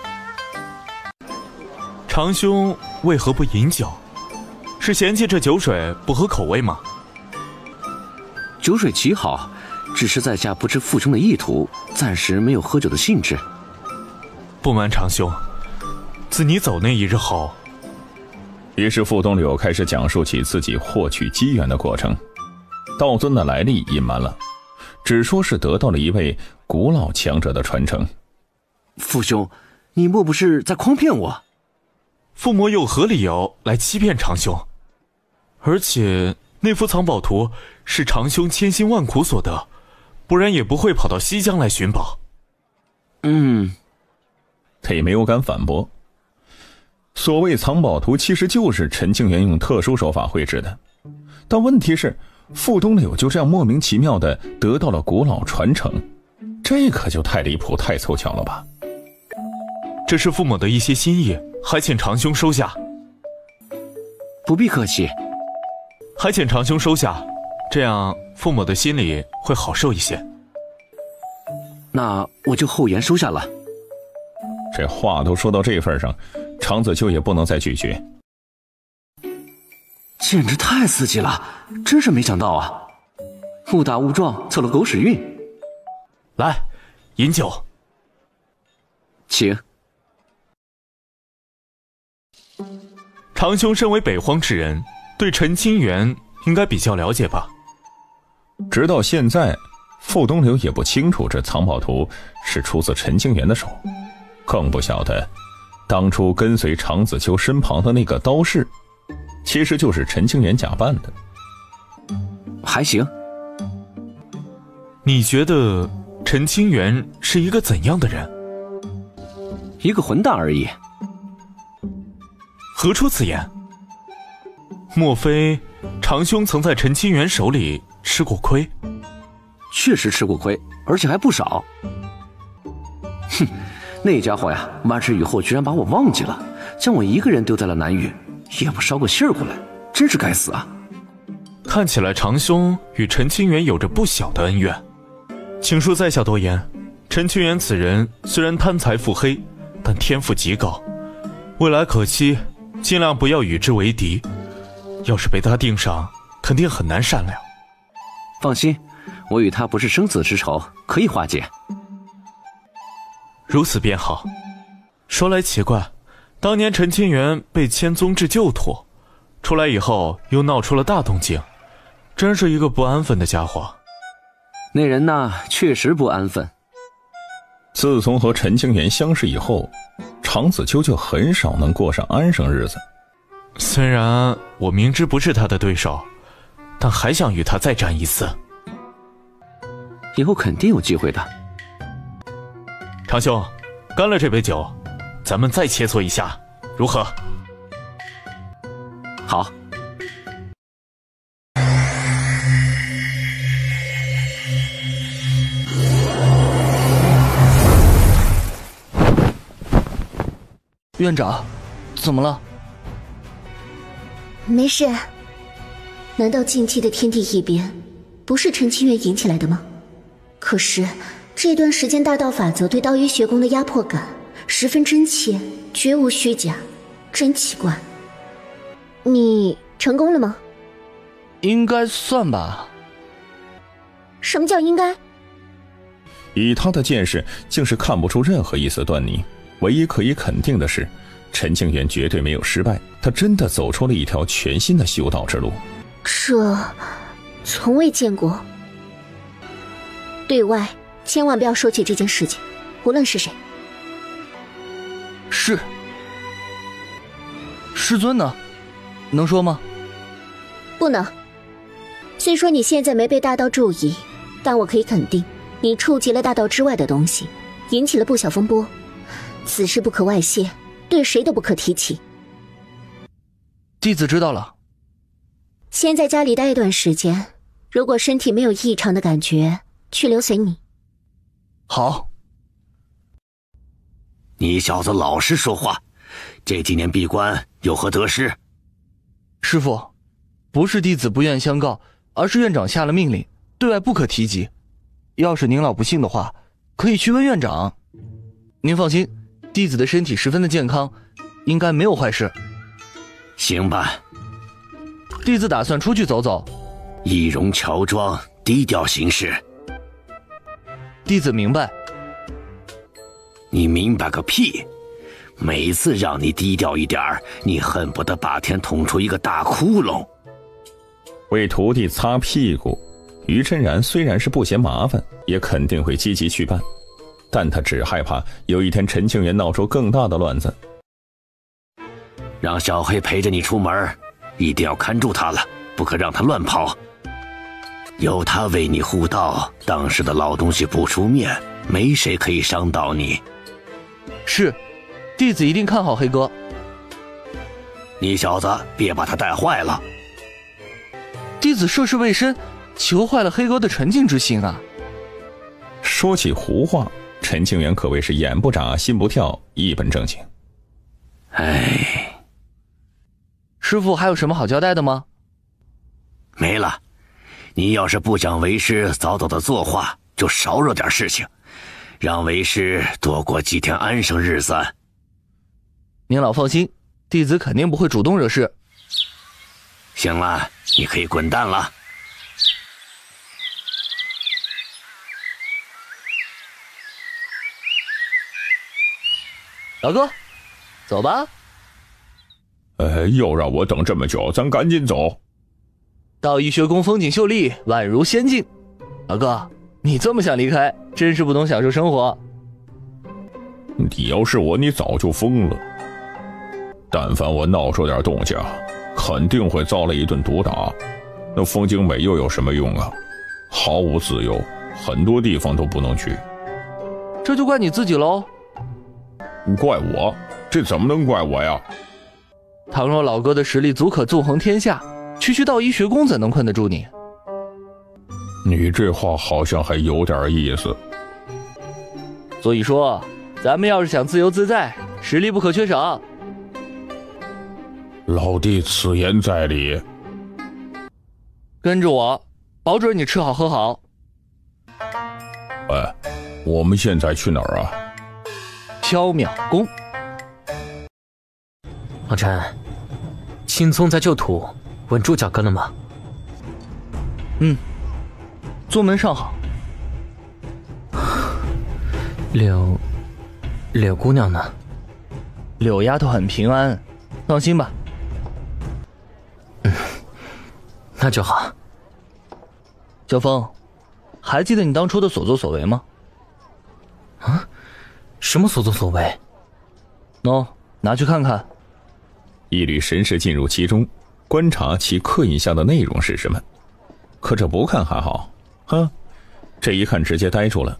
S18: 长兄为何不饮酒？是嫌弃这酒水不合口味吗？
S17: 酒水极好，只是在下不知父兄的意图，暂时没有喝酒的兴致。
S18: 不瞒长兄，自你走那一日后，
S19: 于是傅东柳开始讲述起自己获取机缘的过程。道尊的来历隐瞒了，只说是得到了一位古老强者的传承。
S17: 父兄，你莫不是在诓骗我？
S18: 父母有何理由来欺骗长兄？而且那幅藏宝图是长兄千辛万苦所得，不然也不会跑到西疆来寻宝。
S19: 他也没有敢反驳。所谓藏宝图其实就是陈庆元用特殊手法绘制的，但问题是傅东柳就这样莫名其妙的得到了古老传承，这可就太离谱太凑巧了吧。
S18: 这是父母的一些心意，还请长兄收下。
S17: 不必客气。
S18: 还请长兄收下，这样父母的心里会好受一些。
S17: 那我就厚颜收下了。
S19: 这话都说到这份上，常子秋也不能再拒绝。
S17: 简直太刺激了，真是没想到啊！误打误撞凑了狗屎运。
S18: 来，饮酒。
S17: 请。
S18: 长兄身为北荒之人，对陈清源应该比较了解吧？
S19: 直到现在，傅东柳也不清楚这藏宝图是出自陈清源的手，更不晓得当初跟随常子秋身旁的那个刀士，其实就是陈清源假扮的。
S17: 还行。
S18: 你觉得陈清源是一个怎样的人？
S17: 一个混蛋而已。
S18: 何出此言？莫非长兄曾在陈清源手里吃过亏？
S17: 确实吃过亏，而且还不少。哼，那家伙呀，完事以后居然把我忘记了，将我一个人丢在了南域，也不捎个信儿过来，真是该死啊！
S18: 看起来长兄与陈清源有着不小的恩怨。请恕在下多言，陈清源此人虽然贪财腹黑，但天赋极高，未来可期，尽量不要与之为敌。要是被他盯上，肯定很难善了。
S17: 放心，我与他不是生死之仇，可以化解。
S18: 如此便好。说来奇怪，当年陈清源被千宗至旧土，出来以后又闹出了大动静，真是一个不安分的家伙。
S17: 那人呐，确实不安分。
S19: 自从和陈清源相识以后，常子秋就很少能过上安生日子。
S18: 虽然我明知不是他的对手，但还想与他再战一次。
S17: 以后肯定有机会的。
S18: 长兄，干了这杯酒，咱们再切磋一下，如何？
S17: 好。
S1: 院长，怎么了？
S16: 没事。难道禁忌的天地异变不是陈清源引起来的吗？可是这段时间大道法则对道医学宫的压迫感十分真切，绝无虚假，真奇怪。你成功了吗？
S1: 应该算吧。
S16: 什么叫应该？
S19: 以他的见识，竟是看不出任何一丝端倪。唯一可以肯定的是，陈清源绝对没有失败，他真的走出了一条全新的修道之路。
S16: 这从未见过。对外千万不要说起这件事情，无论是谁。
S1: 是。师尊呢？能说吗？
S16: 不能。虽说你现在没被大道注意，但我可以肯定，你触及了大道之外的东西，引起了不小风波。此事不可外泄，对谁都不可提起。
S1: 弟子知道了。
S16: 先在家里待一段时间，如果身体没有异常的感觉，去留随你。
S1: 好。
S7: 你小子老实说话，这几年闭关有何得失？
S1: 师父，不是弟子不愿相告，而是院长下了命令，对外不可提及。要是您老不信的话，可以去问院长。您放心，弟子的身体十分的健康，应该没有坏事。
S7: 行吧。
S1: 弟子打算出去走走，
S7: 易容乔装，低调行事。
S1: 弟子明白。
S7: 你明白个屁！每次让你低调一点，你恨不得把天捅出一个大窟窿。
S19: 为徒弟擦屁股，于真然虽然是不嫌麻烦，也肯定会积极去办，但他只害怕有一天陈清源闹出更大的乱子。
S7: 让小黑陪着你出门，一定要看住他了，不可让他乱跑。有他为你护道，当时的老东西不出面，没谁可以伤到你。
S1: 是，弟子一定看好黑哥。
S7: 你小子别把他带坏了。
S1: 弟子涉世未深，求坏了黑哥的沉静之心啊。
S19: 说起胡话，陈清源可谓是眼不眨心不跳，一本正经。
S7: 哎，
S1: 师父还有什么好交代的吗？
S7: 没了。你要是不想为师早早的作画，就少惹点事情，让为师多过几天安生日子。
S1: 您老放心，弟子肯定不会主动惹事。
S7: 行了，你可以滚蛋了。
S1: 老哥，走吧。
S19: 又让我等这么久，咱赶紧走。
S1: 道医学宫风景秀丽，宛如仙境。老哥，你这么想离开，真是不懂享受生活。
S19: 你要是我，你早就疯了。但凡我闹出点动静，肯定会遭了一顿毒打。那风景美又有什么用啊？毫无自由，很多地方都不能去。
S1: 这就怪你自己喽。
S19: 怪我？这怎么能怪我呀？
S1: 倘若老哥的实力足可纵横天下，区道医学宫怎能困得住你？
S19: 你这话好像还有点意思。
S1: 所以说，咱们要是想自由自在，实力不可缺少。
S19: 老弟此言在理。
S1: 跟着我，保准你吃好喝好。
S19: 我们现在去哪儿啊？
S1: 缥缈宫。
S6: 老陈，青松在旧土稳住脚跟了吗？
S1: 宗门尚好。
S6: 柳姑娘呢？
S1: 柳丫头很平安，放心吧。
S6: 那就好。
S1: 小风，还记得你当初的所作所为吗？
S6: 啊？什么所作所为？
S1: 拿去看看。
S19: 一缕神识进入其中，观察其刻印下的内容是什么。可这不看还好，这一看直接呆住了。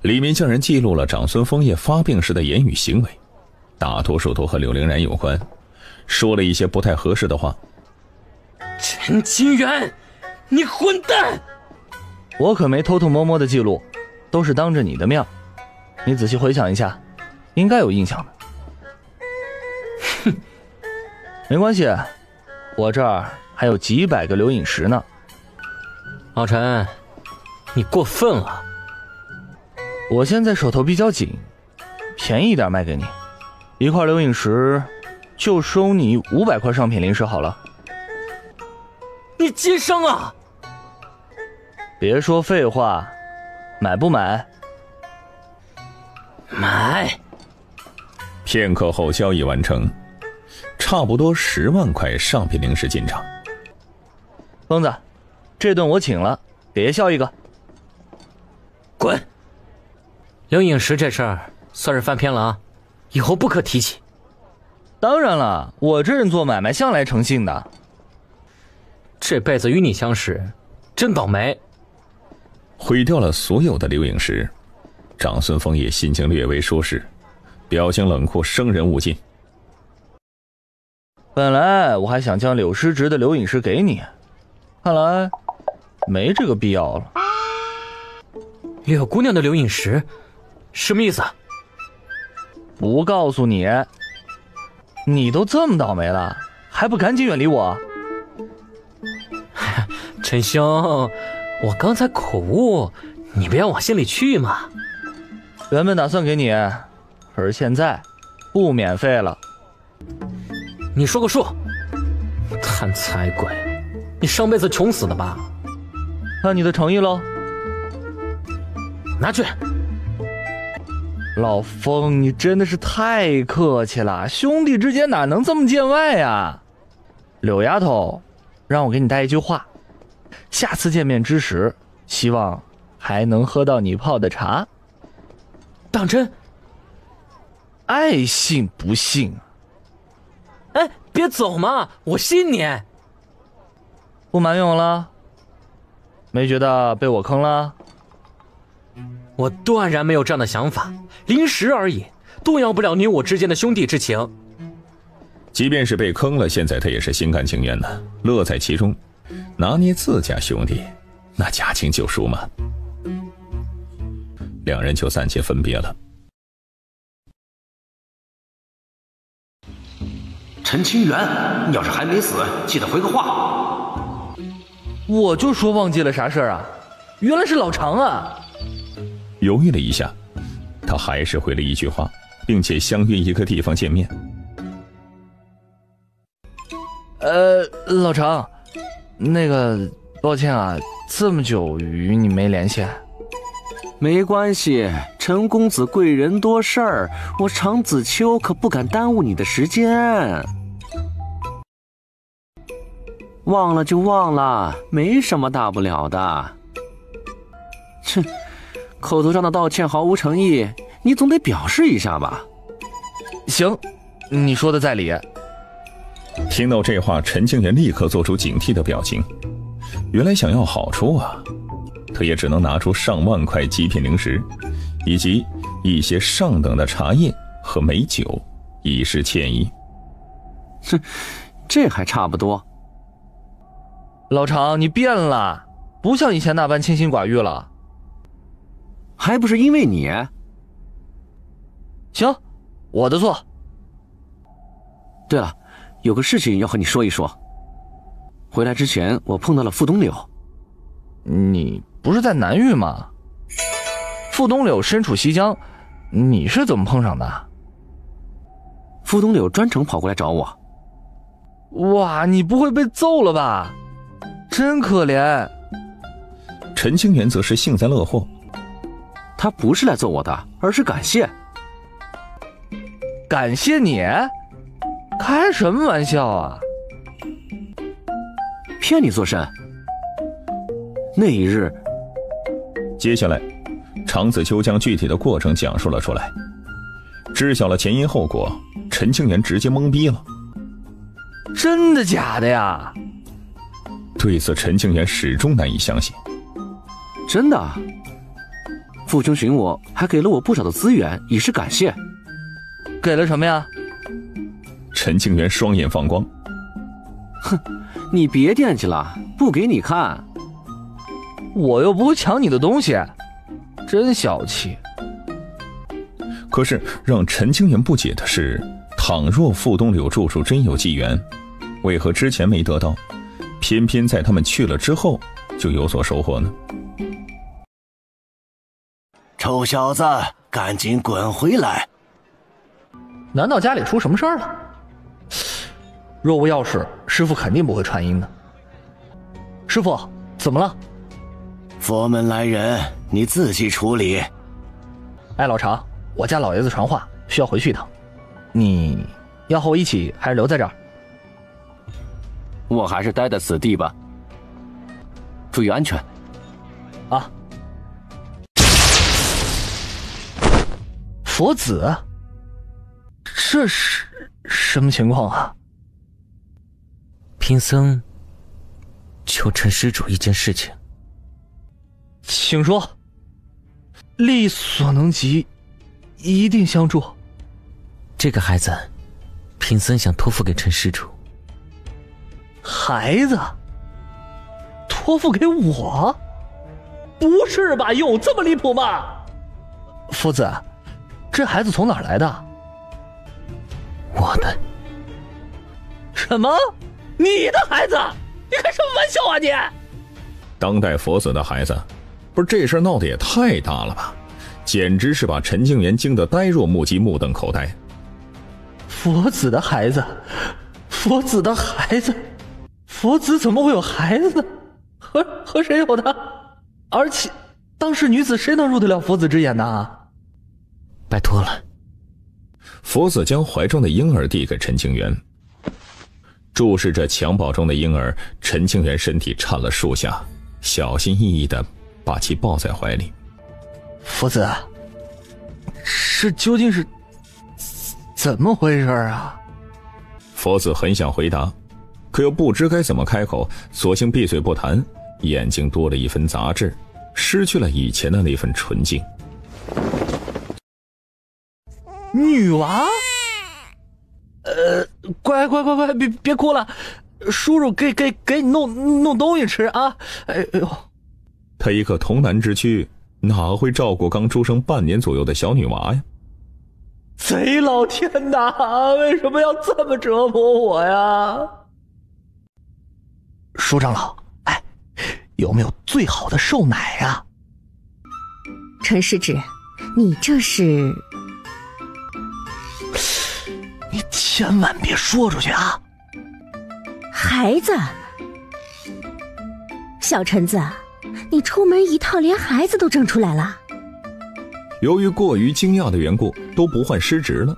S19: 里面竟然记录了长孙枫叶发病时的言语行为，大多数都和柳凌然有关，说了一些不太合适的话。
S6: 陈清源，你混蛋！
S1: 我可没偷偷摸摸的记录，都是当着你的面。你仔细回想一下，应该有印象的。
S6: 哼，
S1: 没关系，我这儿还有几百个留影石呢。
S6: 老陈，你过分了。
S1: 我现在手头比较紧，便宜一点卖给你，一块留影石就收你500块上品灵石好了。
S6: 你奸商啊！
S1: 别说废话，买不买？
S6: 买。
S19: 片刻后交易完成，差不多10万块上品灵石进场。
S1: 疯子，这顿我请了，别笑一个。
S6: 滚！留影石这事儿算是翻篇了啊，以后不可提起。
S1: 当然了，我这人做买卖向来诚信的。
S6: 这辈子与你相识，真倒霉。
S19: 毁掉了所有的留影石，长孙枫叶心情略微舒适，表情冷酷，生人勿近。
S1: 本来我还想将柳师侄的留影石给你，看来没这个必要了。
S6: 柳姑娘的留影石什么意思？
S1: 不告诉你。你都这么倒霉了，还不赶紧远离我？
S6: 陈兄，我刚才口误，你不要往心里去嘛。
S1: 原本打算给你，可是现在不免费了。
S6: 你说个数。贪财鬼，你上辈子穷死的吧？
S1: 看你的诚意喽。
S6: 拿去。
S1: 老枫，你真的是太客气了，兄弟之间哪能这么见外呀？柳丫头，让我给你带一句话，下次见面之时，希望还能喝到你泡的茶。
S6: 当真？
S1: 爱信不信。
S6: 哎，别走嘛，我信你。
S1: 不瞒用了？没觉得被我坑了？
S6: 我断然没有这样的想法，临时而已，动摇不了你我之间的兄弟之情。
S19: 即便是被坑了，现在他也是心甘情愿的，乐在其中。拿捏自家兄弟，那驾轻就熟嘛。两人就暂且分别了。
S7: 陈清源，你要是还没死，记得回个话。
S1: 我就说忘记了啥事儿啊，原来是老常啊。
S19: 犹豫了一下，他还是回了一句话，并且相约一个地方见面。
S1: 老常，那个抱歉啊，这么久与你没联系。
S17: 没关系，陈公子贵人多事儿，我常子秋可不敢耽误你的时间。忘了就忘了，没什么大不了的。哼，口头上的道歉毫无诚意，你总得表示一下吧。
S1: 行，你说的在理。
S19: 听到这话，陈清源立刻做出警惕的表情。原来想要好处啊，他也只能拿出上万块极品灵石，以及一些上等的茶叶和美酒，以示歉意。
S17: 哼，这还差不多。
S1: 老常，你变了，不像以前那般清心寡欲了。
S17: 还不是因为你。
S1: 行，我的错。
S17: 对了，有个事情要和你说一说。回来之前我碰到了傅东柳。
S1: 你不是在南域吗？傅东柳身处西疆，你是怎么碰上的？
S17: 傅东柳专程跑过来找我。
S1: 哇，你不会被揍了吧？真可怜。
S19: 陈清源则是幸灾乐祸。
S17: 他不是来揍我的，而是感谢。
S1: 感谢你？开什么玩笑啊！
S17: 骗你做甚？那一日，
S19: 接下来常子秋将具体的过程讲述了出来。知晓了前因后果，陈清源直接懵逼了。
S1: 真的假的呀？
S19: 对此，陈庆元始终难以相信。
S17: 真的，父兄寻我，还给了我不少的资源，以示感谢。
S1: 给了什么呀？
S19: 陈庆元双眼放光。
S17: 哼，你别惦记了，不给你看。
S1: 我又不会抢你的东西，真小气。
S19: 可是让陈庆元不解的是，倘若傅东柳住处真有机缘，为何之前没得到，偏偏在他们去了之后就有所收获呢？
S7: 臭小子，赶紧滚回来！
S1: 难道家里出什么事儿了？若无要事，师傅肯定不会传音的。师傅，怎么了？
S7: 佛门来人，你自己处理。
S1: 哎，老常，我家老爷子传话，需要回去一趟。你要和我一起，还是留在这儿？
S17: 我还是待在此地吧。注意安全。
S1: 啊。佛子，这是什么情况啊？
S20: 贫僧求陈施主一件事情。
S1: 请说。力所能及，一定相助。
S20: 这个孩子，贫僧想托付给陈施主。
S1: 孩子？托付给我？不是吧？有这么离谱吗？夫子，这孩子从哪儿来的？
S20: 我的。
S1: 什么？你的孩子？你开什么玩笑啊你！
S19: 当代佛子的孩子，不是这事闹得也太大了吧，简直是把陈庆元惊得呆若木鸡，目瞪口呆。
S1: 佛子的孩子，佛子的孩子，佛子怎么会有孩子呢？和谁有的？而且当时女子谁能入得了佛子之眼呢？
S20: 拜托了。
S19: 佛子将怀中的婴儿递给陈庆元，注视着襁褓中的婴儿，陈庆元身体颤了数下，小心翼翼地把其抱在怀里。
S1: 佛子，这究竟是怎么回事啊？
S19: 佛子很想回答，可又不知该怎么开口，索性闭嘴不谈，眼睛多了一分杂质，失去了以前的那份纯净。
S1: 女娃？乖，别哭了，叔叔给你弄东西吃啊！哎呦，
S19: 他一个童男之躯，哪会照顾刚出生半年左右的小女娃呀？
S1: 贼老天哪，为什么要这么折磨我呀？舒长老，哎，有没有最好的瘦奶啊？
S16: 陈师侄，你这是？
S1: 你千万别说出去啊！
S16: 孩子，小陈子，你出门一趟连孩子都挣出来了。
S19: 由于过于惊讶的缘故，都不换师侄了。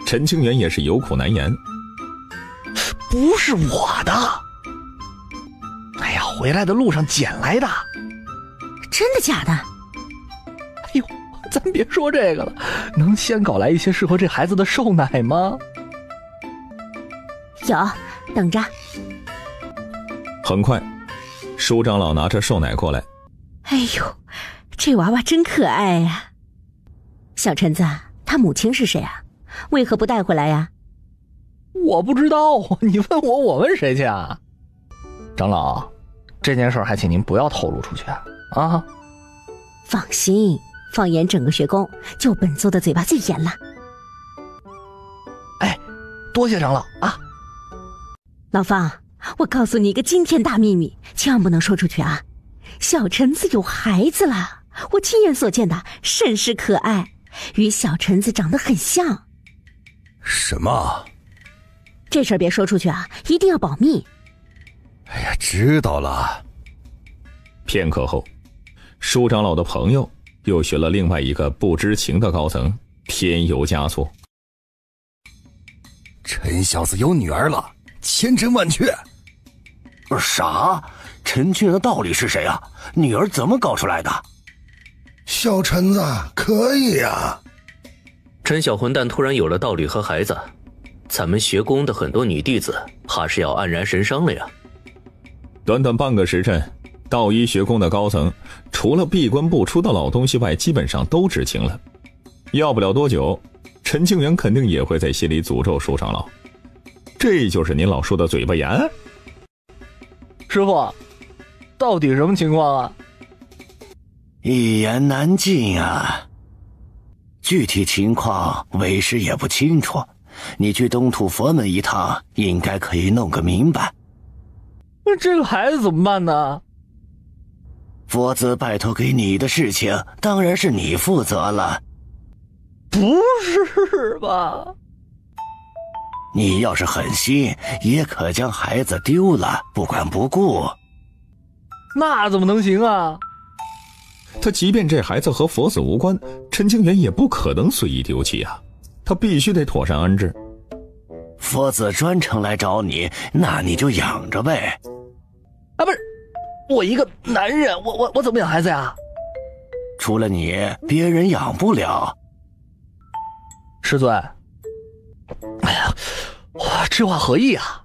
S19: 陈庆元也是有苦难言。
S1: 不是我的，哎呀，回来的路上捡来的。
S16: 真的假的？
S1: 哎呦，咱别说这个了，能先搞来一些适合这孩子的瘦奶吗？
S16: 有，等着。
S19: 很快，舒长老拿着瘦奶过来。
S16: 哎呦，这娃娃真可爱呀！小陈子，他母亲是谁啊？为何不带回来呀？
S1: 我不知道，你问我，我问谁去啊？长老，这件事还请您不要透露出去啊！
S16: 放心，放眼整个学宫，就本座的嘴巴最严了。
S1: 哎，多谢长老啊！
S16: 老方，我告诉你一个惊天大秘密，千万不能说出去啊！小陈子有孩子了，我亲眼所见的，甚是可爱，与小陈子长得很像。
S12: 什么？
S16: 这事儿别说出去啊，一定要保密。
S12: 哎呀，知道了。
S19: 片刻后，舒长老的朋友又学了另外一个不知情的高层，添油加醋。
S12: 陈小子有女儿了，千真万确。
S7: 啥？陈俊的道理是谁啊？女儿怎么搞出来的？
S15: 小陈子可以呀。
S6: 陈小混蛋突然有了道理和孩子，咱们学宫的很多女弟子怕是要黯然神伤了呀。
S19: 短短半个时辰，道医学宫的高层除了闭关不出的老东西外，基本上都知情了。要不了多久，陈庆元肯定也会在心里诅咒舒长老。这就是您老说的嘴巴严。
S1: 师傅，到底什么情况啊？
S7: 一言难尽啊。具体情况为师也不清楚，你去东土佛门一趟，应该可以弄个明白。
S1: 那这个孩子怎么办呢？
S7: 佛子拜托给你的事情，当然是你负责了。
S1: 不是吧？
S7: 你要是狠心，也可将孩子丢了，不管不顾。
S1: 那怎么能行啊？
S19: 他即便这孩子和佛子无关，陈清源也不可能随意丢弃啊，他必须得妥善安置。
S7: 佛子专程来找你，那你就养着呗。
S1: 啊，不是，我一个男人，我怎么养孩子呀？
S7: 除了你，别人养不了。
S1: 师尊，哎呀，这话何意啊？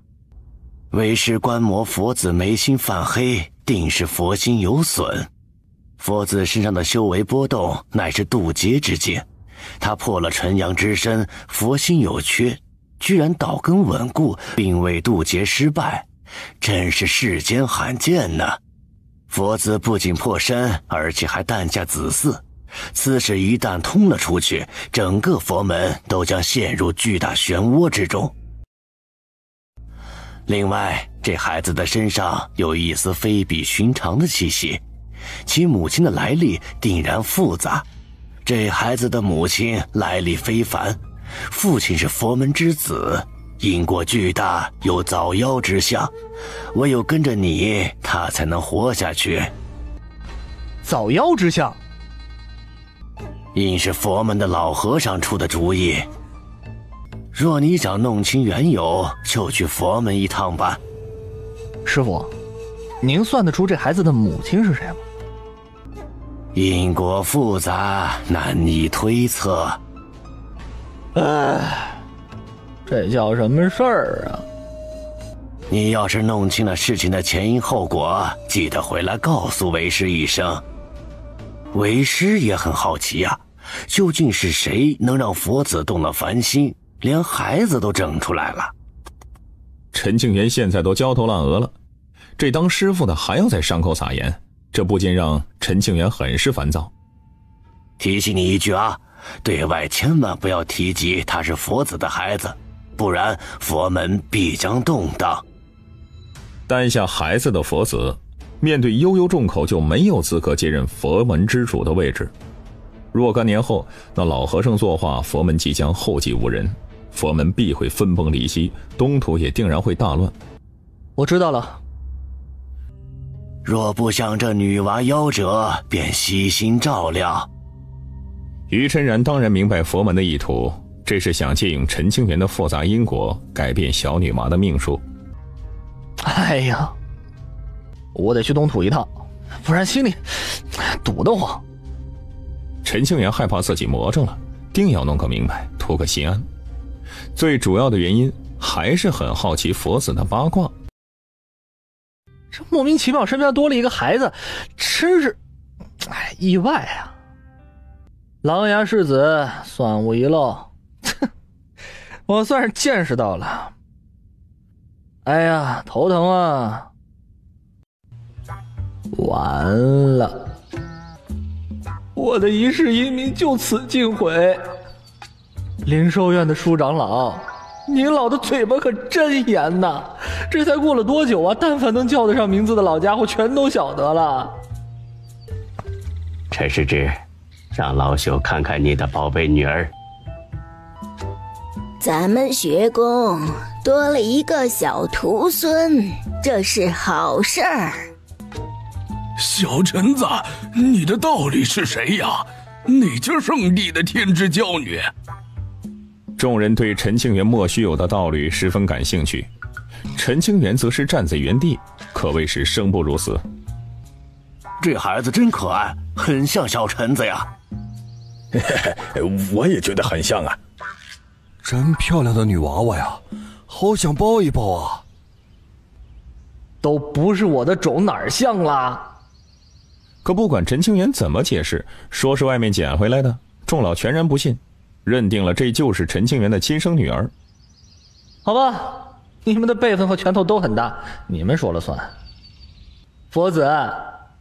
S7: 为师观摩佛子眉心泛黑，定是佛心有损。佛子身上的修为波动，乃是渡劫之境。他破了纯阳之身，佛心有缺，居然道根稳固，并未渡劫失败，真是世间罕见呢。佛子不仅破身，而且还诞下子嗣。此事一旦通了出去，整个佛门都将陷入巨大漩涡之中。另外，这孩子的身上有一丝非比寻常的气息，其母亲的来历定然复杂。这孩子的母亲来历非凡，父亲是佛门之子，因果巨大，有早夭之相，唯有跟着你，他才能活下去。
S1: 早夭之相？
S7: 因是佛门的老和尚出的主意。若你想弄清缘由，就去佛门一趟吧。
S1: 师父，您算得出这孩子的母亲是谁吗？
S7: 因果复杂，难以推测。
S1: 这叫什么事儿啊？
S7: 你要是弄清了事情的前因后果，记得回来告诉为师一声。为师也很好奇呀，究竟是谁能让佛子动了凡心，连孩子都整出来了？
S19: 陈庆元现在都焦头烂额了，这当师傅的还要在伤口撒盐，这不禁让陈庆元很是烦躁。
S7: 提醒你一句啊，对外千万不要提及他是佛子的孩子，不然佛门必将动荡。
S19: 诞下孩子的佛子，面对悠悠众口就没有资格接任佛门之主的位置。若干年后，那老和尚作画，佛门即将后继无人，佛门必会分崩离析，东土也定然会大乱。
S1: 我知道了。
S7: 若不想这女娃夭折，便悉心照料。
S19: 于琛然当然明白佛门的意图，这是想借用陈清源的复杂因果，改变小女娃的命数。
S1: 哎呀，我得去东土一趟，不然心里堵得慌。
S19: 陈清源害怕自己魔怔了，定要弄个明白，图个心安。最主要的原因还是很好奇佛子的八卦。
S1: 这莫名其妙身边多了一个孩子，真是意外啊！狼牙世子算无遗漏，我算是见识到了。哎呀，头疼啊！完了，我的一世英名就此尽毁。灵寿院的舒长老，您老的嘴巴可真严呐！这才过了多久啊？但凡能叫得上名字的老家伙，全都晓得了。
S5: 陈师之，让老朽看看你的宝贝女儿。
S3: 咱们学宫多了一个小徒孙，这是好事儿。
S8: 小臣子，你的道侣是谁呀？哪家圣地的天之娇女？
S19: 众人对陈庆元莫须有的道侣十分感兴趣，陈清源则是站在原地，可谓是生不如死。
S7: 这孩子真可爱，很像小臣子呀。
S4: 我也觉得很像啊。
S12: 真漂亮的女娃娃呀，好想抱一抱啊！
S1: 都不是我的种，哪儿像啦？
S19: 可不管陈清源怎么解释，说是外面捡回来的，众老全然不信，认定了这就是陈清源的亲生女儿。
S1: 好吧，你们的辈分和拳头都很大，你们说了算。佛子，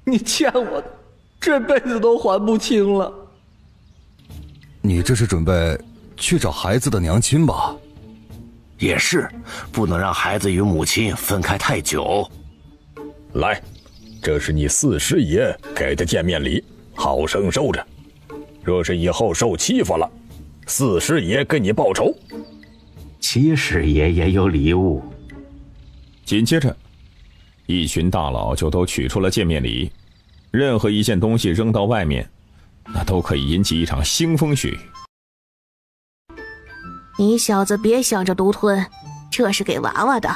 S1: 你欠我的，这辈子都还不清了。
S12: 你这是准备去找孩子的娘亲吧？
S7: 也是，不能让孩子与母亲分开太久。
S4: 来，这是你四师爷给的见面礼，好生收着。若是以后受欺负了，四师爷给你报仇。
S5: 七师爷也有礼物。
S19: 紧接着，一群大佬就都取出了见面礼，任何一件东西扔到外面，那都可以引起一场腥风血雨。
S9: 你小子别想着独吞，这是给娃娃的。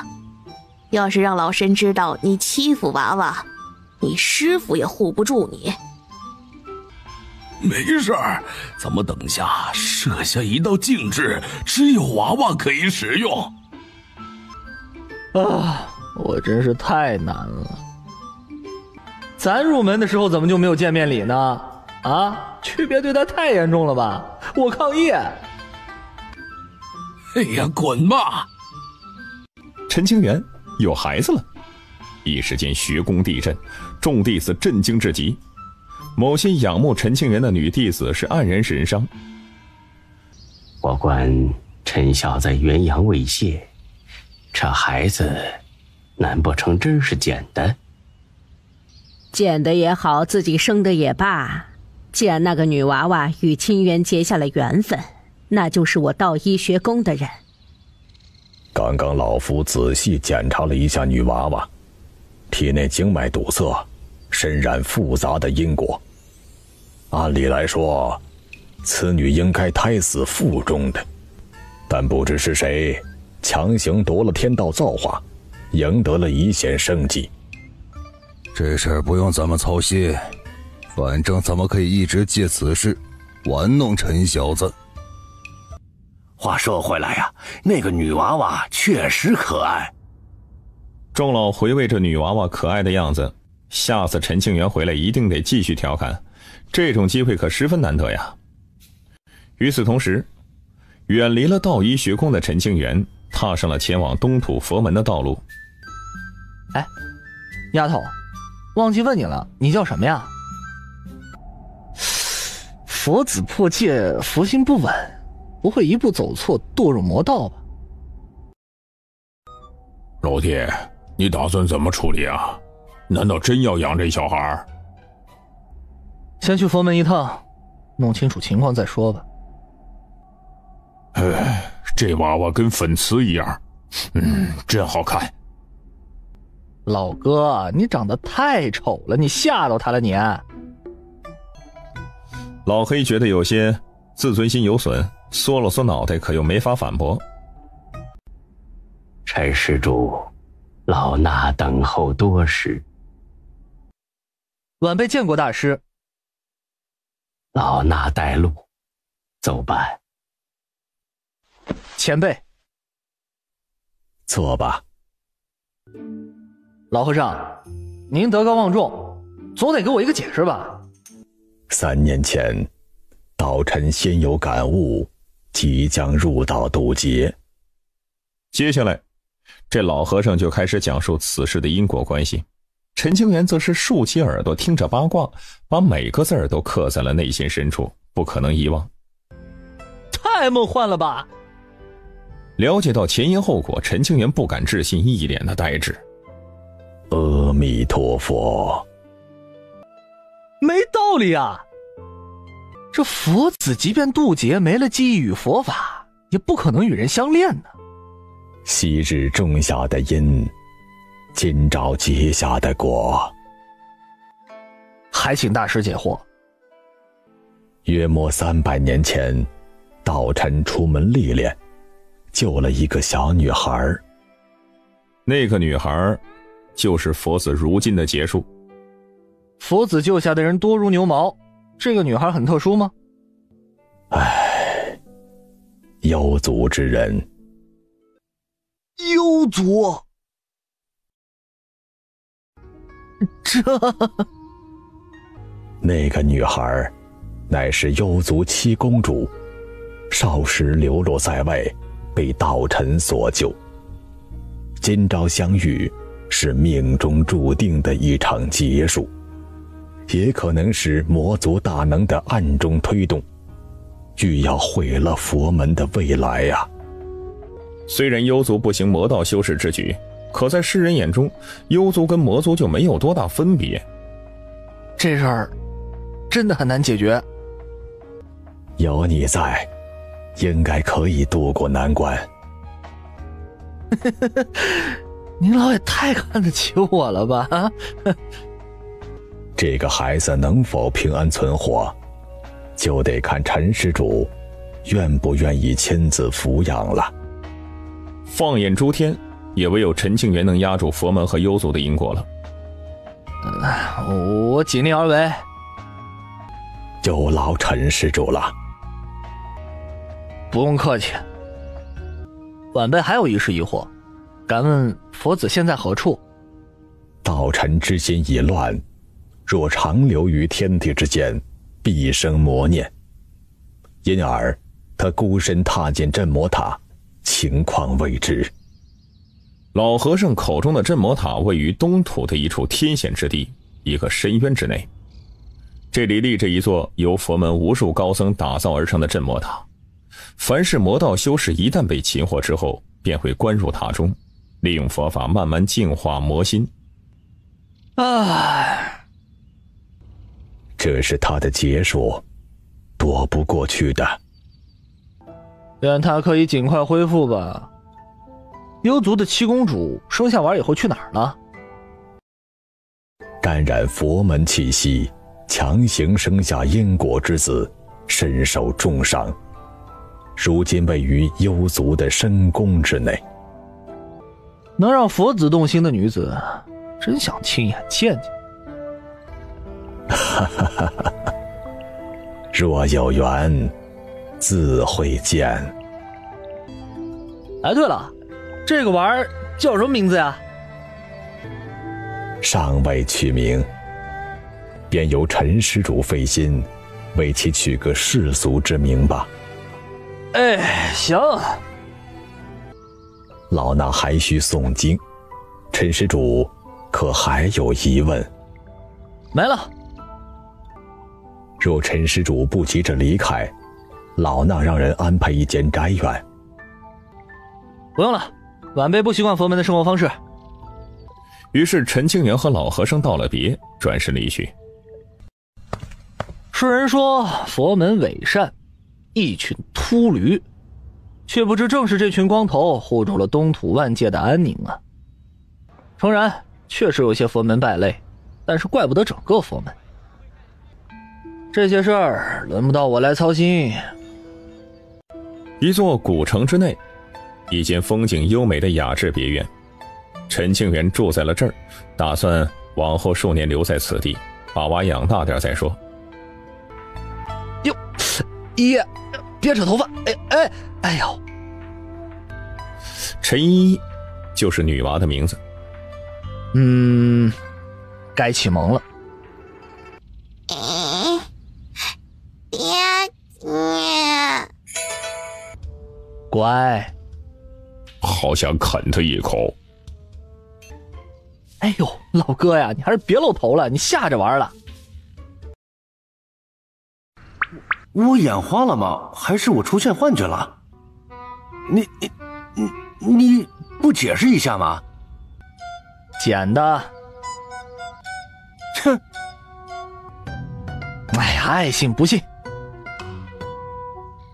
S9: 要是让老身知道你欺负娃娃，你师傅也护不住你。
S8: 没事儿，咱们等下设下一道禁制，只有娃娃可以使用。
S1: 啊，我真是太难了。咱入门的时候怎么就没有见面礼呢？啊，区别对待太严重了吧？我抗议！
S8: 哎呀，滚吧！
S19: 陈清源有孩子了，一时间学宫地震，众弟子震惊至极。某些仰慕陈清源的女弟子是黯然神伤。
S5: 我观陈小在元阳未泄，这孩子难不成真是捡的？
S21: 捡的也好，自己生的也罢，既然那个女娃娃与清源结下了缘分，那就是我道医学宫的人。
S4: 刚刚老夫仔细检查了一下女娃娃，体内经脉堵塞，身染复杂的因果。按理来说，此女应该胎死腹中的，但不知是谁强行夺了天道造化，赢得了一线生机。
S12: 这事儿不用咱们操心，反正咱们可以一直借此事玩弄陈小子。
S7: 话说回来呀，那个女娃娃确实可爱。
S19: 众老回味着女娃娃可爱的样子，下次陈庆元回来一定得继续调侃，这种机会可十分难得呀。与此同时，远离了道医学宫的陈庆元踏上了前往东土佛门的道路。
S1: 哎，丫头，忘记问你了，你叫什么呀？佛子破戒，佛心不稳，不会一步走错堕入魔道吧？
S2: 老弟，你打算怎么处理啊？难道真要养这小孩？
S1: 先去佛门一趟，弄清楚情况再说吧。
S2: 这娃娃跟粉瓷一样，真好看。
S1: 老哥，你长得太丑了，你吓到他了你。
S19: 老黑觉得有些自尊心有损，缩了缩脑袋，可又没法反驳。
S5: 陈施主，老衲等候多时。
S1: 晚辈见过大师。
S5: 老衲带路，走吧。
S1: 前辈，
S4: 坐吧。
S1: 老和尚，您德高望重，总得给我一个解释吧。
S4: 3年前，道臣先有感悟，即将入道渡劫。
S19: 接下来，这老和尚就开始讲述此事的因果关系。陈清源则是竖起耳朵听着八卦，把每个字儿都刻在了内心深处，不可能遗忘。
S1: 太梦幻了吧！
S19: 了解到前因后果，陈清源不敢置信，一脸的呆滞。
S4: 阿弥陀佛。
S1: 没道理啊！这佛子即便渡劫没了记忆与佛法，也不可能与人相恋呢。
S4: 昔日种下的因，今朝结下的果。
S1: 还请大师解惑。
S4: 约莫300年前，道臣出门历练，救了一个小女孩。
S19: 那个女孩就是佛子如今的结束。
S1: 佛子救下的人多如牛毛，这个女孩很特殊吗？
S4: 幽族之人。
S1: 幽族？
S4: 那个女孩乃是幽族七公主，少时流落在外，被道尘所救。今朝相遇，是命中注定的一场结束，也可能是魔族大能的暗中推动，欲要毁了佛门的未来啊。
S2: 虽然幽族不行魔道修士之举，可在世人眼中，幽族跟魔族就没有多大分别。
S1: 这事儿真的很难解决。
S4: 有你在，应该可以渡过难关。
S1: 您老也太看得起我了吧？
S4: 这个孩子能否平安存活，就得看陈施主愿不愿意亲自抚养了。
S2: 放眼诸天，也唯有陈庆元能压住佛门和幽族的因果了。
S1: 我尽力而为。
S4: 有劳陈施主了。
S1: 不用客气。晚辈还有一事疑惑，敢问佛子现在何处？
S4: 道尘之心已乱，若长留于天地之间，必生魔念，因而他孤身踏进镇魔塔，情况未知。
S2: 老和尚口中的镇魔塔位于东土的一处天险之地，一个深渊之内。这里立着一座由佛门无数高僧打造而成的镇魔塔，凡是魔道修士一旦被擒获之后，便会关入塔中，利用佛法慢慢净化魔心。
S4: 这是他的劫数，躲不过去的。
S1: 愿他可以尽快恢复吧。幽族的七公主生下娃以后去哪儿了？
S4: 感染佛门气息，强行生下因果之子，身受重伤，如今位于幽族的深宫之内。
S1: 能让佛子动心的女子，真想亲眼见见。
S4: 若有缘，自会见。
S1: 哎，对了，这个玩意儿叫什么名字呀？
S4: 尚未取名，便由陈施主费心，为其取个世俗之名吧。
S1: 哎，行。
S4: 老衲还需诵经，陈施主可还有疑问？
S1: 没了。
S4: 若陈施主不急着离开，老衲让人安排一间斋院。
S1: 不用了，晚辈不习惯佛门的生活方式。
S2: 于是陈庆元和老和尚道了别，转身离去。
S1: 世人说佛门伪善，一群秃驴，却不知正是这群光头护住了东土万界的安宁啊。诚然，确实有些佛门败类，但是怪不得整个佛门。这些事儿轮不到我来操心。
S2: 一座古城之内，一间风景优美的雅致别院，陈庆元住在了这儿，打算往后数年留在此地，把娃养大点再说。
S1: 哟，爷，别扯头发！哎呦！
S2: 陈依依就是女娃的名字。
S1: 该启蒙了。乖。
S2: 好想啃他一口。
S1: 哎呦，老哥呀，你还是别露头了，你吓着玩了。
S17: 我眼花了吗？还是我出现幻觉了？你不解释一下吗？
S1: 捡的。
S17: 哼！
S1: 哎呀，爱信不信。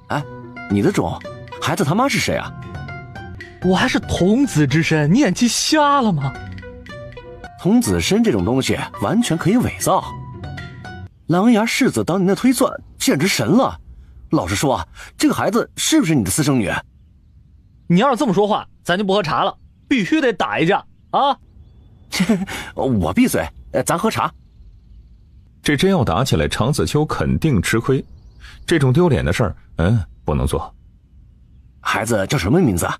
S17: 哎，你的种，孩子他妈是谁啊？
S1: 我还是童子之身，你眼睛瞎了吗？
S17: 童子身这种东西完全可以伪造。狼牙世子当年的推算简直神了。老实说，这个孩子是不是你的私生女？
S1: 你要是这么说话，咱就不喝茶了，必须得打一架啊！
S17: 我闭嘴，咱喝茶。
S2: 这真要打起来，常子秋肯定吃亏。这种丢脸的事儿，不能做。
S17: 孩子叫什么名字啊？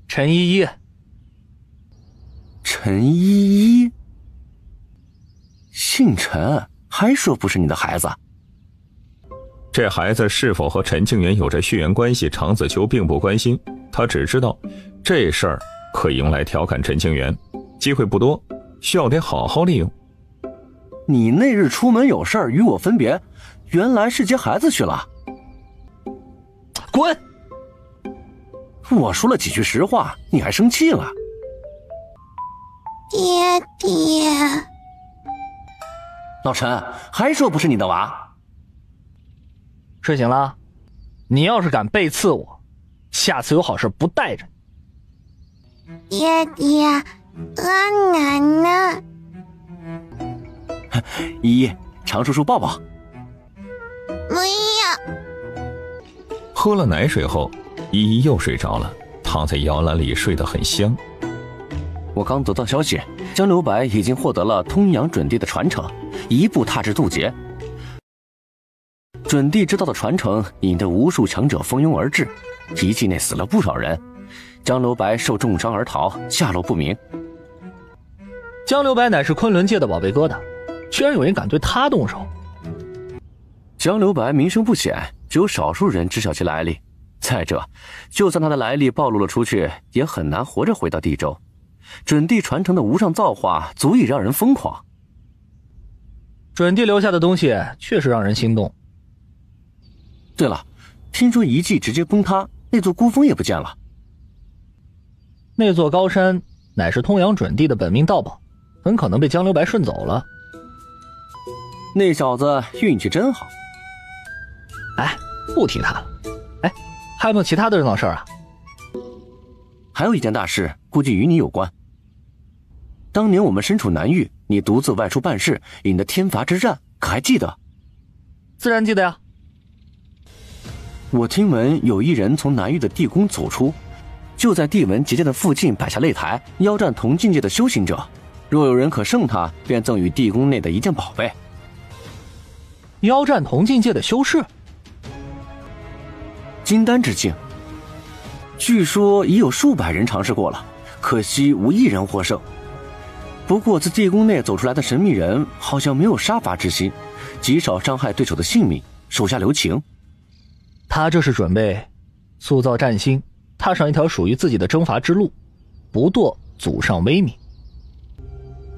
S1: 陈依依。
S17: 陈依依，姓陈，还说不是你的孩子。
S19: 这孩子是否和陈庆元有着血缘关系，常子秋并不关心，他只知道这事儿可以用来调侃陈庆元，机会不多，需要得好好利用。
S17: 你那日出门有事儿与我分别，原来是接孩子去了。
S1: 滚！
S17: 我说了几句实话，你还生气了？
S3: 爹爹，
S17: 老陈还说不是你的娃。
S1: 睡醒了？你要是敢背刺我，下次有好事不带着
S3: 你。爹爹，饿奶奶。
S17: 依依，常叔叔抱抱。
S3: 不要。
S19: 喝了奶水后，依依又睡着了，躺在摇篮里睡得很香。
S17: 我刚得到消息，江流白已经获得了通阳准帝的传承，一步踏至渡劫。准帝之道的传承引得无数强者蜂拥而至，一季内死了不少人，江流白受重伤而逃，下落不明。
S1: 江流白乃是昆仑界的宝贝疙瘩，居然有人敢对他动手。
S17: 江流白名声不显，只有少数人知晓其来历。再者，就算他的来历暴露了出去，也很难活着回到地州。准帝传承的无上造化足以让人疯狂。
S1: 准帝留下的东西确实让人心动。
S17: 对了，听说遗迹直接崩塌，那座孤峰也不见了。
S1: 那座高山乃是通阳准帝的本命道宝，很可能被江流白顺走了。
S17: 那小子运气真好。
S1: 哎，不提他了。哎，还有没有其他的人闹事啊？
S17: 还有一件大事，估计与你有关。当年我们身处南域，你独自外出办事，引得天罚之战，可还记得？
S1: 自然记得呀。
S17: 我听闻有一人从南域的地宫走出，就在地文结界的附近摆下擂台，邀战同境界的修行者，若有人可胜他，便赠予地宫内的一件宝贝。
S1: 邀战同境界的修士？
S17: 金丹之境。据说已有数百人尝试过了，可惜无一人获胜。不过自地宫内走出来的神秘人好像没有杀伐之心，极少伤害对手的性命，手下留情。
S1: 他这是准备塑造战心，踏上一条属于自己的征伐之路，不堕祖上威名。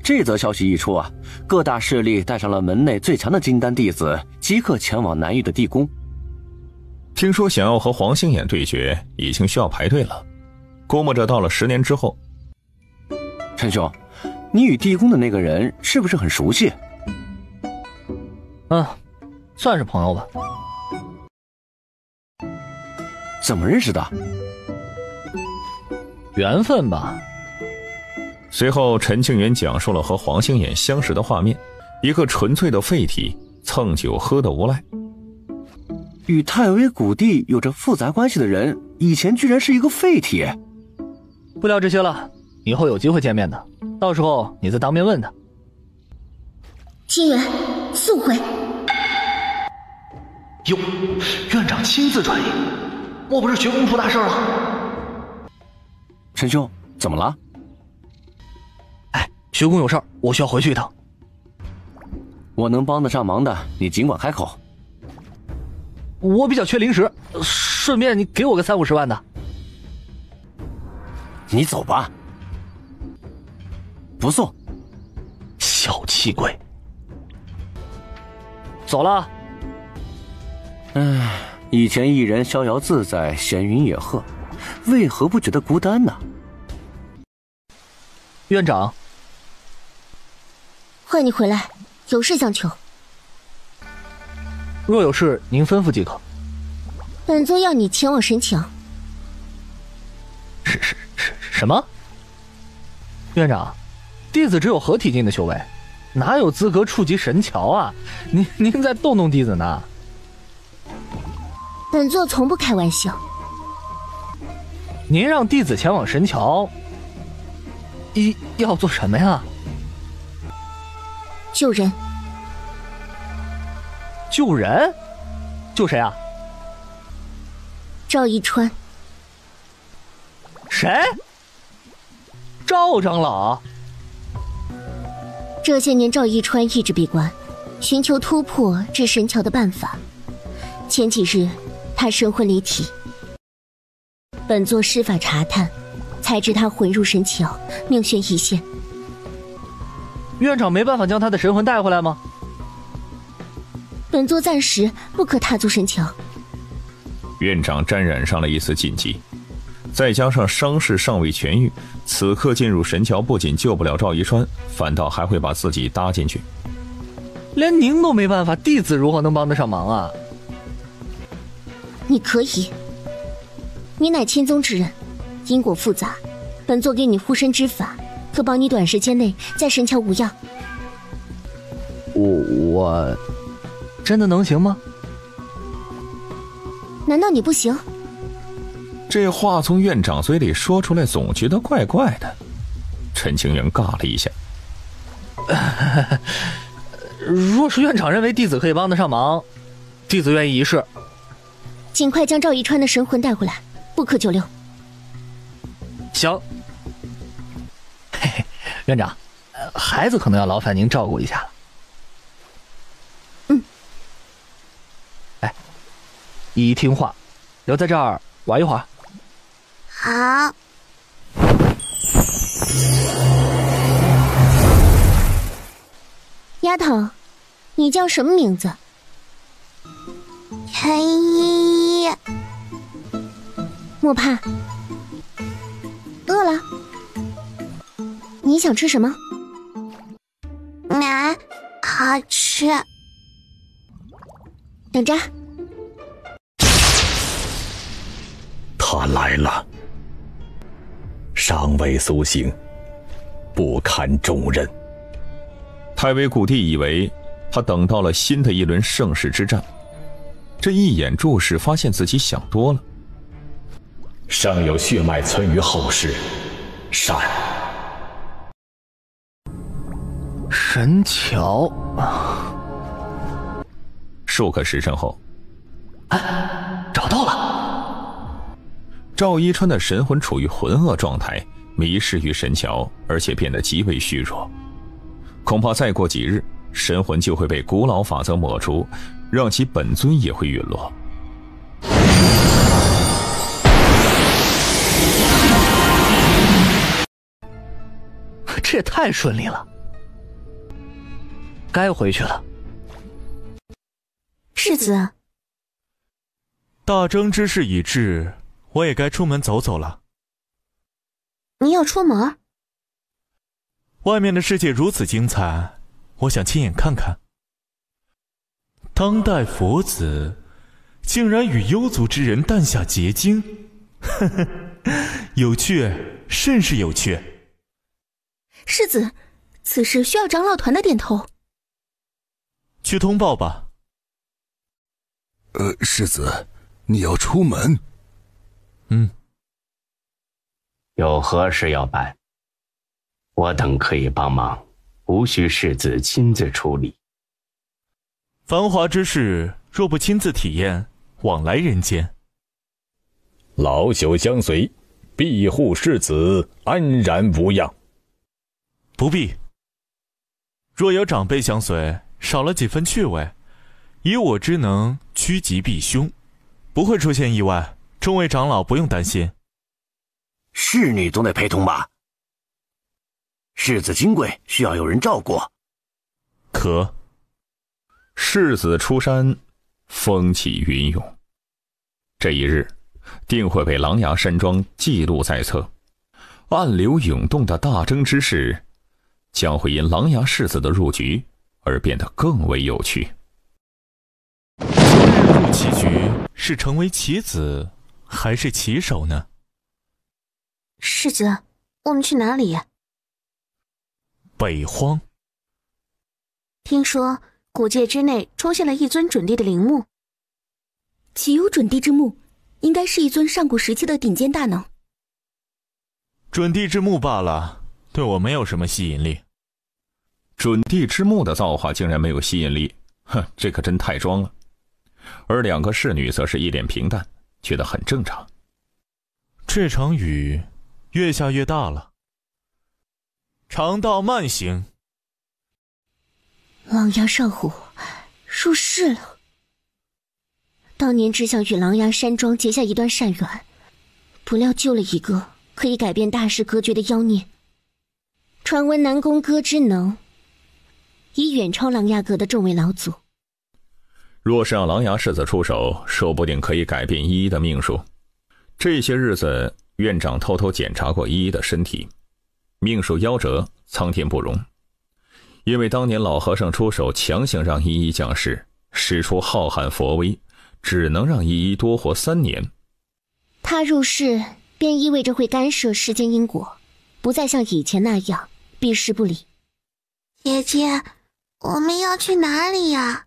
S17: 这则消息一出啊，各大势力带上了门内最强的金丹弟子，即刻前往南域的地宫。
S19: 听说想要和黄星眼对决，已经需要排队了，估摸着到了10年之后。
S17: 陈兄，你与地宫的那个人是不是很熟悉？
S1: 算是朋友吧。
S17: 怎么认识的？
S1: 缘分吧。
S19: 随后陈庆元讲述了和黄星眼相识的画面，一个纯粹的废体，蹭酒喝得无赖。
S17: 与太微谷地有着复杂关系的人，以前居然是一个废体。
S1: 不聊这些了，以后有机会见面的，到时候你再当面问他。
S3: 清源，速回！
S1: 哟，院长亲自传音，莫不是学宫出大事了？
S17: 陈兄，怎么了？
S1: 哎，学宫有事儿，我需要回去一趟。
S17: 我能帮得上忙的，你尽管开口。
S1: 我比较缺零食，顺便你给我个30-50万的。
S17: 你走吧。不送。
S1: 小气鬼。走了。
S17: 以前一人逍遥自在，闲云野鹤，为何不觉得孤单呢？
S1: 院长，
S16: 欢迎你回来，有事相求。
S1: 若有事，您吩咐即可。
S16: 本座要你前往神墙。
S1: 什么？院长，弟子只有合体境的修为，哪有资格触及神桥啊？您在逗弄弟子呢？
S16: 本座从不开玩笑。
S1: 您让弟子前往神桥，要做什么呀？
S16: 救人。
S1: 救人？救谁啊？
S16: 赵一川。
S1: 谁？赵长老。
S16: 这些年赵一川一直闭关，寻求突破至神桥的办法。前几日他神魂离体，本座施法查探，才知他魂入神桥，命悬一线。
S1: 院长没办法将他的神魂带回来吗？
S16: 本座暂时不可踏足神桥。
S2: 院长沾染上了一丝禁忌，再加上伤势尚未痊愈，此刻进入神桥不仅救不了赵一川，反倒还会把自己搭进去。
S1: 连您都没办法，弟子如何能帮得上忙啊？
S16: 你可以，你乃千宗之人，因果复杂，本座给你护身之法，可保你短时间内在神桥无恙。
S1: 我真的能行吗？
S16: 难道你不行？
S2: 这话从院长嘴里说出来，总觉得怪怪的。陈清源尬了一下。
S1: 若是院长认为弟子可以帮得上忙，弟子愿意一试。
S16: 尽快将赵一川的神魂带回来，不可久留。
S1: 行。嘿嘿，院长，孩子可能要劳烦您照顾一下了。哎，一听话，留在这儿玩一会儿。
S3: 好。
S16: 丫头，你叫什么名字？
S3: 陈依依。
S16: 莫怕。饿了？你想吃什么？
S3: 奶，好吃。
S16: 等着。
S4: 他来了，尚未苏醒，不堪重任。
S2: 太尉谷地以为他等到了新的一轮盛世之战，这一眼注视，发现自己想多了。
S4: 尚有血脉存于后世，善。
S1: 神桥。
S2: 数个时辰后，
S1: 找到了。
S2: 赵一川的神魂处于浑噩状态，迷失于神桥，而且变得极为虚弱。恐怕再过几日，神魂就会被古老法则抹除，让其本尊也会陨落。
S1: 这也太顺利了，该回去了。
S16: 世子，
S18: 大征之事已至，我也该出门走走了。
S16: 你要出门？
S18: 外面的世界如此精彩，我想亲眼看看。当代佛子竟然与幽族之人诞下结晶，呵呵，有趣，甚是有趣。
S3: 世子，此事需要长老团的点头。
S18: 去通报吧。
S12: 世子，你要出门？
S5: 有何事要办？我等可以帮忙，无需世子亲自处理。
S18: 繁华之事，若不亲自体验，往来人间。
S4: 老朽相随，庇护世子安然无恙。
S18: 不必。若有长辈相随，少了几分趣味，以我之能趋吉避凶，不会出现意外。众位长老不用担心。
S7: 侍女总得陪同吧？世子金贵，需要有人照顾。
S18: 可
S2: 世子出山，风起云涌。这一日定会被狼牙山庄记录在册，暗流涌动的大征之事将会因狼牙世子的入局而变得更为有趣。
S18: 日入棋局是成为棋子还是棋手呢？
S16: 世子，我们去哪里？
S18: 北荒。
S16: 听说古界之内出现了一尊准帝的陵墓。
S3: 岂有准帝之墓？应该是一尊上古时期的顶尖大能。
S18: 准帝之墓罢了，对我没有什么吸引力。
S2: 准帝之墓的造化竟然没有吸引力，哼，这可真太装了。而两个侍女则是一脸平淡，觉得很正常。
S18: 这场雨越下越大了。长道慢行。
S16: 狼牙上虎入世了。当年只想与狼牙山庄结下一段善缘，不料救了一个可以改变大事格局的妖孽。传闻南宫哥之能已远超狼牙阁的众位老祖。
S2: 若是让狼牙世子出手，说不定可以改变依依的命数。这些日子，院长偷偷检查过依依的身体，命数夭折，苍天不容。因为当年老和尚出手强行让依依降世，使出浩瀚佛威，只能让依依多活3年。
S16: 他入世便意味着会干涉世间因果，不再像以前那样避世不理。
S3: 姐姐，我们要去哪里呀？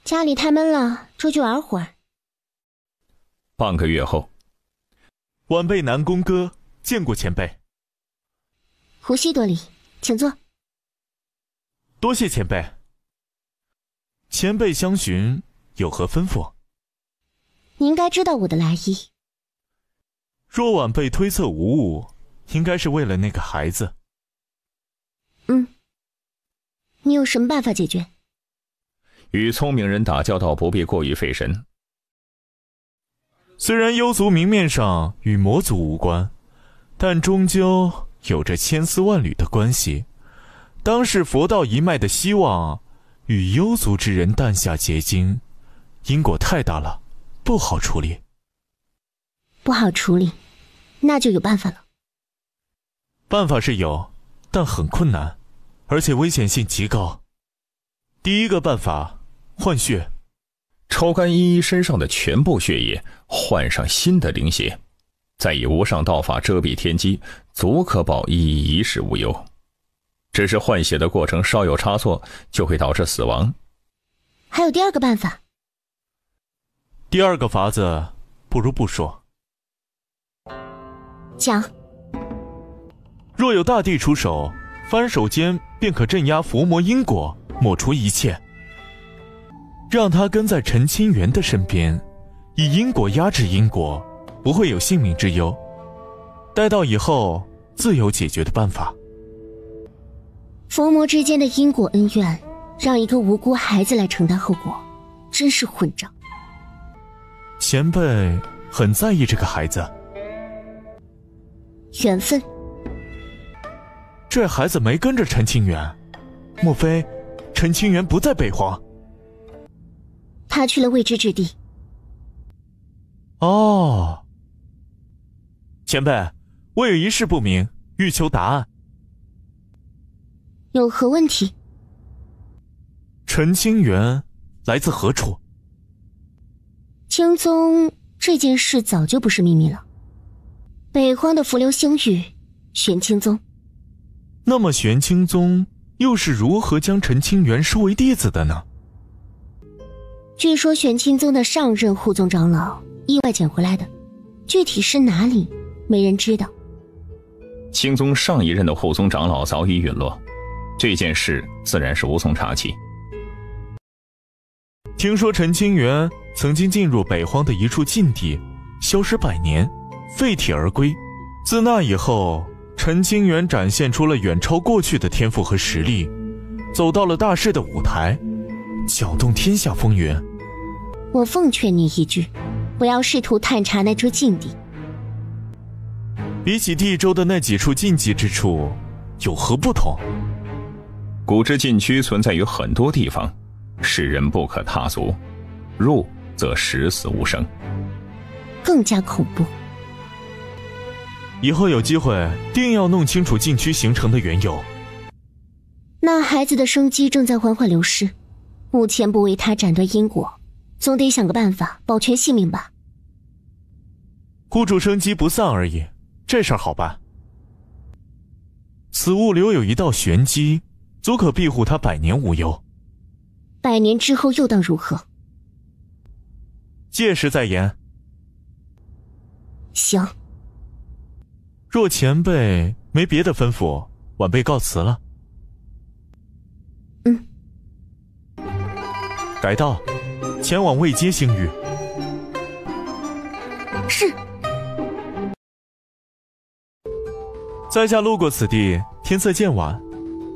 S16: 家里太闷了，出去玩会儿。
S2: 半个月后，
S18: 晚辈南宫哥见过前辈。
S16: 胡须多礼，请坐。
S18: 多谢前辈。前辈相询有何吩咐？
S16: 你应该知道我的来意。
S18: 若晚辈推测无误，应该是为了那个孩子。
S16: 你有什么办法解决？
S2: 与聪明人打交道不必过于费神。
S18: 虽然幽族明面上与魔族无关，但终究有着千丝万缕的关系。当世佛道一脉的希望与幽族之人诞下结晶，因果太大了，不好处理。
S16: 不好处理，那就有办法了。
S18: 办法是有，但很困难，而且危险性极高。第一个办法，换血，
S2: 抽干依依身上的全部血液，换上新的灵血，再以无上道法遮蔽天机，足可保依依一世无忧。只是换血的过程稍有差错，就会导致死亡。
S16: 还有第二个办法。
S18: 第二个法子不如不说。
S16: 讲。
S18: 若有大帝出手，翻手间便可镇压伏魔因果，抹除一切。让他跟在陈清源的身边，以因果压制因果，不会有性命之忧。待到以后，自有解决的办法。
S16: 佛魔之间的因果恩怨，让一个无辜孩子来承担后果，真是混账。
S18: 前辈很在意这个孩子。
S16: 缘分。
S18: 这孩子没跟着陈清源，莫非陈清源不在北荒？
S16: 他去了未知之地。
S18: 哦，前辈，我有一事不明，欲求答案。
S16: 有何问题？
S18: 陈清源来自何处？
S16: 青宗这件事早就不是秘密了。北荒的浮流星域，玄清宗。
S18: 那么玄清宗又是如何将陈清源收为弟子的呢？
S16: 据说玄清宗的上任护宗长老意外捡回来的，具体是哪里，没人知道。
S2: 清宗上一任的护宗长老早已陨落，这件事自然是无从查起。
S18: 听说陈清源曾经进入北荒的一处禁地，消失100年，废体而归。自那以后，陈清源展现出了远超过去的天赋和实力，走到了大势的舞台，搅动天下风云。
S16: 我奉劝你一句，不要试图探查那处禁地。
S18: 比起地州的那几处禁忌之处，有何不同？
S2: 古之禁区存在于很多地方，世人不可踏足，入则十死无生，
S16: 更加恐怖。
S18: 以后有机会定要弄清楚禁区形成的缘由。
S16: 那孩子的生机正在缓缓流失，目前不为他斩断因果，总得想个办法保全性命吧。
S18: 护住生机不散而已，这事儿好办。此物留有一道玄机，足可庇护他100年无忧。
S16: 100年之后又当如何？
S18: 届时再言。
S16: 行。
S18: 若前辈没别的吩咐，晚辈告辞了。
S16: 嗯。
S18: 改道，前往位阶星域。
S3: 是。
S18: 在下路过此地，天色渐晚，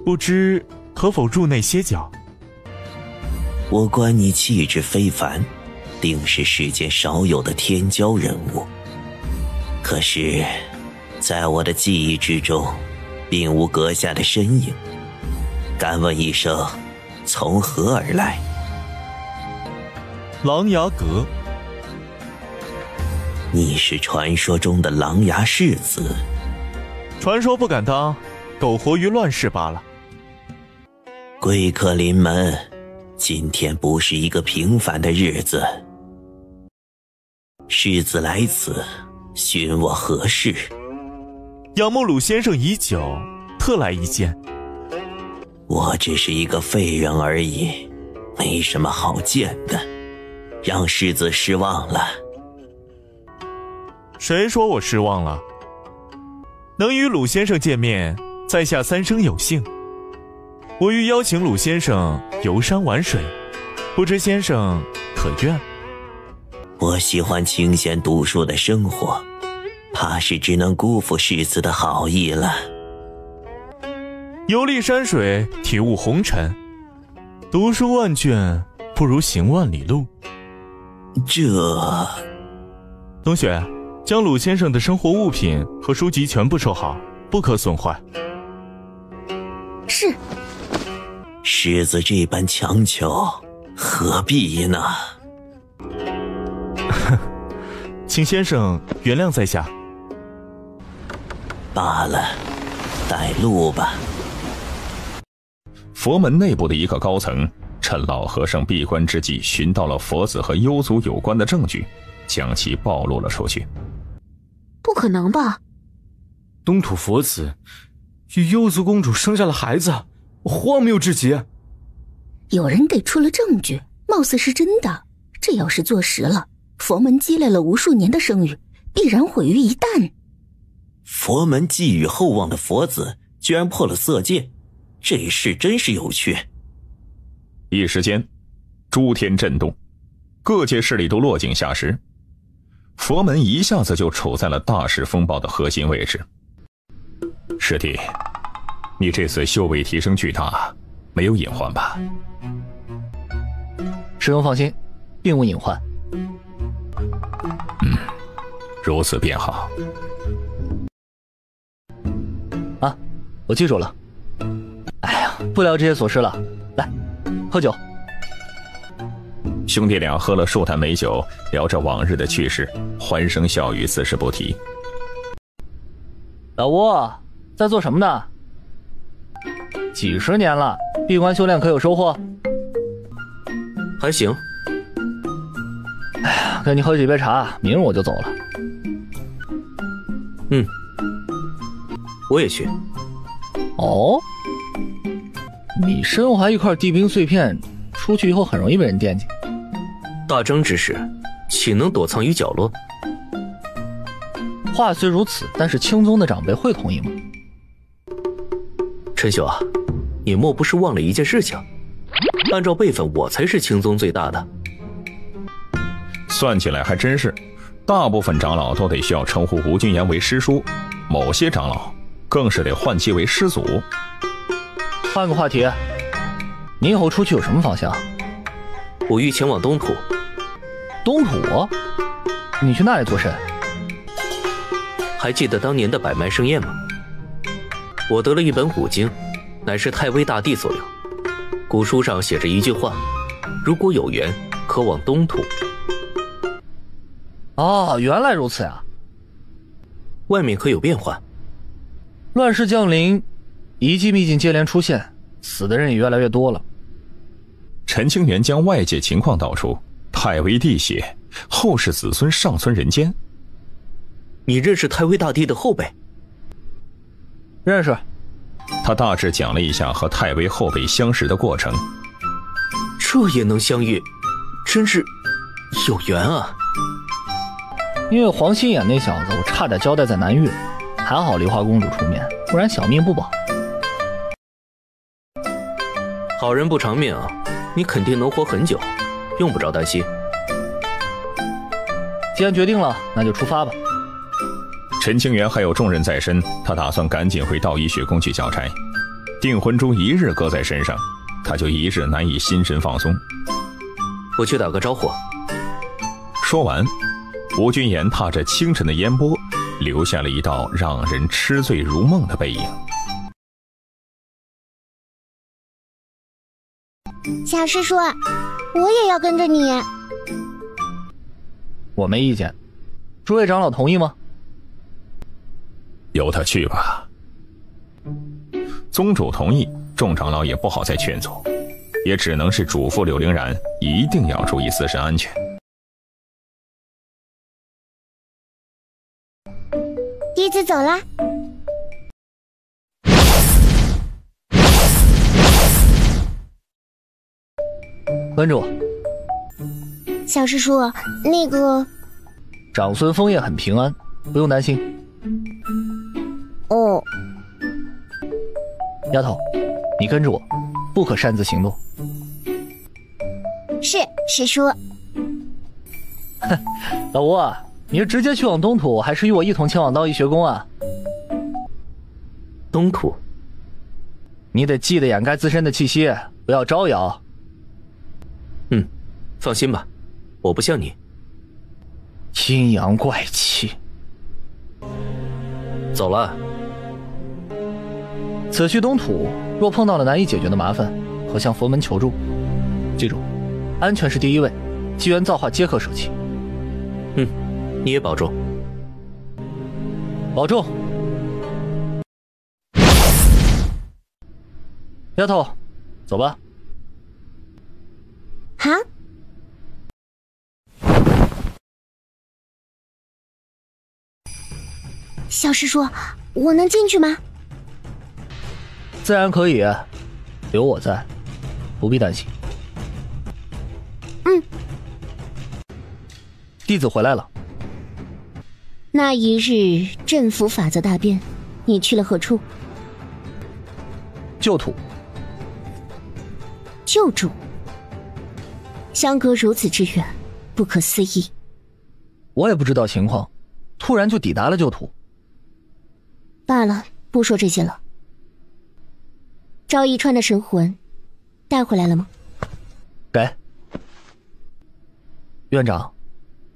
S18: 不知可否入内歇脚？
S13: 我观你气质非凡，定是世间少有的天骄人物。可是，在我的记忆之中，并无阁下的身影。敢问一声，从何而来？
S18: 琅琊阁。
S13: 你是传说中的琅琊世子？
S18: 传说不敢当，苟活于乱世罢了。
S13: 贵客临门，今天不是一个平凡的日子。世子来此，寻我何事？
S18: 仰慕鲁先生已久，特来一见。
S13: 我只是一个废人而已，没什么好见的，让世子失望了。
S18: 谁说我失望了？能与鲁先生见面，在下三生有幸。我欲邀请鲁先生游山玩水，不知先生可愿？
S13: 我喜欢清闲读书的生活，怕是只能辜负世子的好意了。
S18: 游历山水，体悟红尘，读书万卷，不如行万里路。
S13: 冬
S18: 雪，将鲁先生的生活物品和书籍全部收好，不可损坏。
S3: 是。
S13: 世子这般强求，何必呢？
S18: 请先生原谅在下。
S13: 罢了，带路吧。
S19: 佛门内部的一个高层趁老和尚闭关之际，寻到了佛子和幽族有关的证据，将其暴露了出去。
S9: 不可能吧？
S10: 东土佛子与幽族公主生下了孩子，荒谬至极。
S3: 有人给出了证据，貌似是真的。这要是坐实了，佛门积累了无数年的声誉，必然毁于一旦。
S13: 佛门寄予厚望的佛子居然破了色戒，这事真是有趣。
S19: 一时间，诸天震动，各界势力都落井下石。佛门一下子就处在了大势风暴的核心位置。师弟，你这次修为提升巨大，没有隐患吧？
S1: 师兄放心，并无隐患。
S19: 如此便好。
S1: 啊，我记住了。哎呀，不聊这些琐事了，来，喝酒。
S19: 兄弟俩喝了数坛美酒，聊着往日的趣事，欢声笑语，自是不提。
S1: 老吴，在做什么呢？几十年了，闭关修炼可有收获？
S6: 还行。
S1: 哎呀，跟你喝几杯茶，明儿我就走了。
S6: 我也去。
S1: 哦，你身怀一块地兵碎片，出去以后很容易被人惦记。
S6: 大征之时，岂能躲藏于角落？
S1: 话虽如此，但是青宗的长辈会同意吗？
S6: 陈兄啊，你莫不是忘了一件事情？按照辈分，我才是青宗最大的。
S19: 算起来还真是，大部分长老都得需要称呼吴君言为师叔，某些长老更是得唤其为师祖。
S1: 换个话题，你以后出去有什么方向？
S6: 我欲前往东土。
S1: 东土？你去那里做甚？
S6: 还记得当年的百脉盛宴吗？我得了一本古经，乃是太微大帝所留。古书上写着一句话：如果有缘，可往东土。
S1: 哦，原来如此呀。
S6: 外面可有变化？
S1: 乱世降临，遗迹秘境接连出现，死的人也越来越多了。
S19: 陈清源将外界情况道出，太微帝血，后世子孙尚存人间。
S6: 你认识太微大帝的后辈？
S1: 认识。
S19: 他大致讲了一下和太微后辈相识的过程。
S6: 这也能相遇，真是有缘啊。
S1: 因为黄心眼那小子，我差点交代在南域，还好梨花公主出面，不然小命不保。
S6: 好人不长命啊，你肯定能活很久，用不着担心。
S1: 既然决定了，那就出发吧。
S19: 陈清源还有重任在身，他打算赶紧回道医学宫去交差。订婚珠一日搁在身上，他就一日难以心神放松。
S6: 我去打个招呼。
S19: 说完，吴君言踏着清晨的烟波，留下了一道让人痴醉如梦的背影。
S11: 小师叔，我也要跟着你。
S1: 我没意见，诸位长老同意吗？
S19: 由他去吧。宗主同意，众长老也不好再劝阻，也只能是嘱咐柳灵然一定要注意自身安全。
S11: 弟子走了。
S1: 跟着我。
S11: 小师叔，那个
S1: 长孙枫叶很平安，不用担心。
S11: 哦。
S1: 丫头，你跟着我，不可擅自行动。
S11: 是，师叔。
S1: 哼，老吴啊，你是直接去往东土，还是与我一同前往道医学宫啊？
S6: 东土，
S1: 你得记得掩盖自身的气息，不要招摇。
S6: 放心吧，我不像你
S1: 阴阳怪气。
S6: 走了。
S1: 此去东土，若碰到了难以解决的麻烦，可向佛门求助。记住，安全是第一位，机缘造化皆可舍弃。
S6: 你也保重。
S1: 保重。丫头，走吧。
S11: 好。小师叔，我能进去吗？
S1: 自然可以，有我在，不必担心。弟子回来了。
S16: 那一日镇府法则大变，你去了何处？
S1: 旧土。
S16: 旧主。相隔如此之远，不可思议。
S1: 我也不知道情况，突然就抵达了旧土。
S16: 罢了，不说这些了。赵一川的神魂带回来了吗？
S1: 给。院长，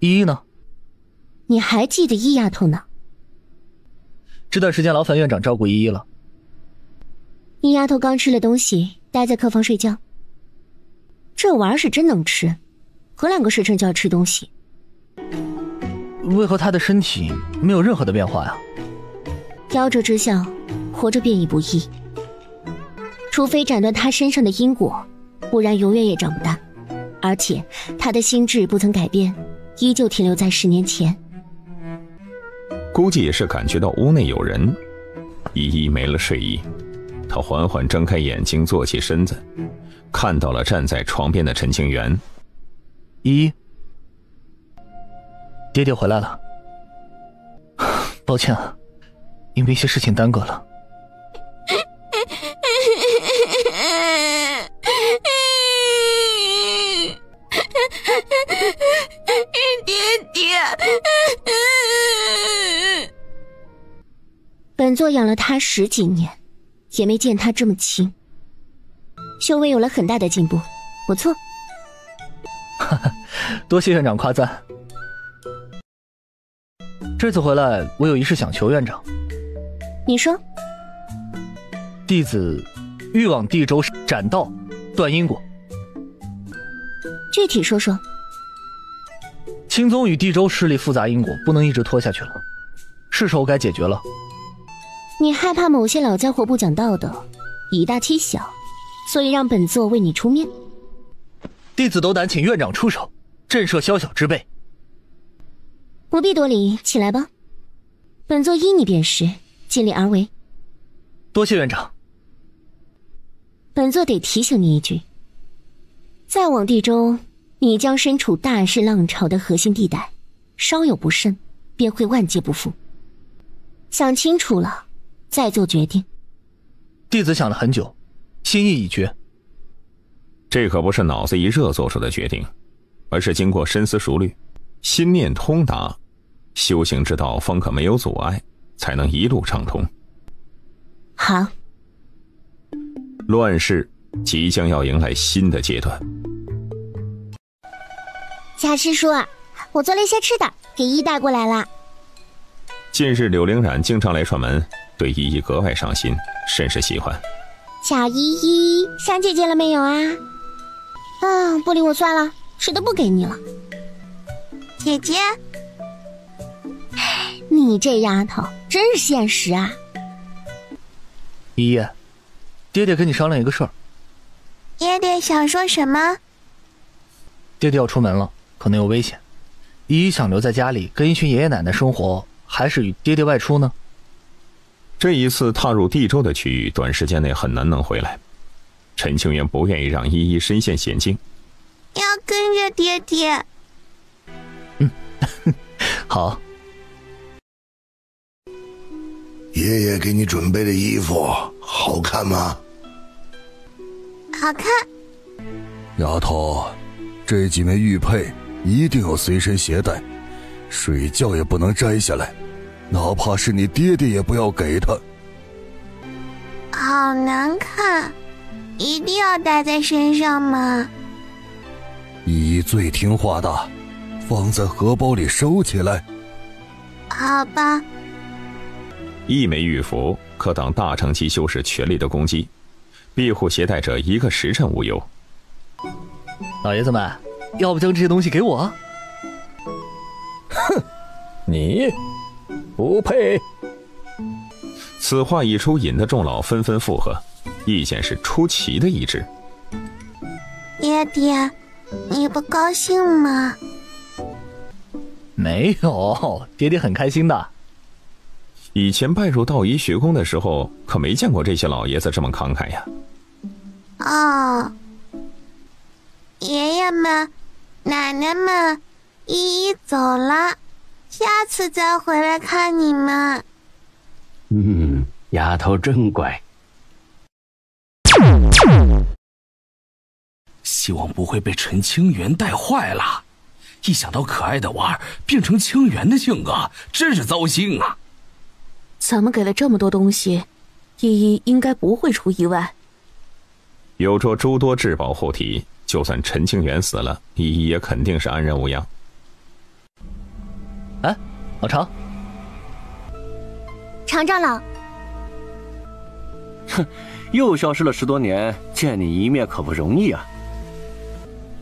S1: 依依呢？
S16: 你还记得依丫头呢？
S1: 这段时间劳烦院长照顾依依了。
S16: 依丫头刚吃了东西，待在客房睡觉。这玩意儿是真能吃，隔2个时辰就要吃东西。
S1: 为何她的身体没有任何的变化呀？
S16: 夭折之相，活着变异不易。除非斩断她身上的因果，不然永远也长不大。而且她的心智不曾改变，依旧停留在10年前。
S19: 估计也是感觉到屋内有人，依依没了睡意，她缓缓睁开眼睛，坐起身子，看到了站在床边的陈清源。
S1: 依依，爹爹回来了。抱歉啊，因为一些事情耽搁了。
S11: 爹爹，
S16: 本座养了他10几年，也没见他这么轻。修为有了很大的进步，不错。
S1: 多谢院长夸赞。这次回来，我有一事想求院长。
S16: 你说。
S1: 弟子欲往地州斩道，断因果。
S16: 具体说说。
S1: 青宗与地州势力复杂因果，不能一直拖下去了，是时候该解决了。
S16: 你害怕某些老家伙不讲道德，以大欺小，所以让本座为你出面。
S1: 弟子斗胆请院长出手，震慑宵小之辈。
S16: 不必多礼，起来吧。本座依你便是，尽力而为。
S1: 多谢院长。
S16: 本座得提醒你一句，再往地州，你将身处大势浪潮的核心地带，稍有不慎，便会万劫不复。想清楚了，再做决定。
S1: 弟子想了很久，心意已决。
S19: 这可不是脑子一热做出的决定，而是经过深思熟虑。
S2: 心念通达，修行之道方可没有阻碍，才能一路畅通。
S16: 好。
S2: 乱世即将要迎来新的阶段。
S11: 小师叔，我做了一些吃的，给依依带过来了。
S2: 近日柳灵染经常来串门，对依依格外上心，甚是喜欢。
S11: 小依依，想姐姐了没有啊？不理我算了，吃的不给你了。姐姐，你这丫头真是现实啊！
S1: 依依，爹爹跟你商量一个事儿。
S11: 爹爹想说什么？
S1: 爹爹要出门了，可能有危险。依依想留在家里跟一群爷爷奶奶生活，还是与爹爹外出呢？
S2: 这一次踏入地州的区域，短时间内很难能回来。陈清源不愿意让依依身陷险境，
S11: 要跟着爹爹。
S1: 好。
S15: 爷爷给你准备的衣服好看吗？
S11: 好看。
S12: 丫头，这几枚玉佩一定要随身携带，睡觉也不能摘下来，哪怕是你爹爹也不要给他。
S11: 好难看，一定要带在身上吗？
S12: 依依最听话的，放在荷包里收起来。
S11: 好吧。
S2: 一枚玉符可挡大乘级修士全力的攻击，庇护携带者1个时辰无忧。
S1: 老爷子们，要不将这些东西给我？
S4: 哼，你不配。
S2: 此话一出，引得众老纷纷附和，意见是出奇的一致。
S11: 爹爹，你不高兴吗？
S1: 没有，爹爹很开心的。
S2: 以前拜入道仪学宫的时候，可没见过这些老爷子这么慷慨呀。
S11: 哦，爷爷们、奶奶们，依依走了，下次再回来看你们。
S7: 丫头真乖。
S8: 希望不会被陈清源带坏了。一想到可爱的娃儿变成清源的性格，真是糟心啊。
S9: 咱们给了这么多东西，依依应该不会出意外。
S2: 有着诸多至宝护体，就算陈清源死了，依依也肯定是安然无恙。
S1: 哎，老常，
S11: 常长老。
S17: 哼，又消失了10多年，见你一面可不容易啊。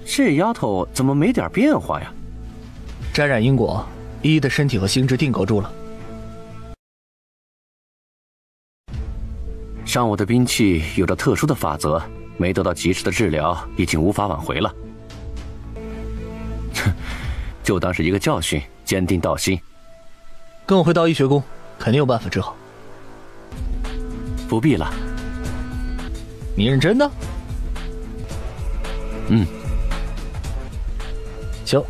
S17: 这丫头怎么没点变化呀？
S1: 沾染因果，依依的身体和心智定格住了。
S17: 上我的兵器有着特殊的法则，没得到及时的治疗，已经无法挽回了。就当是一个教训，坚定道心。
S1: 跟我回道医学宫，肯定有办法治好。
S17: 不必了。
S1: 你认真的？行，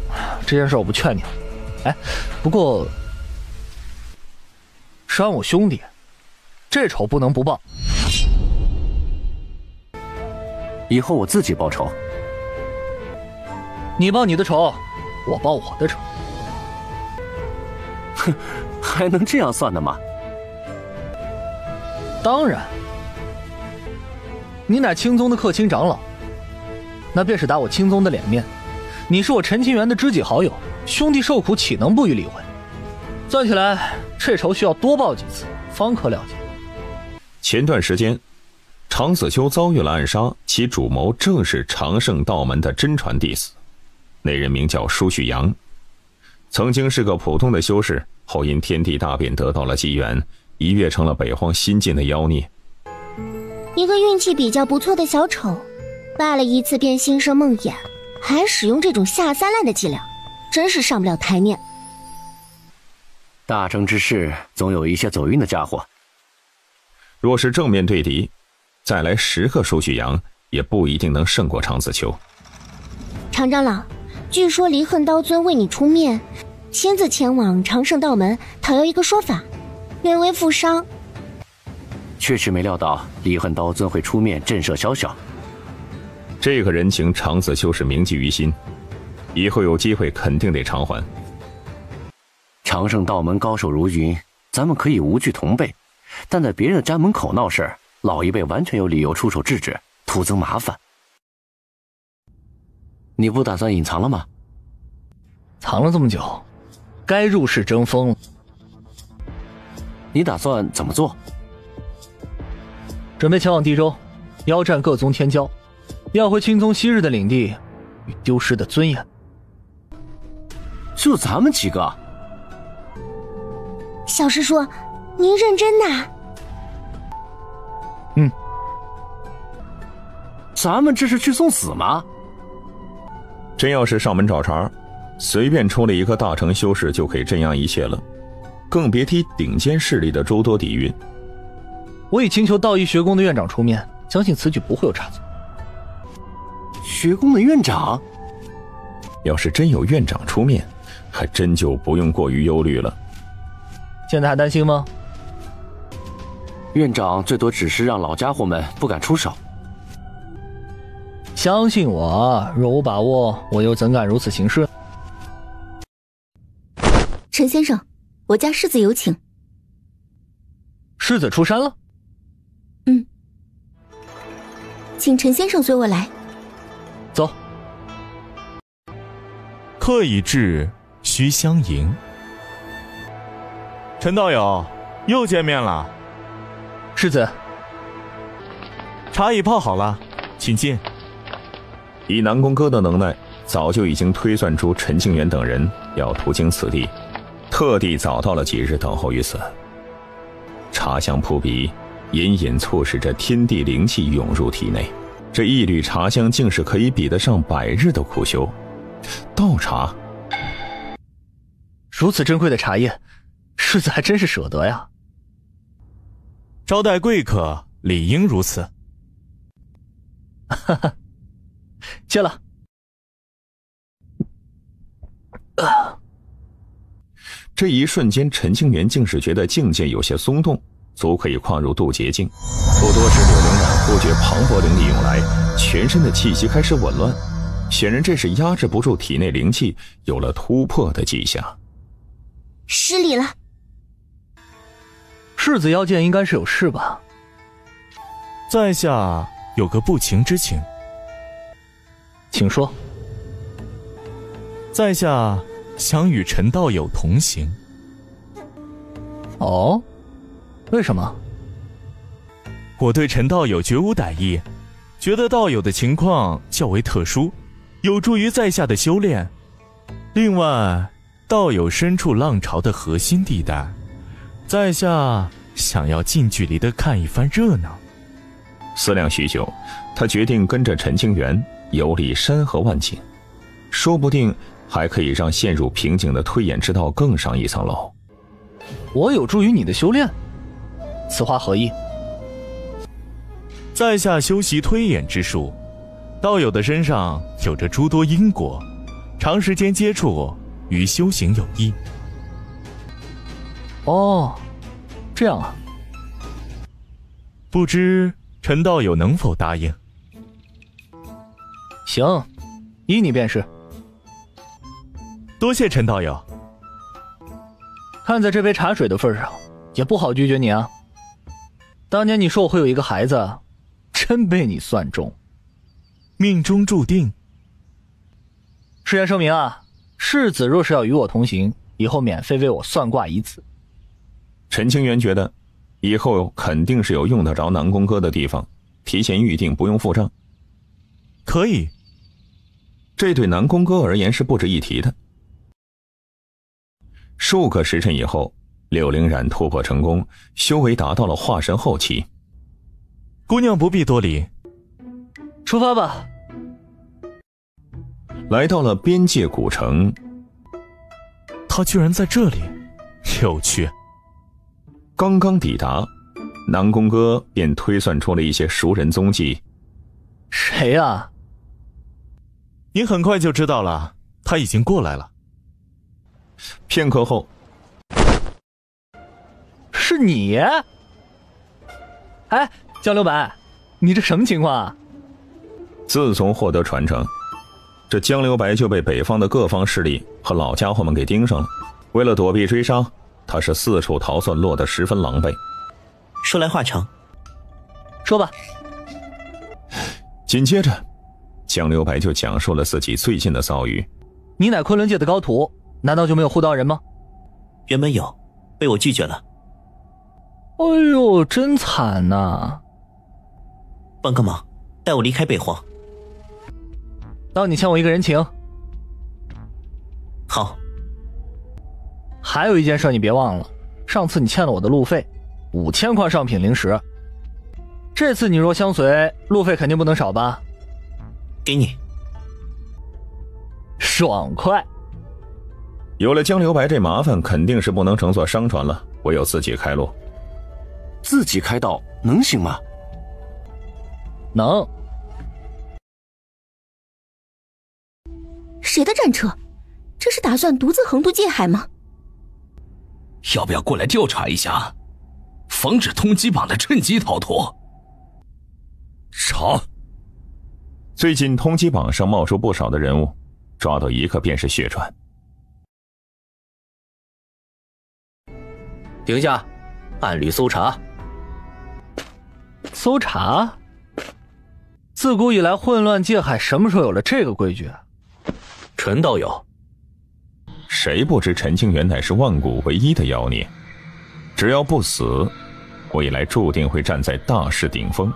S1: 这件事我不劝你了。哎，不过伤我兄弟，这仇不能不报。
S17: 以后我自己报仇。
S1: 你报你的仇，我报我的仇。
S17: 哼，还能这样算的吗？
S1: 当然，你乃青宗的客卿长老，那便是打我青宗的脸面。你是我陈清源的知己好友，兄弟受苦岂能不予理会？算起来，这仇需要多报几次，方可了结。
S2: 前段时间，常子秋遭遇了暗杀，其主谋正是长胜道门的真传弟子，那人名叫舒旭阳，曾经是个普通的修士，后因天地大变得到了机缘，一跃成了北荒新晋的妖孽。
S11: 一个运气比较不错的小丑，拜了一次便心生梦魇，还使用这种下三滥的伎俩，真是上不了台面。
S17: 大成之事，总有一些走运的家伙。
S2: 若是正面对敌，再来10个舒旭阳，也不一定能胜过常子秋。
S11: 常长老，据说离恨刀尊为你出面，亲自前往长胜道门讨要一个说法，略微负伤。
S17: 确实没料到离恨刀尊会出面震慑宵小。
S2: 这个人情常子秋是铭记于心，以后有机会肯定得偿还。
S17: 长胜道门高手如云，咱们可以无惧同辈，但在别人的家门口闹事，老一辈完全有理由出手制止，徒增麻烦。你不打算隐藏了吗？
S1: 藏了这么久，该入室争锋了。
S17: 你打算怎么做？
S1: 准备前往地州，邀战各宗天骄，要回青宗昔日的领地与丢失的尊严。
S17: 就咱们几个？
S11: 小师叔，您认真呐？
S1: 嗯。
S17: 咱们这是去送死吗？
S19: 真要是上门找茬，随便出了一个大成修士就可以镇压一切了，更别提顶尖势力的诸多底蕴。
S1: 我已请求道义学宫的院长出面，相信此举不会有差错。
S17: 学宫的院长？
S19: 要是真有院长出面，还真就不用过于忧虑了。
S1: 现在还担心吗？
S17: 院长最多只是让老家伙们不敢出手。
S1: 相信我，若无把握，我又怎敢如此行事？
S3: 陈先生，我家世子有请。
S1: 世子出山了？
S3: 请陈先生随我来。
S1: 走。
S18: 客已至，须相迎。陈道友，又见面了。
S1: 世子，
S18: 茶已泡好了，请进。
S19: 以南宫哥的能耐，早就已经推算出陈庆元等人要途经此地，特地早到了几日等候于此。茶香扑鼻，隐隐促使着天地灵气涌入体内。这一缕茶香竟是可以比得上100日的苦修。道茶，
S1: 如此珍贵的茶叶，世子还真是舍得呀。
S18: 招待贵客，理应如此。
S1: 哈哈，谢了。
S19: 这一瞬间，陈庆元竟是觉得境界有些松动，足可以跨入渡劫境。不多时，柳灵染忽觉磅礴灵力涌来，全身的气息开始紊乱，显然这是压制不住体内灵气，有了突破的迹象。
S11: 失礼了。
S1: 世子要见应该是有事吧？
S18: 在下有个不情之请。
S1: 请说。
S18: 在下想与陈道友同行。
S1: 哦，为什么？
S18: 我对陈道友绝无歹意，觉得道友的情况较为特殊，有助于在下的修炼。另外，道友身处浪潮的核心地带，在下想要近距离的看一番热闹。
S19: 思量许久，他决定跟着陈清源游历山河万景，说不定还可以让陷入瓶颈的推演之道更上一层楼。
S1: 我有助于你的修炼，此话何意？
S18: 在下修习推演之术，道友的身上有着诸多因果，长时间接触与修行有益。
S1: 哦，这样啊。
S18: 不知陈道友能否答应？
S1: 行，依你便是。
S18: 多谢陈道友。
S1: 看在这杯茶水的份上，也不好拒绝你啊。当年你说我会有一个孩子，真被你算中。
S18: 命中注定。
S1: 事先声明啊，世子若是要与我同行，以后免费为我算卦一次。
S19: 陈清源觉得以后肯定是有用得着南宫哥的地方，提前预定不用付账。
S18: 可以。
S19: 这对南宫哥而言是不值一提的。数个时辰以后，柳灵染突破成功，修为达到了化神后期。
S18: 姑娘不必多礼，
S1: 出发吧。
S19: 来到了边界古城。
S18: 他居然在这里，有趣。
S19: 刚刚抵达，南宫哥便推算出了一些熟人踪迹。
S1: 谁啊？
S18: 您很快就知道了，他已经过来了。
S19: 片刻后，
S1: 是你？哎，江流白，你这什么情况啊？
S19: 自从获得传承，这江流白就被北方的各方势力和老家伙们给盯上了。为了躲避追杀，他是四处逃窜，落得十分狼狈。
S13: 说来话长，
S1: 说吧。
S19: 紧接着，江流白就讲述了自己最近的遭遇。
S1: 你乃昆仑界的高徒，难道就没有护道人吗？
S13: 原本有，被我拒绝了。
S1: 哎呦，真惨呐！
S13: 帮个忙，带我离开北荒。
S1: 当你欠我一个人情。
S13: 好。
S1: 还有一件事你别忘了，上次你欠了我的路费5000块上品灵石，这次你若相随，路费肯定不能少吧？
S13: 给你。
S1: 爽快。
S19: 有了江流白这麻烦，肯定是不能乘坐商船了，唯有自己开路。
S17: 自己开道能行吗？
S1: 能。
S3: 谁的战车？这是打算独自横渡界海吗？
S8: 要不要过来调查一下，防止通缉榜的趁机逃脱？
S19: 查。最近通缉榜上冒出不少的人物，抓到一个便是血船。
S6: 停下，按律搜查。
S1: 搜查？自古以来混乱界海什么时候有了这个规矩？
S6: 陈道友。
S19: 谁不知陈清源乃是万古唯一的妖孽，只要不死，未来注定会站在大势顶峰。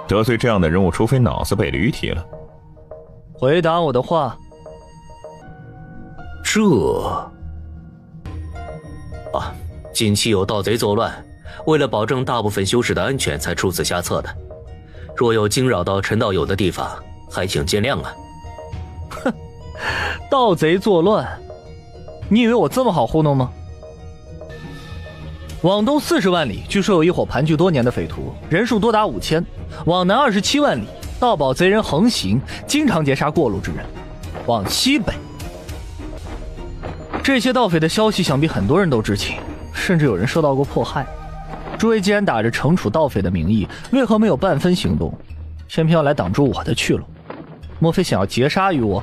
S19: 得罪这样的人物，除非脑子被驴踢了。
S1: 回答我的话。
S6: 近期有盗贼作乱，为了保证大部分修士的安全才出此下策的。若有惊扰到陈道友的地方，还请见谅啊。
S1: 哼，盗贼作乱，你以为我这么好糊弄吗？往东40万里，据说有一伙盘踞多年的匪徒，人数多达5000；往南27万里，盗宝贼人横行，经常劫杀过路之人。往西北，这些盗匪的消息想必很多人都知情，甚至有人受到过迫害。诸位既然打着惩处盗匪的名义，为何没有半分行动，偏偏要来挡住我的去路？莫非想要劫杀于我？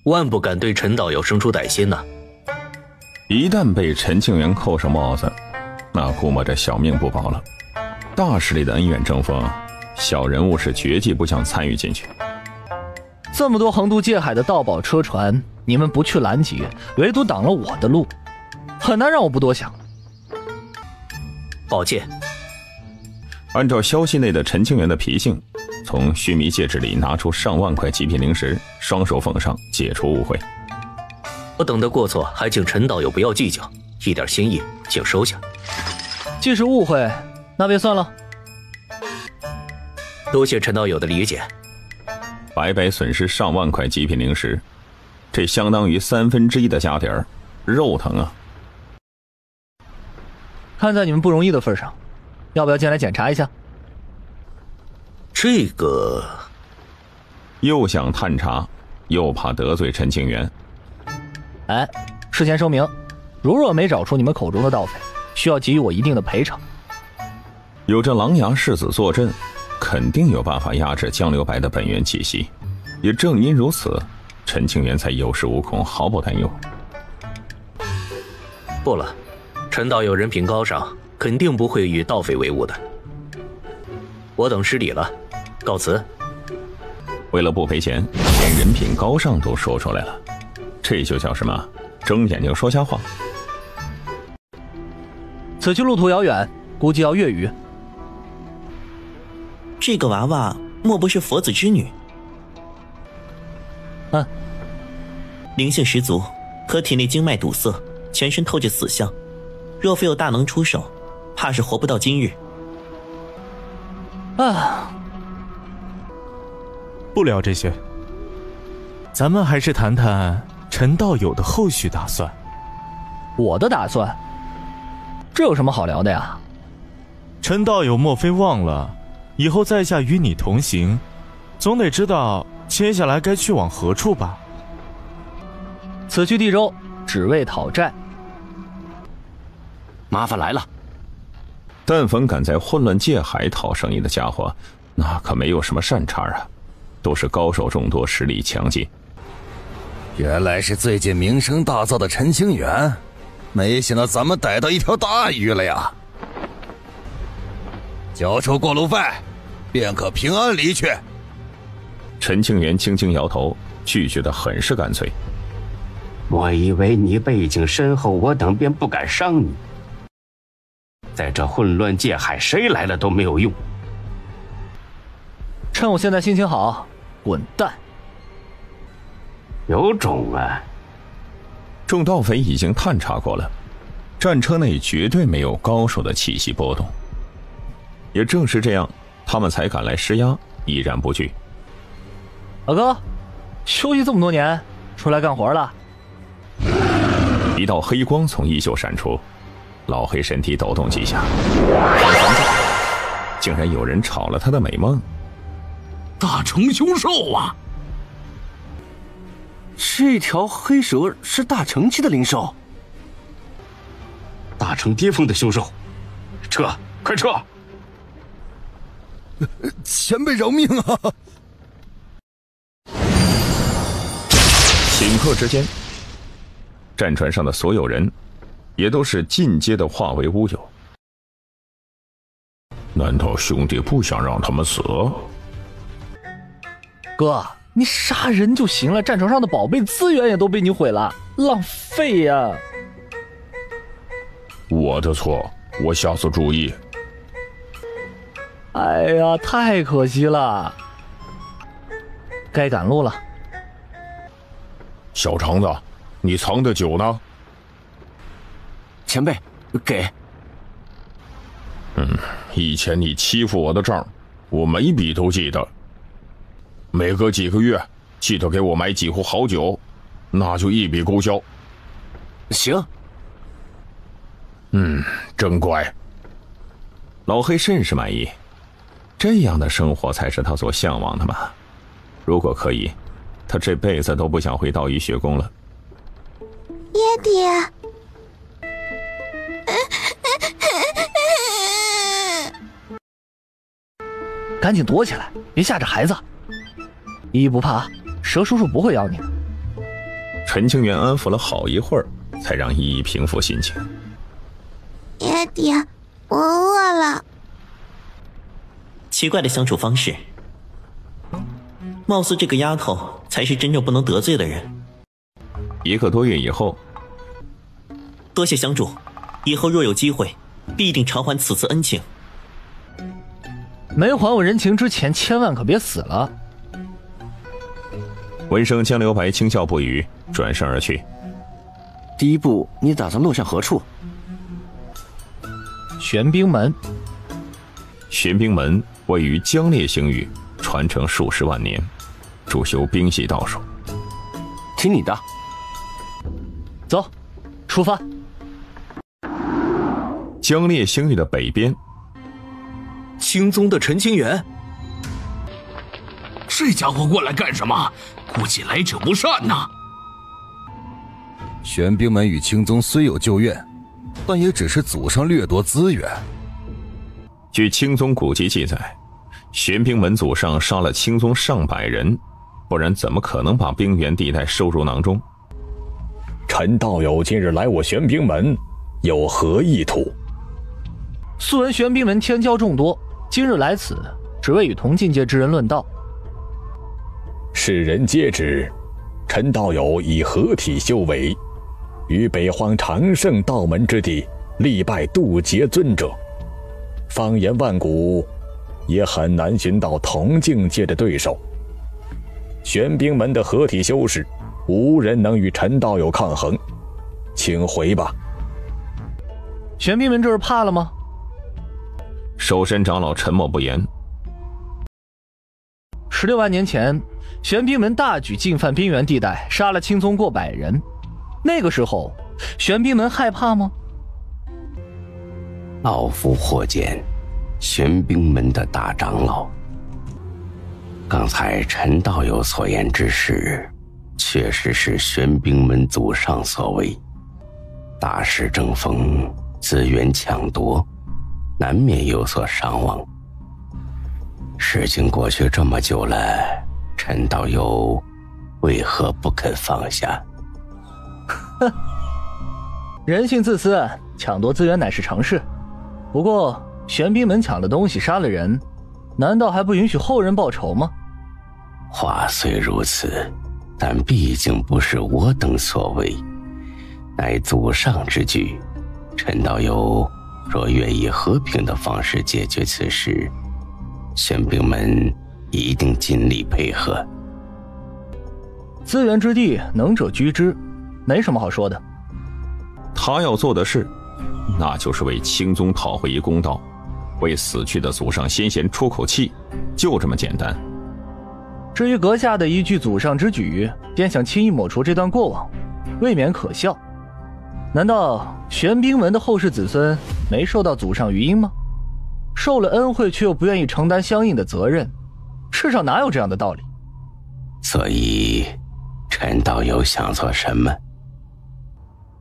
S6: 万不敢对陈道友生出歹心呐。
S19: 一旦被陈庆元扣上帽子，那估摸着小命不保了。大势力的恩怨争锋，小人物是绝技不想参与进去。
S1: 这么多横渡界海的盗宝车船，你们不去拦截，唯独挡了我的路，很难让我不多想。
S6: 抱歉。
S19: 按照消息内的陈庆元的脾性，从须弥戒指里拿出上万块极品灵石，双手奉上，解除误会。
S6: 我等的过错，还请陈道友不要计较，一点心意请收下。
S1: 既是误会，那便算了。
S6: 多谢陈道友的理解。
S19: 白白损失上万块极品灵石，这相当于1/3的家底儿，肉疼啊！
S1: 看在你们不容易的份上，要不要进来检查一下？
S6: 这个
S19: 又想探查，又怕得罪陈庆元。
S1: 哎，事先声明，如若没找出你们口中的盗匪，需要给予我一定的赔偿。
S19: 有这狼牙世子坐镇，肯定有办法压制江流白的本源气息。也正因如此，陈庆元才有恃无恐，毫不担忧。
S6: 不了，陈道友人品高尚，肯定不会与盗匪为伍的。我等失礼了，告辞。
S19: 为了不赔钱，连人品高尚都说出来了，这就叫什么？睁眼睛说瞎话。
S1: 此去路途遥远，估计要月余。
S13: 这个娃娃莫不是佛子之女？灵性十足，可体内经脉堵塞，全身透着死相。若非有大能出手，怕是活不到今日。
S18: 不聊这些，咱们还是谈谈陈道友的后续打算。
S1: 我的打算？这有什么好聊的呀？
S18: 陈道友莫非忘了，以后在下与你同行，总得知道接下来该去往何处吧？
S1: 此去地州，只为讨债。
S17: 麻烦来了。
S19: 但凡敢在混乱界海讨生意的家伙，那可没有什么善茬啊。
S2: 都是高手众多，实力强劲。
S12: 原来是最近名声大噪的陈清源，没想到咱们逮到一条大鱼了呀！交出过路费，便可平安离去。
S2: 陈清源轻轻摇头，拒绝的很是干脆。
S5: 我以为你背景深厚，我等便不敢伤你。在这混乱界海，谁来了都没有用。
S1: 趁我现在心情好，滚蛋！
S5: 有种啊！
S2: 众盗匪已经探查过了，战车内绝对没有高手的气息波动。也正是这样，他们才敢来施压，依然不惧。
S1: 老哥，休息这么多年，出来干活了？
S2: 一道黑光从衣袖闪出，老黑身体抖动几下，竟然有人吵了他的美梦。
S8: 大成凶兽啊！
S17: 这条黑蛇是大成期的灵兽，
S5: 大成跌峰的凶兽，撤，快撤！
S12: 前辈饶命啊！
S2: 顷刻之间，战船上的所有人也都是尽皆的化为乌有。
S19: 难道兄弟不想让他们死？
S1: 哥，你杀人就行了，战场上的宝贝资源也都被你毁了，浪费呀！
S19: 我的错，我下次注意。
S1: 哎呀，太可惜了，该赶路了。
S19: 小肠子，你藏的酒呢？
S17: 前辈，给。
S19: 以前你欺负我的账，我每笔都记得。每隔几个月，记得给我买几壶好酒，那就一笔勾销。
S17: 行。
S19: 真乖。
S2: 老黑甚是满意，这样的生活才是他所向往的嘛。如果可以，他这辈子都不想回道医学宫了。
S11: 爹爹。
S1: 赶紧躲起来，别吓着孩子。依依不怕，蛇叔叔不会咬你。
S2: 陈清源安抚了好一会儿，才让依依平复心情。
S11: 爹爹，我饿了。
S13: 奇怪的相处方式，貌似这个丫头才是真正不能得罪的人。
S2: 1个多月以后，
S13: 多谢相助，以后若有机会，必定偿还此次恩情。
S1: 没还我人情之前，千万可别死了。
S2: 闻声江流白轻笑不语，转身而去。
S17: 第一步，你打算落向何处？
S1: 玄冰门。
S2: 玄冰门位于江烈星域，传承数十万年，主修冰系道术。
S17: 听你的。
S1: 走，出发。
S2: 江烈星域的北边，
S6: 青宗的陈清源，
S8: 这家伙过来干什么？估计来者不善呐。
S12: 玄冰门与青宗虽有旧怨，但也只是祖上掠夺资源。
S2: 据青宗古籍记载，玄冰门祖上杀了青宗上百人，不然怎么可能把冰原地带收入囊中？
S4: 陈道友今日来我玄冰门，有何意图？
S1: 素闻玄冰门天骄众多，今日来此，只为与同境界之人论道。
S4: 世人皆知，陈道友以合体修为，于北荒长盛道门之地力败渡劫尊者，方圆万古，也很难寻到同境界的对手。玄冰门的合体修士，无人能与陈道友抗衡，请回吧。
S1: 玄冰门这是怕了吗？
S2: 守身长老沉默不言。
S1: 16万年前，玄冰门大举进犯冰原地带，杀了青宗过百人。那个时候，玄冰门害怕吗？
S5: 老夫获见玄冰门的大长老。刚才陈道友所言之事，确实是玄冰门祖上所为。大势争锋，资源抢夺，难免有所伤亡。事情过去这么久了，陈道友为何不肯放下？
S1: 哼，人性自私，抢夺资源乃是常事。不过玄冰门抢了东西，杀了人，难道还不允许后人报仇吗？
S5: 话虽如此，但毕竟不是我等所为，乃祖上之举。陈道友若愿以和平的方式解决此事，玄冰门一定尽力配合。
S1: 资源之地，能者居之，没什么好说的。
S2: 他要做的事，那就是为青宗讨回一公道，为死去的祖上先贤出口气，就这么简单。
S1: 至于阁下的一句祖上之举，便想轻易抹除这段过往，未免可笑。难道玄冰门的后世子孙没受到祖上余荫吗？受了恩惠却又不愿意承担相应的责任，世上哪有这样的道理？
S5: 所以陈道友想做什么？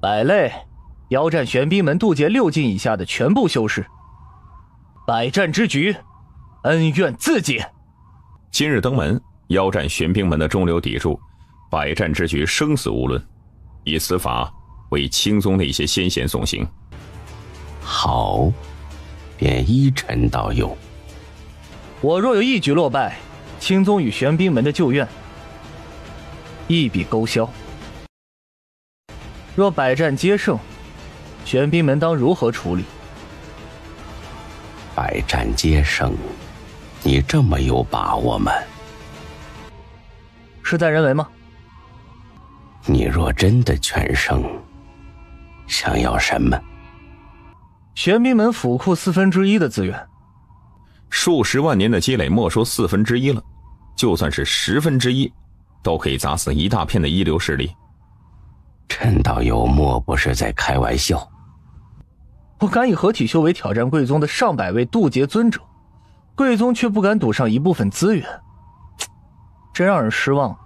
S1: 百类腰斩玄冰门渡劫6境以下的全部修士，百战之局，恩怨自解。
S2: 今日登门，腰斩玄冰门的中流砥柱，百战之局生死无论，以此法为青宗那些先贤送行。
S5: 好，便依陈道友。
S1: 我若有一举落败，青宗与玄冰门的旧怨一笔勾销。若百战皆胜，玄冰门当如何处理？
S5: 百战皆胜，你这么有把握吗？
S1: 事在人为吗？
S5: 你若真的全胜，想要什么？
S1: 玄冰门府库1/4的资源，
S2: 数十万年的积累，莫说1/4了，就算是1/10，都可以砸死一大片的一流势力。
S5: 陈道友莫不是在开玩笑？
S1: 我敢以合体修为挑战贵宗的上百位渡劫尊者，贵宗却不敢赌上一部分资源，真让人失望。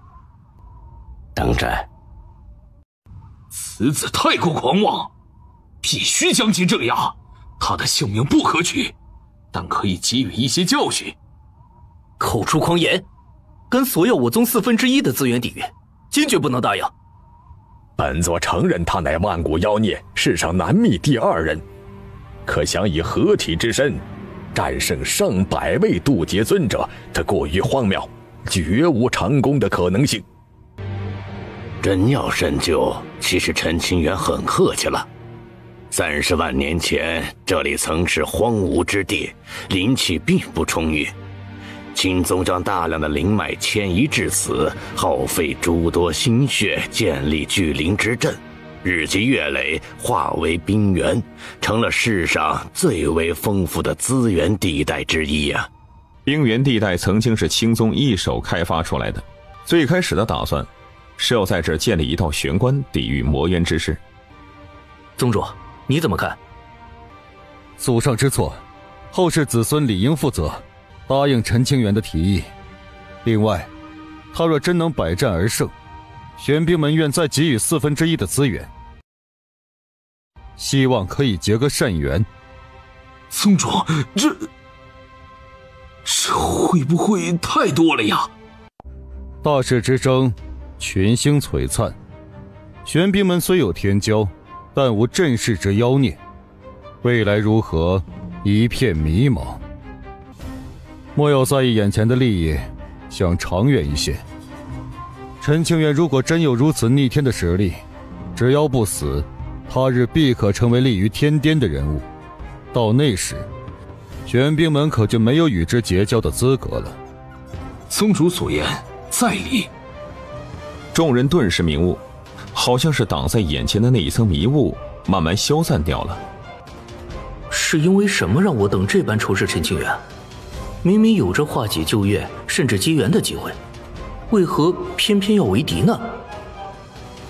S5: 等着，
S8: 此子太过狂妄，必须将其镇压。他的性命不可取，但可以给予一些教训。
S6: 口出狂言，跟所有我宗1/4的资源抵御，坚决不能答应。
S4: 本座承认他乃万古妖孽，世上难觅第2人，可想以合体之身战胜上百位渡劫尊者，他过于荒谬，绝无成功的可能性。
S7: 真要深究，其实陈清源很客气了。30万年前，这里曾是荒芜之地，灵气并不充裕。青宗将大量的灵脉迁移至此，耗费诸多心血建立聚灵之阵，日积月累，化为冰原，成了世上最为丰富的资源地带之一啊！
S2: 冰原地带曾经是青宗一手开发出来的，最开始的打算是要在这建立一道玄关，抵御魔渊之势。
S6: 宗主，你怎么看？
S12: 祖上之错，后世子孙理应负责，答应陈清源的提议。另外，他若真能百战而胜，玄冰门愿再给予1/4的资源，希望可以结个善缘。
S8: 宗主，这会不会太多了呀？
S12: 大势之争，群星璀璨，玄冰门虽有天骄，但无镇世之妖孽，未来如何，一片迷茫。莫要在意眼前的利益，想长远一些。陈清源如果真有如此逆天的实力，只要不死，他日必可成为立于天巅的人物。到那时，玄冰门可就没有与之结交的资格了。
S8: 宗主所言在理。
S2: 众人顿时明悟，好像是挡在眼前的那一层迷雾慢慢消散掉了。
S6: 是因为什么让我等这般仇视陈清源？明明有着化解旧怨甚至结缘的机会，为何偏偏要为敌呢？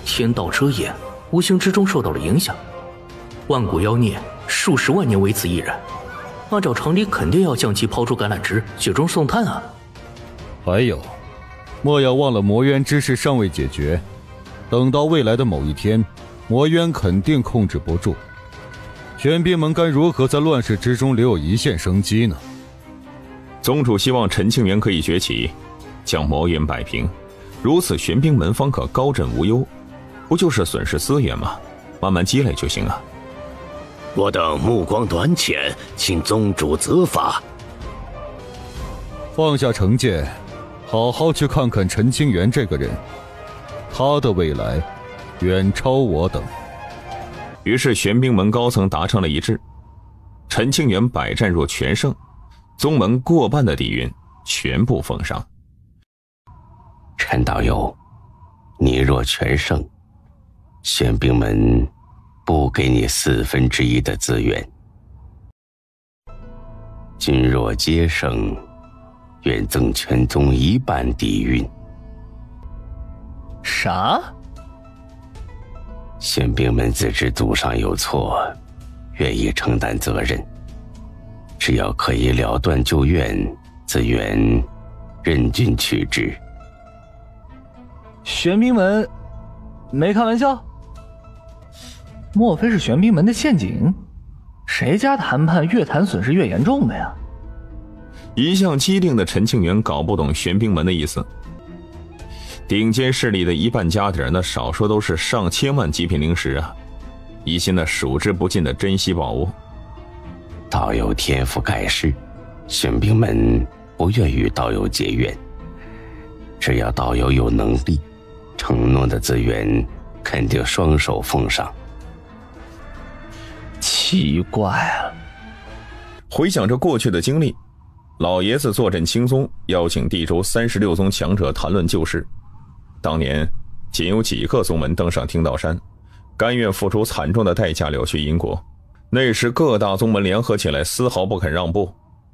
S6: 天道遮掩，无形之中受到了影响。万古妖孽数十万年为此一人，按照常理肯定要将其抛出橄榄枝，雪中送炭啊！
S12: 还有，莫要忘了魔渊之事尚未解决，等到未来的某一天，魔渊肯定控制不住。玄冰门该如何在乱世之中留有一线生机呢？
S2: 宗主希望陈清源可以崛起，将魔怨摆平，如此玄冰门方可高枕无忧。不就是损失资源吗？慢慢积累就行啊。
S7: 我等目光短浅，请宗主责罚。
S12: 放下成见，好好去看看陈清源这个人，他的未来远超我等。
S2: 于是玄冰门高层达成了一致，陈清源百战若全胜，宗门过半的底蕴全部奉上。
S5: 陈道友，你若全胜，玄冰门不给你1/4的资源；君若皆胜，愿赠全宗1半底蕴。
S1: 啥？
S5: 玄冰门自知祖上有错，愿意承担责任，只要可以了断旧怨，自愿任君取之。
S1: 玄冰门没开玩笑？莫非是玄冰门的陷阱？谁家谈判越谈损失越严重的呀？
S2: 一向机灵的陈庆元搞不懂玄冰门的意思。顶尖势力的一半家底儿，那少说都是上千万极品灵石啊，一些那数之不尽的珍稀宝物。
S5: 道友天赋盖世，玄冰门不愿与道友结怨，只要道友有能力，承诺的资源肯定双手奉上。
S1: 奇怪啊！
S2: 回想着过去的经历，老爷子坐镇青宗，邀请地州36宗强者谈论旧事。当年仅有几个宗门登上听道山，甘愿付出惨重的代价了去银国。那时各大宗门联合起来，丝毫不肯让步。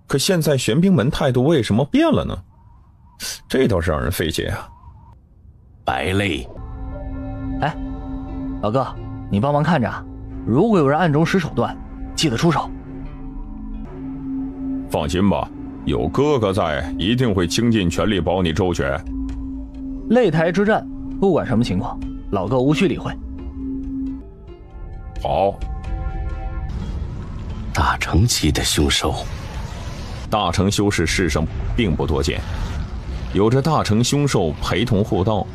S2: 可现在玄冰门态度为什么变了呢？这倒是让人费解啊。
S5: 白泪，
S1: 哎，老哥，你帮忙看着，如果有人暗中使手段，记得出手。
S19: 放心吧，有哥哥在，一定会倾尽全力保你周全。
S1: 擂台之战，不管什么情况，老哥无需理会。
S19: 好。
S5: 大成期的凶手，
S2: 大成修士世上并不多见，有着大成凶兽陪同护道，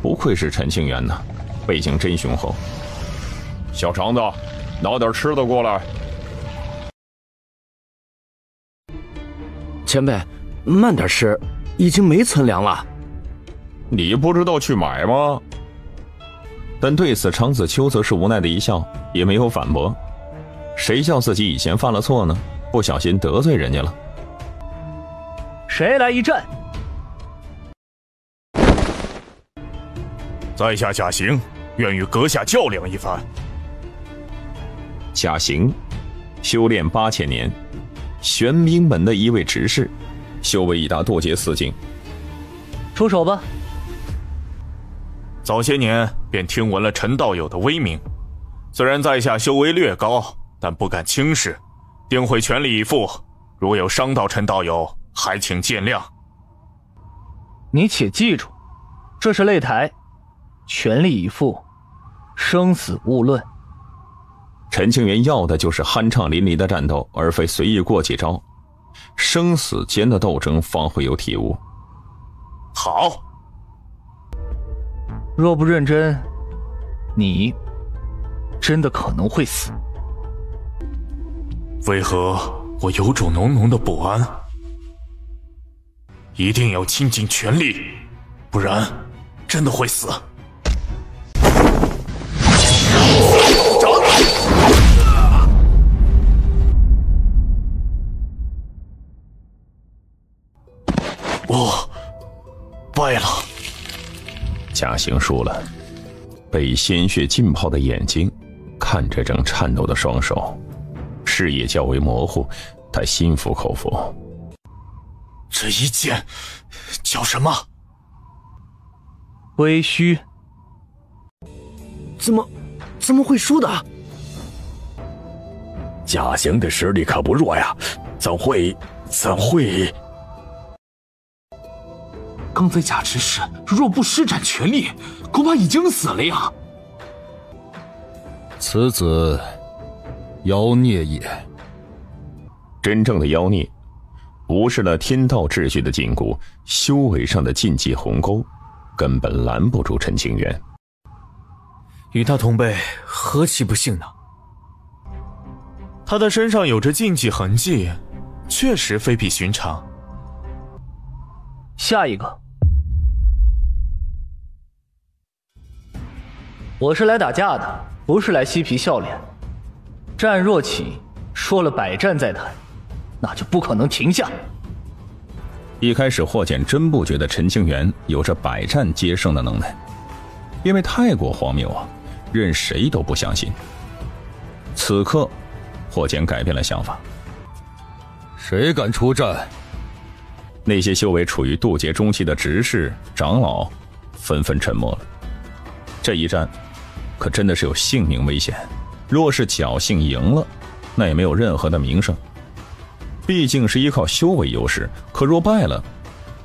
S2: 不愧是陈庆元呐，背景真雄厚。
S19: 小肠子，拿点吃的过来。
S17: 前辈，慢点吃，已经没存粮了。
S19: 你不知道去买吗？
S2: 但对此长子秋则是无奈的一笑，也没有反驳。谁叫自己以前犯了错呢？不小心得罪人家了。
S1: 谁来一战？
S18: 在下贾行，愿与阁下较量一番。
S2: 贾行，修炼8000年，玄冰门的一位执事，修为已达堕阶4境。
S1: 出手吧。
S18: 早些年便听闻了陈道友的威名，虽然在下修为略高，但不敢轻视，定会全力以赴。如有伤到陈道友，还请见谅。
S1: 你且记住，这是擂台，全力以赴，生死勿论。
S2: 陈庆元要的就是酣畅淋漓的战斗，而非随意过几招。生死间的斗争方会有体悟。
S18: 好。
S1: 若不认真，你真的可能会死。
S18: 为何我有种浓浓的不安？一定要倾尽全力，不然真的会死。我败了。
S2: 贾行输了，被鲜血浸泡的眼睛看着正颤抖的双手，视野较为模糊，他心服口服。
S18: 这一剑叫什么？
S1: 微虚。
S17: 怎么会输的？
S4: 贾行的实力可不弱呀，怎会？
S8: 刚才贾执事若不施展全力，恐怕已经死了呀。
S12: 此子妖孽也。
S2: 真正的妖孽，无视了天道秩序的禁锢，修为上的禁忌鸿沟，根本拦不住陈清源。
S10: 与他同辈，何其不幸呢？
S18: 他的身上有着禁忌痕迹，确实非比寻常。
S1: 下一个，我是来打架的，不是来嬉皮笑脸。战若起说了百战再谈，那就不可能停下。
S19: 一开始霍简真不觉得陈清源有着百战皆胜的能耐，因为太过荒谬啊，任谁都不相信。此刻霍简改变了想法。
S12: 谁敢出战？
S19: 那些修为处于渡劫中期的执事长老纷纷沉默了。这一战可真的是有性命危险，若是侥幸赢了，那也没有任何的名声，毕竟是依靠修为优势，可若败了，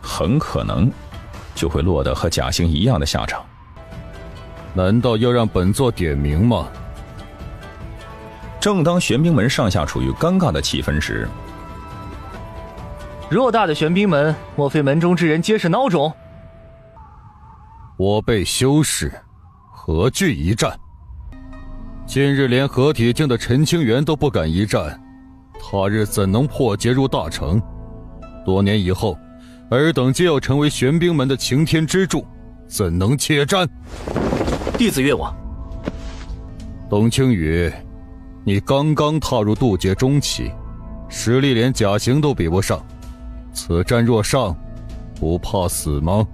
S19: 很可能就会落得和贾兴一样的下场。
S12: 难道要让本座点名吗？
S19: 正当玄冰门上下处于尴尬的气氛时，
S1: 偌大的玄冰门，莫非门中之人皆是孬种？
S12: 我辈修士何惧一战？今日连合体境的陈清源都不敢一战，他日怎能破劫入大城？多年以后，尔等皆要成为玄冰门的擎天支柱，怎能怯战？
S1: 弟子愿往。
S12: 董清羽，你刚刚踏入渡劫中期，实力连贾行都比不上，此战若上，不怕死吗？